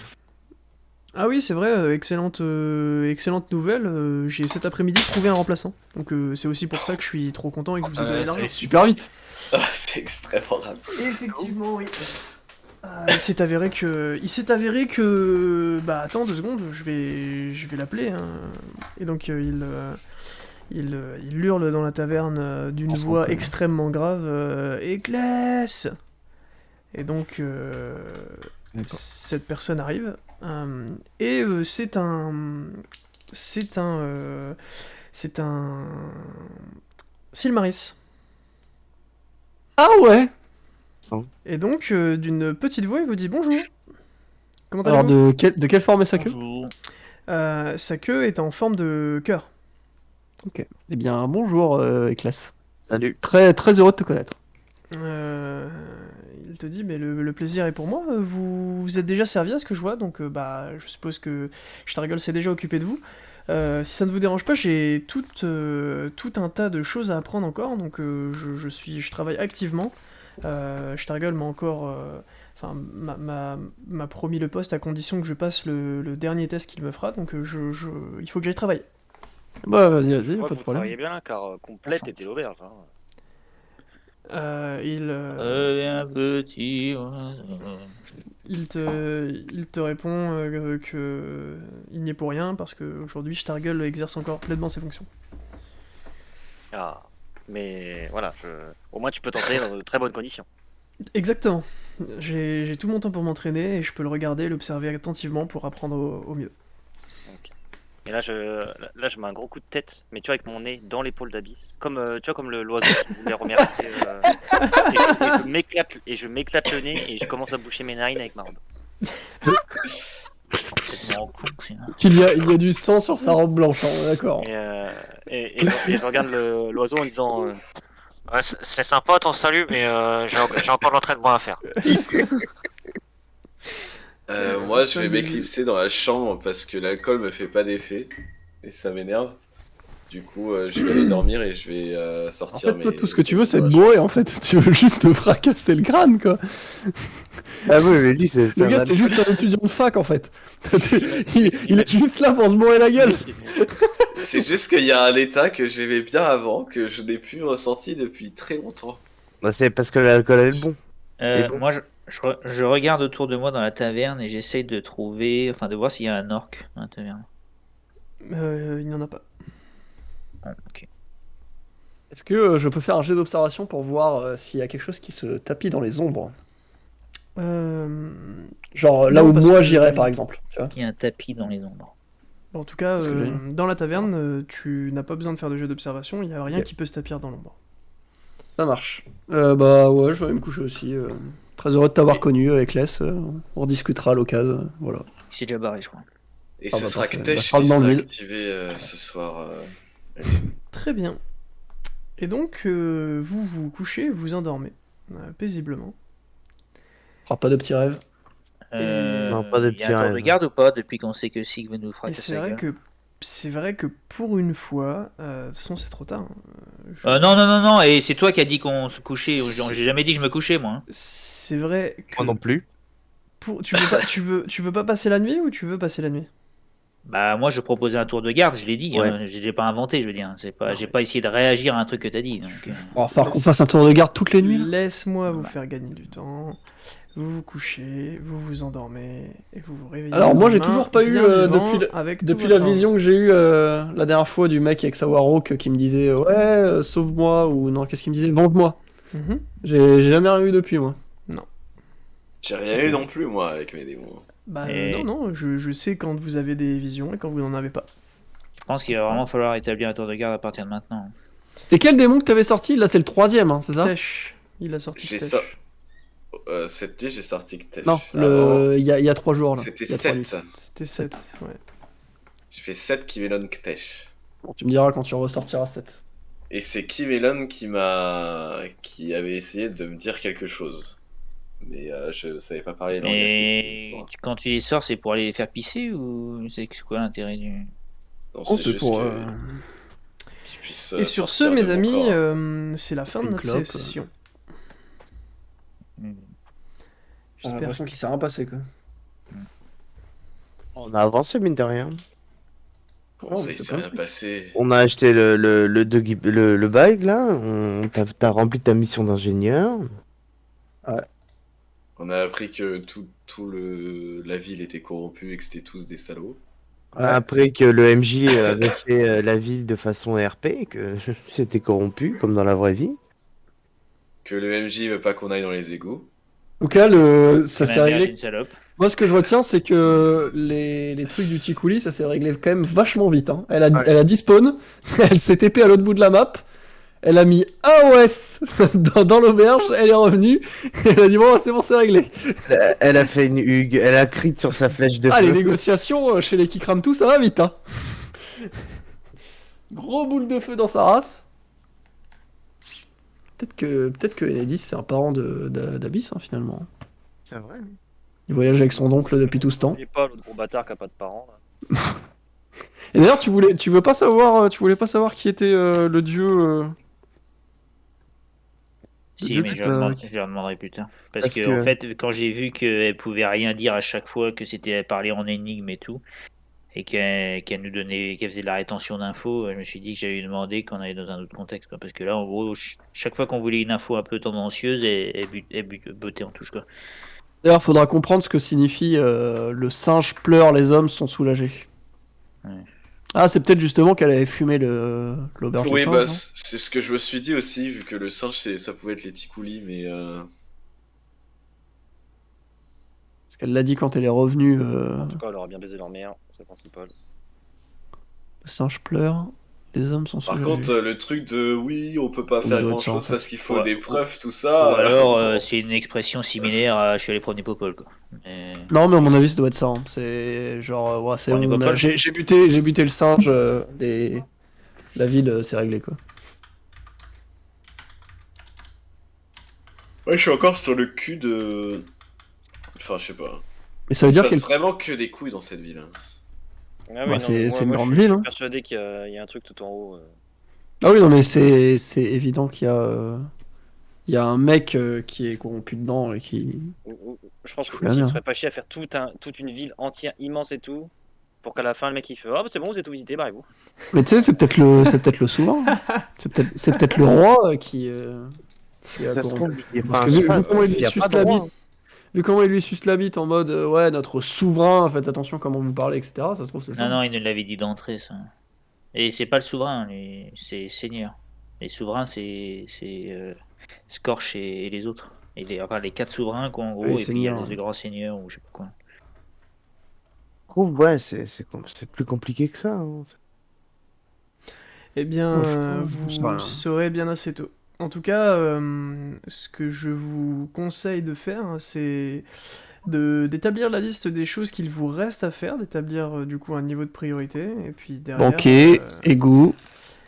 Ah oui, c'est vrai, excellente nouvelle, j'ai cet après-midi trouvé un remplaçant, donc c'est aussi pour ça que je suis trop content et que je vous ai donné Ça l'argent. allait super vite. C'est extrêmement rapide. Effectivement, oui. Il s'est avéré que... Bah attends 2 secondes, je vais l'appeler, hein. Et donc il hurle dans la taverne d'une voix extrêmement grave, Éclès! Et donc cette personne arrive, et c'est un Silmaris. Ah ouais. Et donc d'une petite voix il vous dit bonjour. Comment Alors allez-vous? de quelle forme est sa queue? Bonjour. Sa queue est en forme de cœur. Ok. Eh bien, bonjour, Éclès. Salut. Très, très heureux de te connaître. Il te dit, mais le plaisir est pour moi. Vous êtes déjà servi à ce que je vois, donc bah, je suppose que Stargol s'est déjà occupé de vous. Si ça ne vous dérange pas, j'ai tout un tas de choses à apprendre encore, donc je travaille activement. Stargol m'a encore... m'a promis le poste à condition que je passe le dernier test qu'il me fera, donc il faut que j'aille travailler. Bah, vas-y, Je vas-y, vois pas que de vous problème. travaillez bien là, car complète était l'auberge. Hein. Un petit oiseau. Il te répond que il n'y est pour rien parce qu'aujourd'hui Stargol exerce encore pleinement ses fonctions. Ah, mais voilà, au moins tu peux t'entraîner dans de très bonnes conditions. Exactement. J'ai tout mon temps pour m'entraîner et je peux le regarder, l'observer attentivement pour apprendre au mieux. Et là, je mets un gros coup de tête, mais tu vois, avec mon nez dans l'épaule d'Abyss, comme tu vois, comme l'oiseau qui voulait remercier. Et je m'éclate le nez et je commence à boucher mes narines avec ma robe. Complètement con, sinon. Il y a du sang sur sa robe blanche, hein, d'accord. Et je regarde l'oiseau en disant ouais, c'est sympa ton salut, mais j'ai encore de l'entraînement à faire. Moi, je vais m'éclipser dans la chambre parce que l'alcool me fait pas d'effet et ça m'énerve. Du coup, je vais aller dormir et je vais sortir. En fait, toi, tout ce que tu veux, c'est te bourrer, en fait. Tu veux juste te fracasser le crâne, quoi. Ah oui, mais lui, c'est... Le gars, c'est juste un étudiant de fac, en fait. Il est juste là pour se bourrer la gueule. C'est juste qu'il y a un état que j'aimais bien avant, que je n'ai plus ressenti depuis très longtemps. Bah, c'est parce que l'alcool est bon. Bon. Moi, je regarde autour de moi dans la taverne et j'essaye de trouver, enfin de voir s'il y a un orc dans la taverne. Il n'y en a pas. Bon, ok. Est-ce que je peux faire un jet d'observation pour voir s'il y a quelque chose qui se tapit dans les ombres? Genre là non, où parce moi que- j'irais, par exemple. Tu vois. Il y a un tapis dans les ombres. En tout cas, C'est ce que j'ai dit. dans la taverne, tu n'as pas besoin de faire de jeu d'observation, il n'y a rien Ok. qui peut se tapir dans l'ombre. Ça marche. Bah ouais, je vais me coucher aussi. Très heureux de t'avoir connu, Éclès. On rediscutera à l'occasion. Voilà. Il s'est déjà barré, je crois. Et Ah ce bah, sera parfait. Ktesh Bah, parle qui dans le sera mille. activé ce soir. Très bien. Et donc, vous vous couchez, vous endormez, paisiblement. Ah, pas de petits rêves. Non, pas de Il y a petits un tour de rêves. garde ou pas depuis qu'on sait que Sig veut nous Et fracasser c'est la vrai gueule que pour une fois, de toute façon c'est trop tard. Non, et c'est toi qui as dit qu'on se couchait. J'ai jamais dit que je me couchais, moi. Hein. C'est vrai que Moi non plus. tu veux pas passer la nuit ou tu veux passer la nuit? Bah, moi, je proposais un tour de garde, je l'ai dit. Ouais. Hein, je l'ai pas inventé, je veux dire. J'ai pas essayé de réagir à un truc que t'as dit. Donc, On va falloir qu'on fasse un tour de garde toutes les nuits. Là. Laisse-moi vous faire gagner du temps. Vous vous couchez, vous vous endormez et vous vous réveillez. Alors le moi j'ai lendemain, toujours pas eu bien vivant, depuis tout la votre vision que j'ai eue la dernière fois du mec avec sa Warhawk qui me disait ouais sauve-moi ou non qu'est-ce qu'il me disait venge-moi. ordre. Mhm. J'ai jamais rien eu depuis moi. J'ai rien eu non plus, moi, avec mes démons. Bah Et- non, je sais quand vous avez des visions et quand vous n'en avez pas. je pense qu'il va vraiment falloir établir un tour de garde à partir de maintenant. C'était quel démon que t'avais sorti? Là, c'est le 3e, hein, c'est ça? Tesh. Il a sorti J'ai Tesh. Cette nuit, j'ai sorti Tesh. Non, il y a 3 jours là. C'était Il y a 3 nuits. 7. C'était 7, ouais. J'ai fait 7 Kimelon Tesh. Bon, tu me diras quand tu ressortiras 7. Et c'est Kimelon qui avait essayé de me dire quelque chose. Mais je savais pas parler langage. Et quand tu les sors, c'est pour aller les faire pisser ou c'est quoi l'intérêt du. Non, Oh, c'est juste pour. qu'ils puissent, Et sur ce, sortir mes de mon amis, corps. c'est la fin de Une notre clope. session. J'ai J'espère. l'impression qu'il s'est rien passé quoi. On a avancé, mine de rien. Bon, ça, il s'est rien passé. On a acheté le bag, là. T'as rempli ta mission d'ingénieur. On a appris que la ville était corrompue et que c'était tous des salauds. Après que le MJ avait fait la ville de façon RP, et que c'était corrompu, comme dans la vraie vie. Que le MJ veut pas qu'on aille dans les égouts. En tout cas, ça s'est réglé. Une salope. Moi, ce que je retiens, c'est que les trucs du Tikuli, ça s'est réglé quand même vachement vite. Hein. Elle a despawn, elle s'est TP à l'autre bout de la map, elle a mis un OS dans l'auberge, elle est revenue, et elle a dit bon, c'est bon, c'est réglé. Elle a fait une hugue, elle a crit sur sa flèche de feu. Les négociations chez les qui crament tout, ça va vite. Hein. Gros boule de feu dans sa race. Peut-être que Enedis, c'est un parent d'Abyss, hein, finalement. C'est vrai. Il voyage avec son oncle depuis tout ce temps. N'oublie pas l'autre gros bâtard qui a pas de parents. Là. Et d'ailleurs, tu voulais pas savoir qui était le dieu. Si, mais je leur demanderai plus tard. Parce que, en fait, quand j'ai vu qu'elle pouvait rien dire à chaque fois, que c'était parler en énigme et tout, et qu'elle nous donnait, qu'elle faisait de la rétention d'infos, je me suis dit que j'allais lui demander qu'on allait dans un autre contexte, quoi. Parce que là, en gros, chaque fois qu'on voulait une info un peu tendancieuse, elle bottait en touche, quoi. D'ailleurs, faudra comprendre ce que signifie le singe pleure, les hommes sont soulagés. Ouais. Ah, c'est peut-être justement qu'elle avait fumé l'auberge Oui, de bah, singe, c'est ce que je me suis dit aussi, vu que le singe, ça pouvait être les Tikoulis, mais... Parce qu'elle l'a dit quand elle est revenue. En tout cas, elle aura bien baisé leur mère, c'est le principal. Le singe pleure, les hommes sont Par soulagés. contre, le truc de oui, on peut pas On faire doit grand être ça, en chose fait. parce qu'il faut Ouais. des preuves, tout Ou ça. alors, c'est une expression similaire à je suis allé prendre des popoles, quoi. Mais... Non, mais à mon avis, ça doit être ça. Hein. C'est genre, ouais, c'est Prendre des popoles. j'ai buté le singe, la ville, c'est réglé quoi. Ouais, je suis encore sur le cul de... Enfin, je sais pas. Mais ça veut dire Il se qu'elle. passe vraiment que des couilles dans cette ville. Hein. Ah Bah, non, c'est une moi, grande je ville, suis hein. persuadé qu'il y a un truc tout en haut. Ah oui, non, mais c'est évident qu'il y a un mec qui est corrompu dedans et qui. Je pense que Faut la il se merde. ferait pas chier à faire toute une ville entière, immense et tout, pour qu'à la fin le mec il fait ah bah c'est bon, vous êtes tout visité, barrez-vous. Mais tu sais, c'est peut-être le souverain. C'est peut-être le roi qui a Ça se trouve, corrompu. il y a Parce pas que un vu espace, comment il il y lui a suce pas de la roi. bite, vu comment il lui suce la bite en mode ouais, notre souverain, faites attention comment vous parlez, etc. Ça se trouve, c'est ça. Non, il nous l'avait dit d'entrée, ça. Et c'est pas le souverain, lui, c'est seigneur. Les souverains, c'est Scorch et les autres. Et les 4 souverains, quoi, en gros, Les et puis il y a seigneurs, les grands seigneurs, ou je sais pas quoi. Je trouve, ouais, c'est plus compliqué que ça. Hein. Eh bien, Moi, je sais vous pas. le saurez bien assez tôt. En tout cas, ce que je vous conseille de faire, c'est d'établir la liste des choses qu'il vous reste à faire, d'établir du coup un niveau de priorité, et puis derrière, Banquier, égout,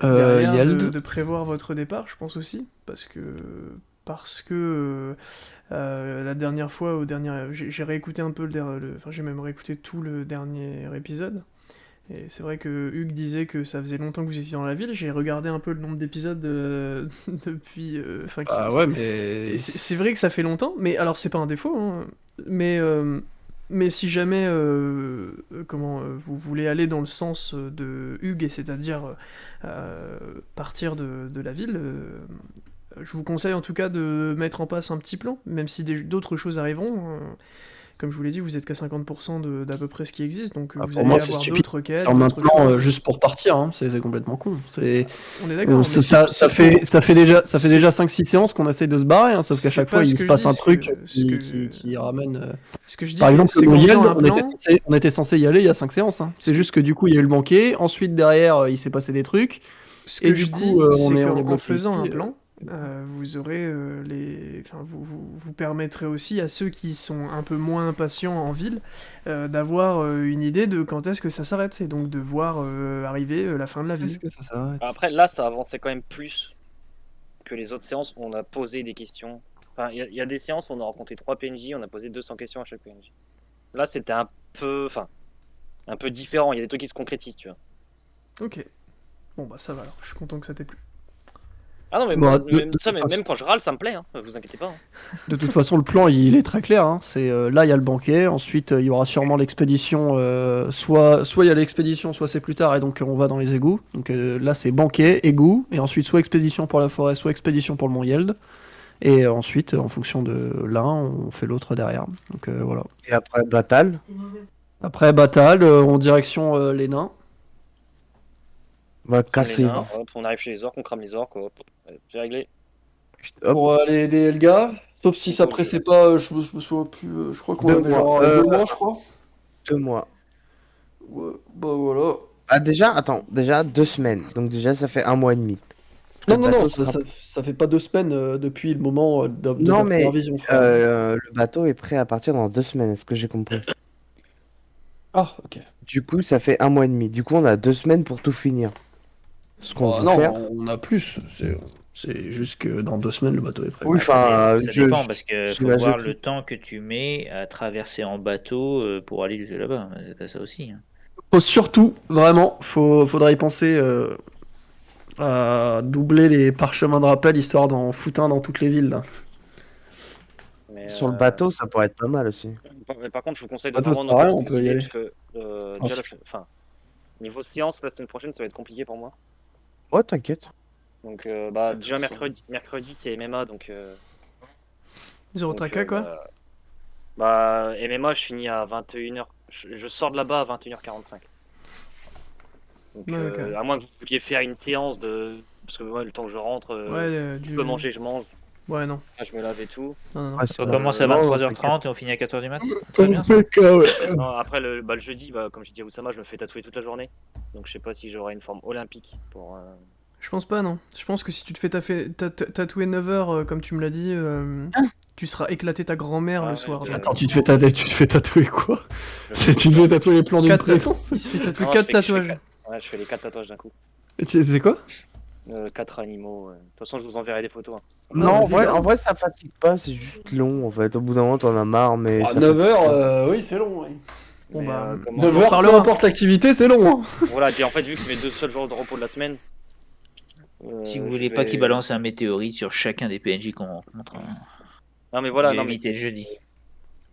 derrière Yeld. de prévoir votre départ, je pense aussi, parce que la dernière fois, j'ai réécouté un peu enfin j'ai même réécouté tout le dernier épisode. Et c'est vrai que Hugues disait que ça faisait longtemps que vous étiez dans la ville. J'ai regardé un peu le nombre d'épisodes depuis. Ah ouais, mais. C'est vrai que ça fait longtemps, mais alors c'est pas un défaut. Hein, mais si jamais vous voulez aller dans le sens de Hugues, et c'est-à-dire partir de la ville, je vous conseille en tout cas de mettre en place un petit plan, même si d'autres choses arriveront. Comme je vous l'ai dit, vous êtes qu'à 50% d'à peu près ce qui existe, donc vous allez avoir d'autres quêtes. Alors maintenant, juste pour partir, hein, c'est complètement con. On est d'accord. Ça fait déjà 5-6 séances qu'on essaye de se barrer, hein, sauf qu'à chaque fois il se passe un truc qui ramène. Ce que je dis, par exemple, c'est le Yel, plan... on était censé y aller il y a 5 séances. Hein. C'est juste que du coup il y a eu le banquet, ensuite derrière il s'est passé des trucs. Ce que je dis, c'est qu'en faisant un plan, vous aurez vous permettrez aussi à ceux qui sont un peu moins impatients en ville d'avoir une idée de quand est-ce que ça s'arrête, et donc de voir arriver la fin de la ville. Que ça s'arrête ? Après, là, ça avançait quand même plus que les autres séances. On a posé des questions. Enfin, il y a des séances où on a rencontré 3 PNJ, on a posé 200 questions à chaque PNJ. Là, c'était un peu différent. Il y a des trucs qui se concrétisent, tu vois. Ok. Bon bah ça va alors. Je suis content que ça t'ait plu. Ah non, mais Bon, même quand je râle, ça me plaît, hein. Vous inquiétez pas. Hein. De toute façon, le plan, il est très clair. Hein. C'est là, il y a le banquet. Ensuite, il y aura sûrement l'expédition. Soit il y a l'expédition, soit c'est plus tard, et donc on va dans les égouts. Donc là, c'est banquet, égout, et ensuite soit expédition pour la forêt, soit expédition pour le Mont Yeld. Et ensuite, en fonction de l'un, on fait l'autre derrière. Donc voilà. Et après, bataille. Après, bataille, en direction les nains. On va casser. Les nains, hop, on arrive chez les orques, on crame les orques, hop. C'est réglé. Pour aller aider Elga. Sauf si ça pressait pas, je me souviens plus. Je crois qu'on avait genre 2 mois, je crois. 2 mois. Ouais, bah voilà. Ah, déjà 2 semaines. Donc, déjà, ça fait 1 mois et demi. Non, ça fait pas 2 semaines depuis le moment de Non, ta mais première vision. le bateau est prêt à partir dans 2 semaines, est-ce que j'ai compris? Ah, ok. Du coup, ça fait 1 mois et demi. Du coup, on a 2 semaines pour tout finir. Ce qu'on veut non, faire. on a plus. C'est juste que dans 2 semaines, le bateau est prêt. Oui, ça dépend parce que faut voir le temps que tu mets à traverser en bateau pour aller jusque là-bas. C'est ça aussi. Hein. Faut surtout, vraiment, faudrait y penser à doubler les parchemins de rappel, histoire d'en foutre un dans toutes les villes. Là. Mais, sur le bateau, ça pourrait être pas mal aussi. Par contre, je vous conseille de Bateau, vraiment c'est pareil, on peut y aller. parce que déjà, niveau séance, la semaine prochaine, ça va être compliqué pour moi. Oh, t'inquiète. Donc, déjà mercredi c'est MMA, donc. Zéro tracas, quoi. MMA, je finis à 21h. Je sors de là-bas à 21h45. Donc, à moins que vous vouliez faire une séance de. Parce que moi, le temps que je rentre, je peux manger, je mange. Ouais, non. Là, je me lave et tout. Non. On commence à 23h30 et on finit à 4h du mat. Non, après, le jeudi, comme j'ai dit à Oussama, je me fais tatouer toute la journée. Donc, je sais pas si j'aurai une forme olympique pour. Je pense pas, non. Je pense que si tu te fais tatouer 9h, comme tu me l'as dit, tu seras éclaté ta grand-mère le soir. Attends, tu te fais tatouer quoi? Tu te fais tatouer les plans d'une prison? Il se fait tatouer 4 tatouages. Ouais, je fais les 4 tatouages d'un coup. C'est quoi? 4 animaux. De toute façon, je vous enverrai des photos. Hein. Non, en vrai, ça fatigue pas, c'est juste long en fait. Au bout d'un moment, t'en as marre, mais. 9h, oui, c'est long. Oui. Bon, 9h, peu importe l'activité, c'est long. Hein. Voilà, et puis en fait, vu que c'est mes 2 seuls jours de repos de la semaine. Si vous voulez pas qu'il balance un météorite sur chacun des PNJ qu'on rencontre. Non, mais voilà, éviter le jeudi.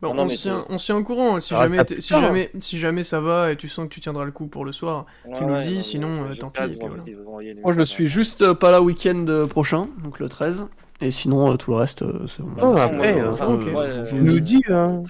Bon, on se tient au courant. Si jamais ça va et tu sens que tu tiendras le coup pour le soir, tu nous le dis, sinon tant pis. Moi, je suis juste pas là week-end prochain, donc le 13. Et sinon, tout le reste, c'est bon. Après, nous dis, hein.